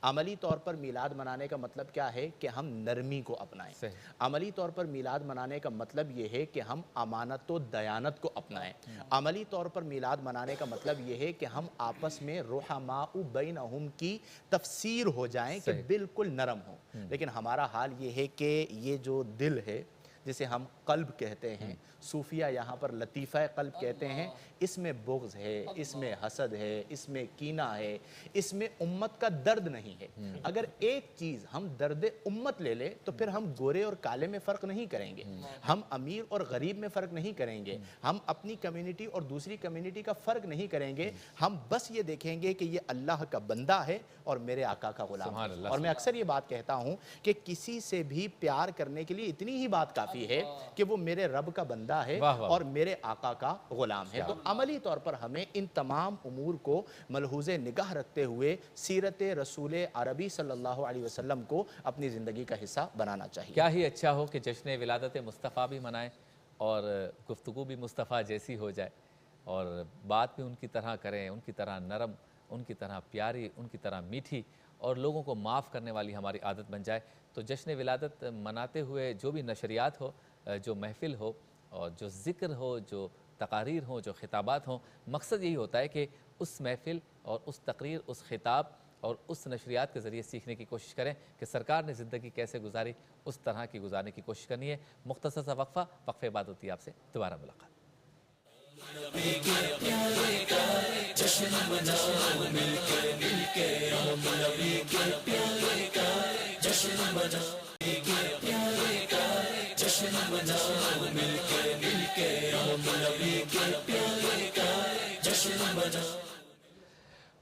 Speaker 5: عملی طور پر میلاد منانے کا مطلب کیا ہے کہ ہم نرمی کو اپنائیں۔ عملی طور پر میلاد منانے کا مطلب یہ ہے کہ ہم امانت و دیانت کو اپنائیں۔ عملی طور پر میلاد منانے کا مطلب یہ ہے کہ ہم آپس میں رحماء بینہم کی تفسیر ہو جائیں کہ بالکل نرم ہوں۔ لیکن ہمارا حال یہ ہے کہ یہ جو دل ہے، جسے ہم قلب کہتے ہیں، صوفیہ یہاں پر لطیفہ قلب کہتے ہیں، اس میں بغض ہے، اس میں حسد ہے، اس میں کینہ ہے، اس میں امت کا درد نہیں ہے۔ اگر ایک چیز ہم درد امت لے لے تو پھر ہم گورے اور کالے میں فرق نہیں کریں گے، ہم امیر اور غریب میں فرق نہیں کریں گے، ہم اپنی کمیونٹی اور دوسری کمیونٹی کا فرق نہیں کریں گے، ہم بس یہ دیکھیں گے کہ یہ اللہ کا بندہ ہے اور میرے آقا کا غلام ہے۔ اور میں اکثر یہ بات کہتا ہوں کہ کسی سے بھی پیار کرنے کے لیے اتنی ہی بات کافی ہے کہ وہ میرے رب کا بندہ ہے اور میرے آقا کا غلام ہے۔ تو عملی طور پر ہمیں ان تمام امور کو ملحوظ نگاہ رکھتے ہوئے سیرت رسول عربی صلی اللہ علیہ وسلم کو اپنی زندگی کا حصہ بنانا چاہیے۔
Speaker 1: کیا ہی اچھا ہو کہ جشن ولادت مصطفیٰ بھی منائیں اور گفتگو بھی مصطفیٰ جیسی ہو جائے اور بات بھی ان کی طرح کریں، ان کی طرح نرم، ان کی طرح پیاری، ان کی طرح میٹھی اور لوگوں کو معاف کرنے والی ہماری عادت بن جائے۔ تو جشن ولادت مناتے ہوئے جو بھی نشریات ہو، جو محفل ہو اور جو ذکر ہو، جو تقاریر ہوں، جو خطابات ہوں، مقصد یہی ہوتا ہے کہ اس محفل اور اس تقریر، اس خطاب اور اس نشریات کے ذریعے سیکھنے کی کوشش کریں کہ سرکار نے زندگی کیسے گزاری، اس طرح کی گزارنے کی کوشش کرنی ہے۔ مختصر سا وقفے بعد ہوتی ہے آپ سے دوبارہ ملاقات۔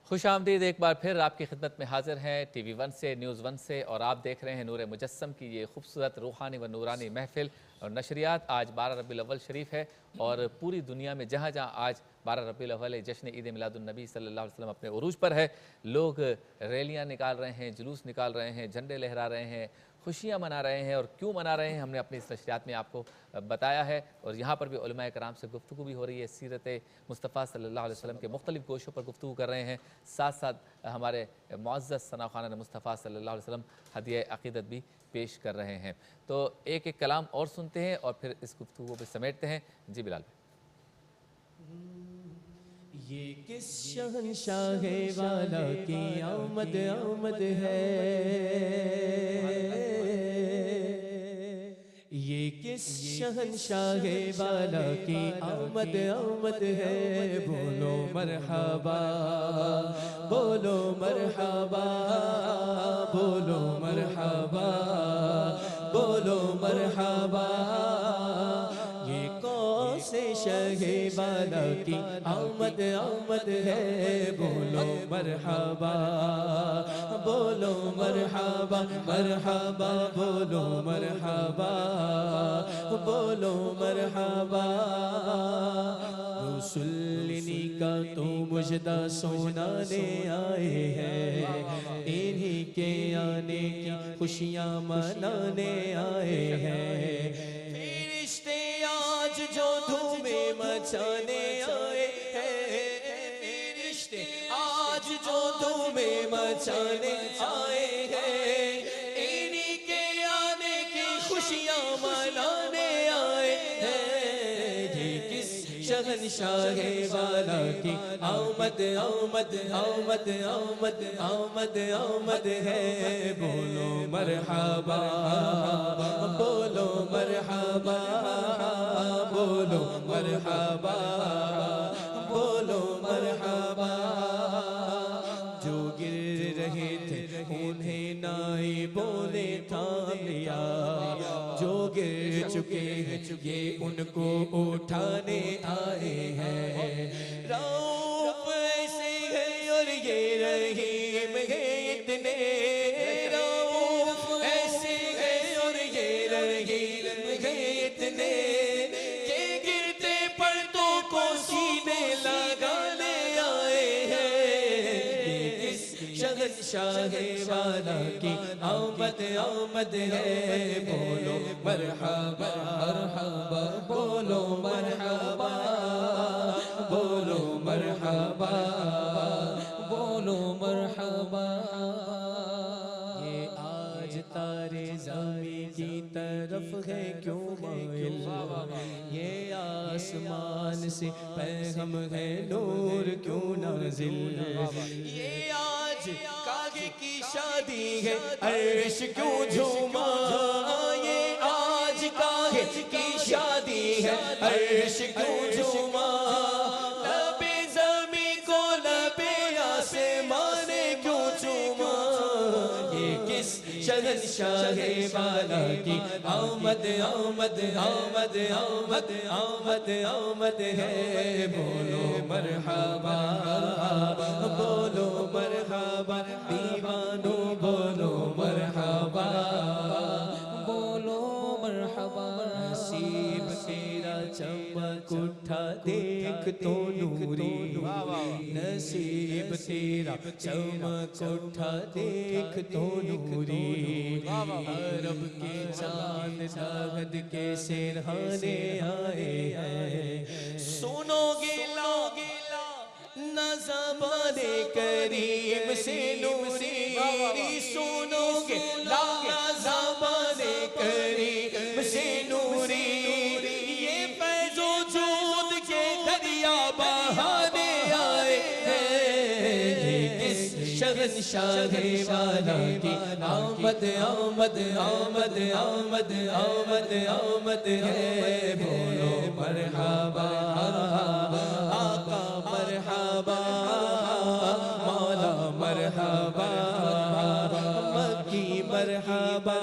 Speaker 1: خوش آمدید ایک بار پھر آپ کی خدمت میں حاضر ہیں ٹی وی 1 سے، نیوز 1 سے، اور آپ دیکھ رہے ہیں نور مجسم کی یہ خوبصورت روحانی و نورانی محفل اور نشریات۔ آج 12 ربیع الاول شریف ہے اور پوری دنیا میں جہاں جہاں آج 12 ربیع الاول جشن عید میلاد النبی صلی اللہ علیہ وسلم اپنے عروج پر ہے، لوگ ریلیاں نکال رہے ہیں، جلوس نکال رہے ہیں، جھنڈے لہرا رہے ہیں، خوشیاں منا رہے ہیں۔ اور کیوں منا رہے ہیں ہم نے اپنی اس نشریات میں آپ کو بتایا ہے، اور یہاں پر بھی علماء کرام سے گفتگو بھی ہو رہی ہے، سیرت مصطفیٰ صلی اللہ علیہ وسلم کے مختلف گوشوں پر گفتگو کر رہے ہیں، ساتھ ساتھ ہمارے معزز ثنا خوانان مصطفیٰ صلی اللہ علیہ وسلم ہدیہ عقیدت بھی پیش کر رہے ہیں۔ تو ایک ایک کلام اور سنتے ہیں اور پھر اس گفتگو پہ سمیٹتے ہیں۔ جی بلال بھائی۔
Speaker 7: یہ کس شہنشاہ والا کی آمد آمد ہے، یہ کس شہنشاہ والا کی آمد آمد ہے، بولو مرحبا بولو مرحبا بولو مرحبا بولو مرحبا، یہ کون سے شاہ والا کی آمد آمد ہے، بولو مرحبا بولو مرحبا مرحبا بولو مرحبا بولو مرحبا، رسولنی کا تو مجدہ سنانے آئے ہیں، انہی کے آنے کی خوشیاں منانے آئے ہیں، فرشتے آج جو دھومیں مچانے آئے ہیں، فرشتے آج جو دھومیں مچانے آئے ہیں، انہی کے آنے کی خوشیاں منانے آئے ہیں، یہ کس شہنشاہ والا کی آمد آمد آمد آمد آمد آمد ہے، بولو مرحبا بولو مرحبا بولو مرحبا بولو مرحبا، جو گر رہے تھے انہیں نائبوں نے تھام لیا، جو گر چکے ہیں یہ ان کو اٹھانے آئے ہیں، رؤوف ایسے ہیں اور یہ رحیم ہے اتنے، رؤوف ایسے ہیں اور یہ رحیم ہے اتنے، کہ گرتے پردوں کو سینے لگانے آئے ہیں، یہ کس شہنشاہ والا کی آمد آمد ہے، بولو مرحبا مرحبا بولو مرحبا بولو مرحبا بولو مرحبا، یہ آج تارے زمین کی طرف ہے کیوں مائل، یہ آسمان سے پیغام ہے نور کیوں نازل، یہ آج کاغے کی شادی ہے عرش کیوں جھوما، یہ آج کاغے عرش کیوں جھوما لبے زمین کو لبے آسمان کیوں چوما یہ کس شہنشاہ والا کی آمد آمد آمد آمد آمد آمد ہے بولو مرحبا بولو مرحبا دیوانوں بولو مرحبا بولو مرحبا نصیب تیرا چمک اٹھا دیکھ تو نوری نصیب تیرا چمک اٹھا دیکھ تو نوری عرب کے چاند داغد کے سرہانے آئے ہیں سنو گے نہ زبان کریم سے نوری سنو گے نہ زبان کریم سے نوری یہ فیض و جود کے دریا بہانے آئے ہیں یہ کس شہنشاہ والا کی آمد آمد آمد آمد آمد آمد ہے بولو مرحبا آقا مرحبا مولا مرحبا مکی مرحبا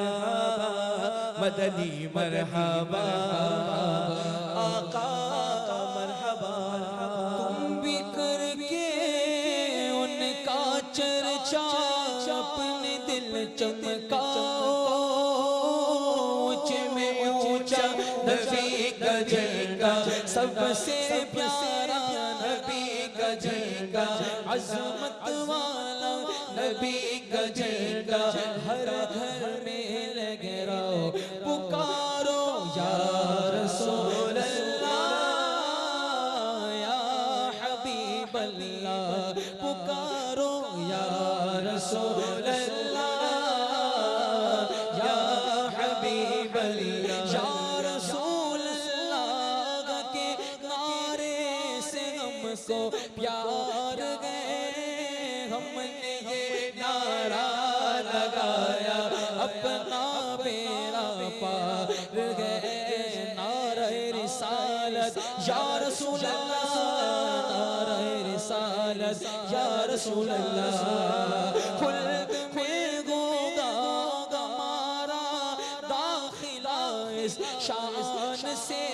Speaker 7: مدنی مرحبا آقا مرحبا تم بھی کر کے ان کا چرچا اپنے دل چمکاؤ اونچ میں اونچا نبی کا جھنڈا سب سے پیارا نبی کا جھنڈا عظمت والا نبی کا جھنڈا ہر گھر میں لگراؤ پکارو یا رسول اللہ یا حبیب اللہ پکارو یا رسول اللہ یا حبیب اللہ یا رسول اللہ کے نعرے سے ہم کو پیار گئے ہم نے یہ نعرہ لگایا اپنا بیڑا پار گئے نعرہ رسالت یا رسول اللہ نعرہ رسالت یا رسول اللہ خلد میں گوگا گمارا داخلہ اس شان سے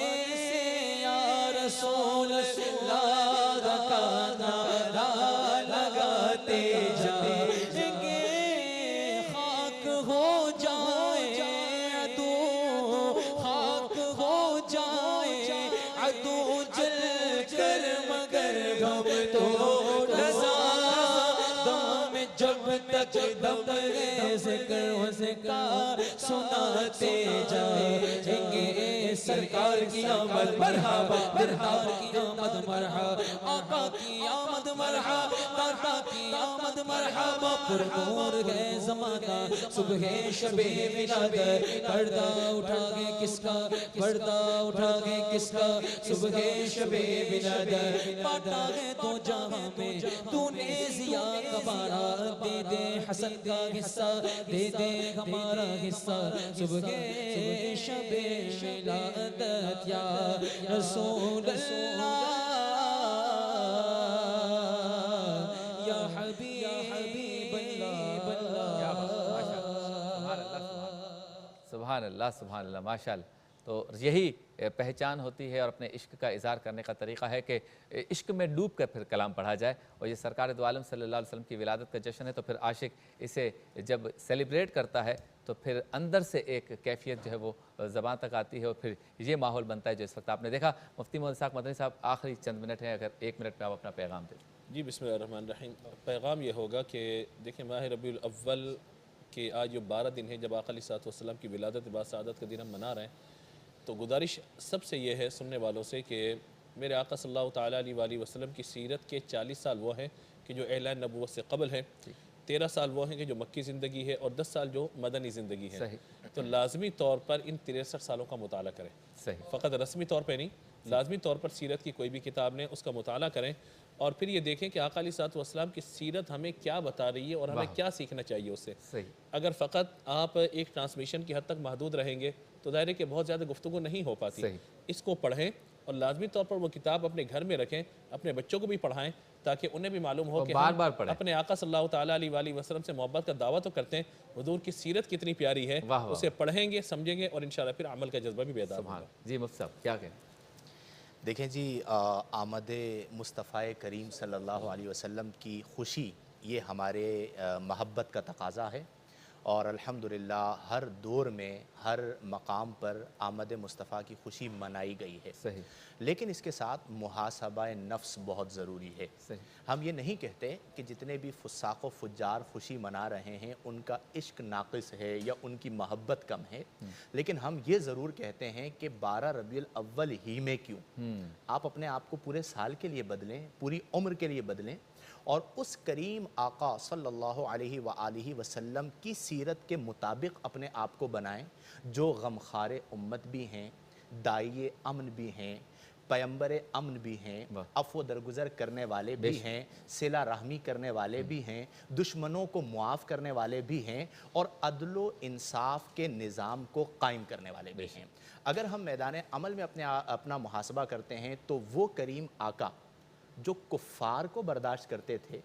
Speaker 7: یا رسول اللہ کا نعرہ لگاتے جائیں گے خاک ہو جائے عدو خاک ہو جائے عدو جل کر مگر غم تو رضا دم جب تک دم ذکر و ذکر سناتے جائیں گے سرکار کی آمد مرحبا سرکار کی آمد مرحبا آقا کی آمد مرحبا داتا کی آمد مرحبا پرنور ہے زمانہ صبح شب ملاد پردہ اٹھا گے کس کا پردہ اٹھا گے کس کا صبح شب ملاد پاتا ہے تو جہاں میں تو نے ضیا کا بارہ دے دے حسن کا حصہ دے دے ہمارا حصہ صبح شب ملادت یا رسول اللہ یا حبیب اللہ
Speaker 1: سبحان اللہ سبحان اللہ ماشاء اللہ تو یہی پہچان ہوتی ہے اور اپنے عشق کا اظہار کرنے کا طریقہ ہے کہ عشق میں ڈوب کر پھر کلام پڑھا جائے اور یہ سرکار دو عالم صلی اللہ علیہ وسلم کی ولادت کا جشن ہے تو پھر عاشق اسے جب سیلیبریٹ کرتا ہے تو پھر اندر سے ایک کیفیت جو ہے وہ زبان تک آتی ہے اور پھر یہ ماحول بنتا ہے جو اس وقت آپ نے دیکھا مفتی محمد اسحاق مدنی صاحب آخری چند منٹ ہیں اگر ایک منٹ میں آپ اپنا پیغام دیں
Speaker 2: جی بسم اللہ الرحمن الرحیم پیغام یہ ہوگا کہ دیکھیں ماہ ربیع الاول کے آج جو 12 دن ہیں جب آقا علیہ الصلوۃ والسلام کی ولادت بعد سعادت کا دن ہم منا رہے ہیں تو گزارش سب سے یہ ہے سننے والوں سے کہ میرے آقا صلی اللہ تعالیٰ علیہ وآلہ وسلم کی سیرت کے 40 سال وہ ہیں کہ جو اعلان نبوت سے قبل ہیں 13 سال وہ ہیں کہ جو مکی زندگی ہے اور 10 سال جو مدنی زندگی ہے تو لازمی طور پر ان 63 سالوں کا مطالعہ کریں فقط رسمی طور پہ نہیں لازمی طور پر سیرت کی کوئی بھی کتاب لیں اس کا مطالعہ کریں اور پھر یہ دیکھیں کہ آقا علیہ الصلوۃ والسلام کی سیرت ہمیں کیا بتا رہی ہے اور ہمیں کیا سیکھنا چاہیے اس سے.
Speaker 1: صحیح.
Speaker 2: اگر فقط آپ ایک ٹرانسمیشن کی حد تک محدود رہیں گے تو ظاہر ہے کہ بہت زیادہ گفتگو نہیں ہو پاتی.
Speaker 1: صحیح.
Speaker 2: اس کو پڑھیں اور لازمی طور پر وہ کتاب اپنے گھر میں رکھیں, اپنے بچوں کو بھی پڑھائیں تاکہ انہیں بھی معلوم ہو کہ
Speaker 1: بار
Speaker 2: ہم
Speaker 1: بار پڑھیں.
Speaker 2: اپنے آقا صلی اللہ تعالیٰ علیہ وآلہ وسلم سے محبت کا دعویٰ تو کرتے ہیں, حضور کی سیرت کتنی پیاری ہے,
Speaker 1: واہ واہ.
Speaker 2: اسے پڑھیں گے, سمجھیں گے اور انشاءاللہ پھر عمل کا جذبہ بھی بیدار ہوگا.
Speaker 1: جی مفتی صاحب کیا کہیں؟
Speaker 5: دیکھیں جی, آمد مصطفیٰ کریم صلی اللہ علیہ وسلم کی خوشی یہ ہمارے محبت کا تقاضا ہے, اور الحمدللہ ہر دور میں ہر مقام پر آمد مصطفیٰ کی خوشی منائی گئی ہے.
Speaker 1: صحیح.
Speaker 5: لیکن اس کے ساتھ محاسبہ نفس بہت ضروری ہے.
Speaker 1: صحیح.
Speaker 5: ہم یہ نہیں کہتے کہ جتنے بھی فساق و فجار خوشی منا رہے ہیں ان کا عشق ناقص ہے یا ان کی محبت کم ہے, لیکن ہم یہ ضرور کہتے ہیں کہ 12 ربیع الاول ہی میں کیوں, آپ اپنے آپ کو پورے سال کے لیے بدلیں, پوری عمر کے لیے بدلیں, اور اس کریم آقا صلی اللہ علیہ وآلہ وسلم کی سیرت کے مطابق اپنے آپ کو بنائیں, جو غمخوار امت بھی ہیں, داعی امن بھی ہیں, پیمبر امن بھی ہیں, عفو درگزر کرنے والے بھی ہیں, صلہ رحمی کرنے والے بھی ہیں, دشمنوں کو معاف کرنے والے بھی ہیں, اور عدل و انصاف کے نظام کو قائم کرنے والے بھی ہیں. اگر ہم میدان عمل میں اپنا محاسبہ کرتے ہیں تو وہ کریم آقا جو کفار کو برداشت کرتے تھے,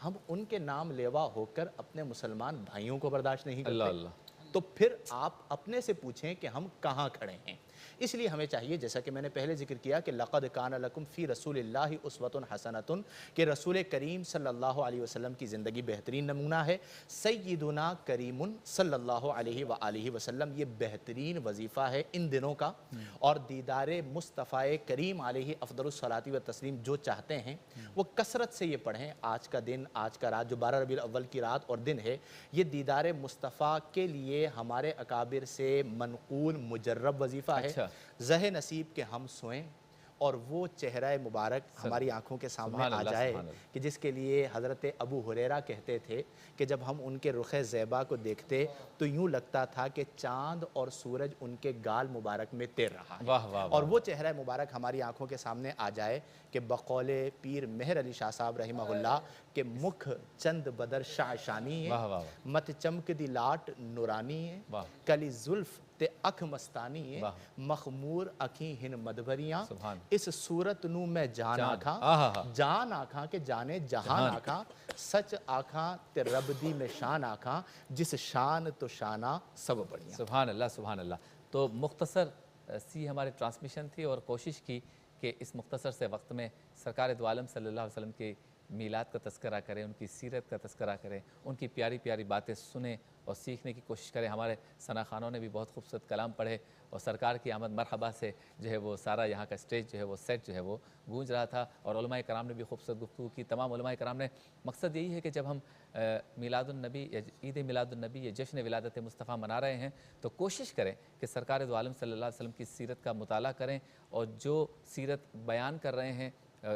Speaker 5: ہم ان کے نام لیوا ہو کر اپنے مسلمان بھائیوں کو برداشت نہیں کرتے. تو پھر آپ اپنے سے پوچھیں کہ ہم کہاں کھڑے ہیں. اس لیے ہمیں چاہیے, جیسا کہ میں نے پہلے ذکر کیا, کہ لقد کان لکم فی رسول اللہ اسوۃ حسنۃ, کہ رسول کریم صلی اللہ علیہ وسلم کی زندگی بہترین نمونہ ہے. سیدنا کریم صلی اللہ علیہ وآلہ وسلم یہ بہترین وظیفہ ہے ان دنوں کا, اور دیدار مصطفیٰ کریم علیہ افضل الصلاۃ و تسلیم جو چاہتے ہیں وہ کثرت سے یہ پڑھیں. آج کا دن, آج کا رات جو 12 ربیع الاول کی رات اور دن ہے, یہ دیدار مصطفیٰ کے لیے ہمارے اکابر سے منقول مجرب وظیفہ ہے. زہ نصیب کہ ہم سوئیں اور وہ چہرہ مبارک ہماری آنکھوں کے سامنے آ جائے, کہ جس کے لیے حضرت ابو ہریرہ کہتے تھے کہ جب ہم ان کے رخ زیبا کو دیکھتے تو یوں لگتا تھا کہ چاند اور سورج ان کے گال مبارک میں تیر رہا ہے. اور وہ چہرہ مبارک ہماری آنکھوں کے سامنے آ جائے کہ بقول پیر مہر علی شاہ صاحب رحمہ اللہ کہ مکھ چند بدر شعشانی ہے, مت چمک دی لاٹ نورانی ہے, کلی زلف تے اکھ مستانی ہے, مخمور اکھیں ہن مدبریاں, اس صورت نو میں جان آکھاں, جان آکھاں کہ جانے جہان آکھاں, سچ آکھاں تے رب دی میں شان آکھاں, جس شان تو شانہ سب بڑھیاں.
Speaker 1: سبحان اللہ سبحان اللہ. تو مختصر سی ہماری ٹرانسمیشن تھی, اور کوشش کی کہ اس مختصر سے وقت میں سرکار دو عالم صلی اللہ علیہ وسلم کی میلاد کا تذکرہ کریں, ان کی سیرت کا تذکرہ کریں, ان کی پیاری پیاری باتیں سنیں اور سیکھنے کی کوشش کریں. ہمارے ثنا خانوں نے بھی بہت خوبصورت کلام پڑھے, اور سرکار کی آمد مرحبا سے جو ہے وہ سارا یہاں کا اسٹیج جو ہے وہ سیٹ جو ہے وہ گونج رہا تھا, اور علماء کرام نے بھی خوبصورت گفتگو کی. تمام علماء کرام نے مقصد یہی ہے کہ جب ہم میلاد النبی یا عید میلاد النبی یا جشن ولادت مصطفیٰ منا رہے ہیں تو کوشش کریں کہ سرکار دو عالم صلی اللہ علیہ وسلم کی سیرت کا مطالعہ کریں, اور جو سیرت بیان کر رہے ہیں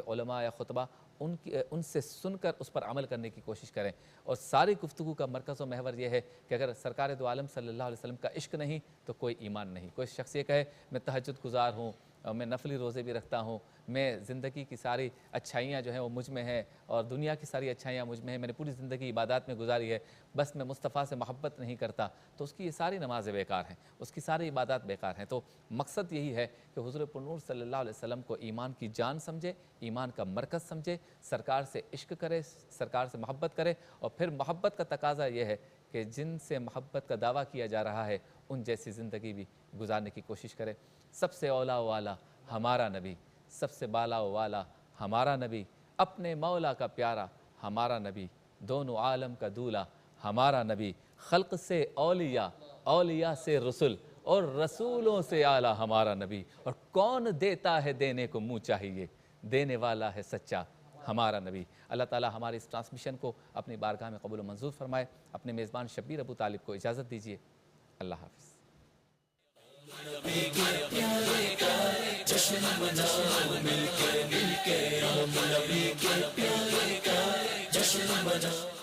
Speaker 1: علماء یا خطبہ ان سے سن کر اس پر عمل کرنے کی کوشش کریں. اور ساری گفتگو کا مرکز و محور یہ ہے کہ اگر سرکار دو عالم صلی اللہ علیہ وسلم کا عشق نہیں تو کوئی ایمان نہیں. کوئی شخص یہ کہے میں تہجد گزار ہوں, میں نفلی روزے بھی رکھتا ہوں, میں زندگی کی ساری اچھائیاں جو ہیں وہ مجھ میں ہیں, اور دنیا کی ساری اچھائیاں مجھ میں ہیں, میں نے پوری زندگی عبادات میں گزاری ہے, بس میں مصطفیٰ سے محبت نہیں کرتا, تو اس کی یہ ساری نمازیں بیکار ہیں, اس کی ساری عبادات بیکار ہیں. تو مقصد یہی ہے کہ حضور پرنور صلی اللہ علیہ وسلم کو ایمان کی جان سمجھے, ایمان کا مرکز سمجھے, سرکار سے عشق کرے, سرکار سے محبت کرے, اور پھر محبت کا تقاضا یہ ہے کہ جن سے محبت کا دعویٰ کیا جا رہا ہے ان جیسی زندگی بھی گزارنے کی کوشش کرے. سب سے اولا والا ہمارا نبی, سب سے بالا والا ہمارا نبی, اپنے مولا کا پیارا ہمارا نبی, دونوں عالم کا دولا ہمارا نبی, خلق سے اولیاء, اولیاء سے رسول, اور رسولوں سے اعلیٰ ہمارا نبی, اور کون دیتا ہے دینے کو منہ چاہیے, دینے والا ہے سچا ہمارا نبی. اللہ تعالی ہماری اس ٹرانسمیشن کو اپنی بارگاہ میں قبول و منظور فرمائے. اپنے میزبان شبیر ابو طالب کو اجازت دیجیے. اللہ حافظ. جشن مناؤ مل کے, نبی کے پیارے کا جشن مناؤ.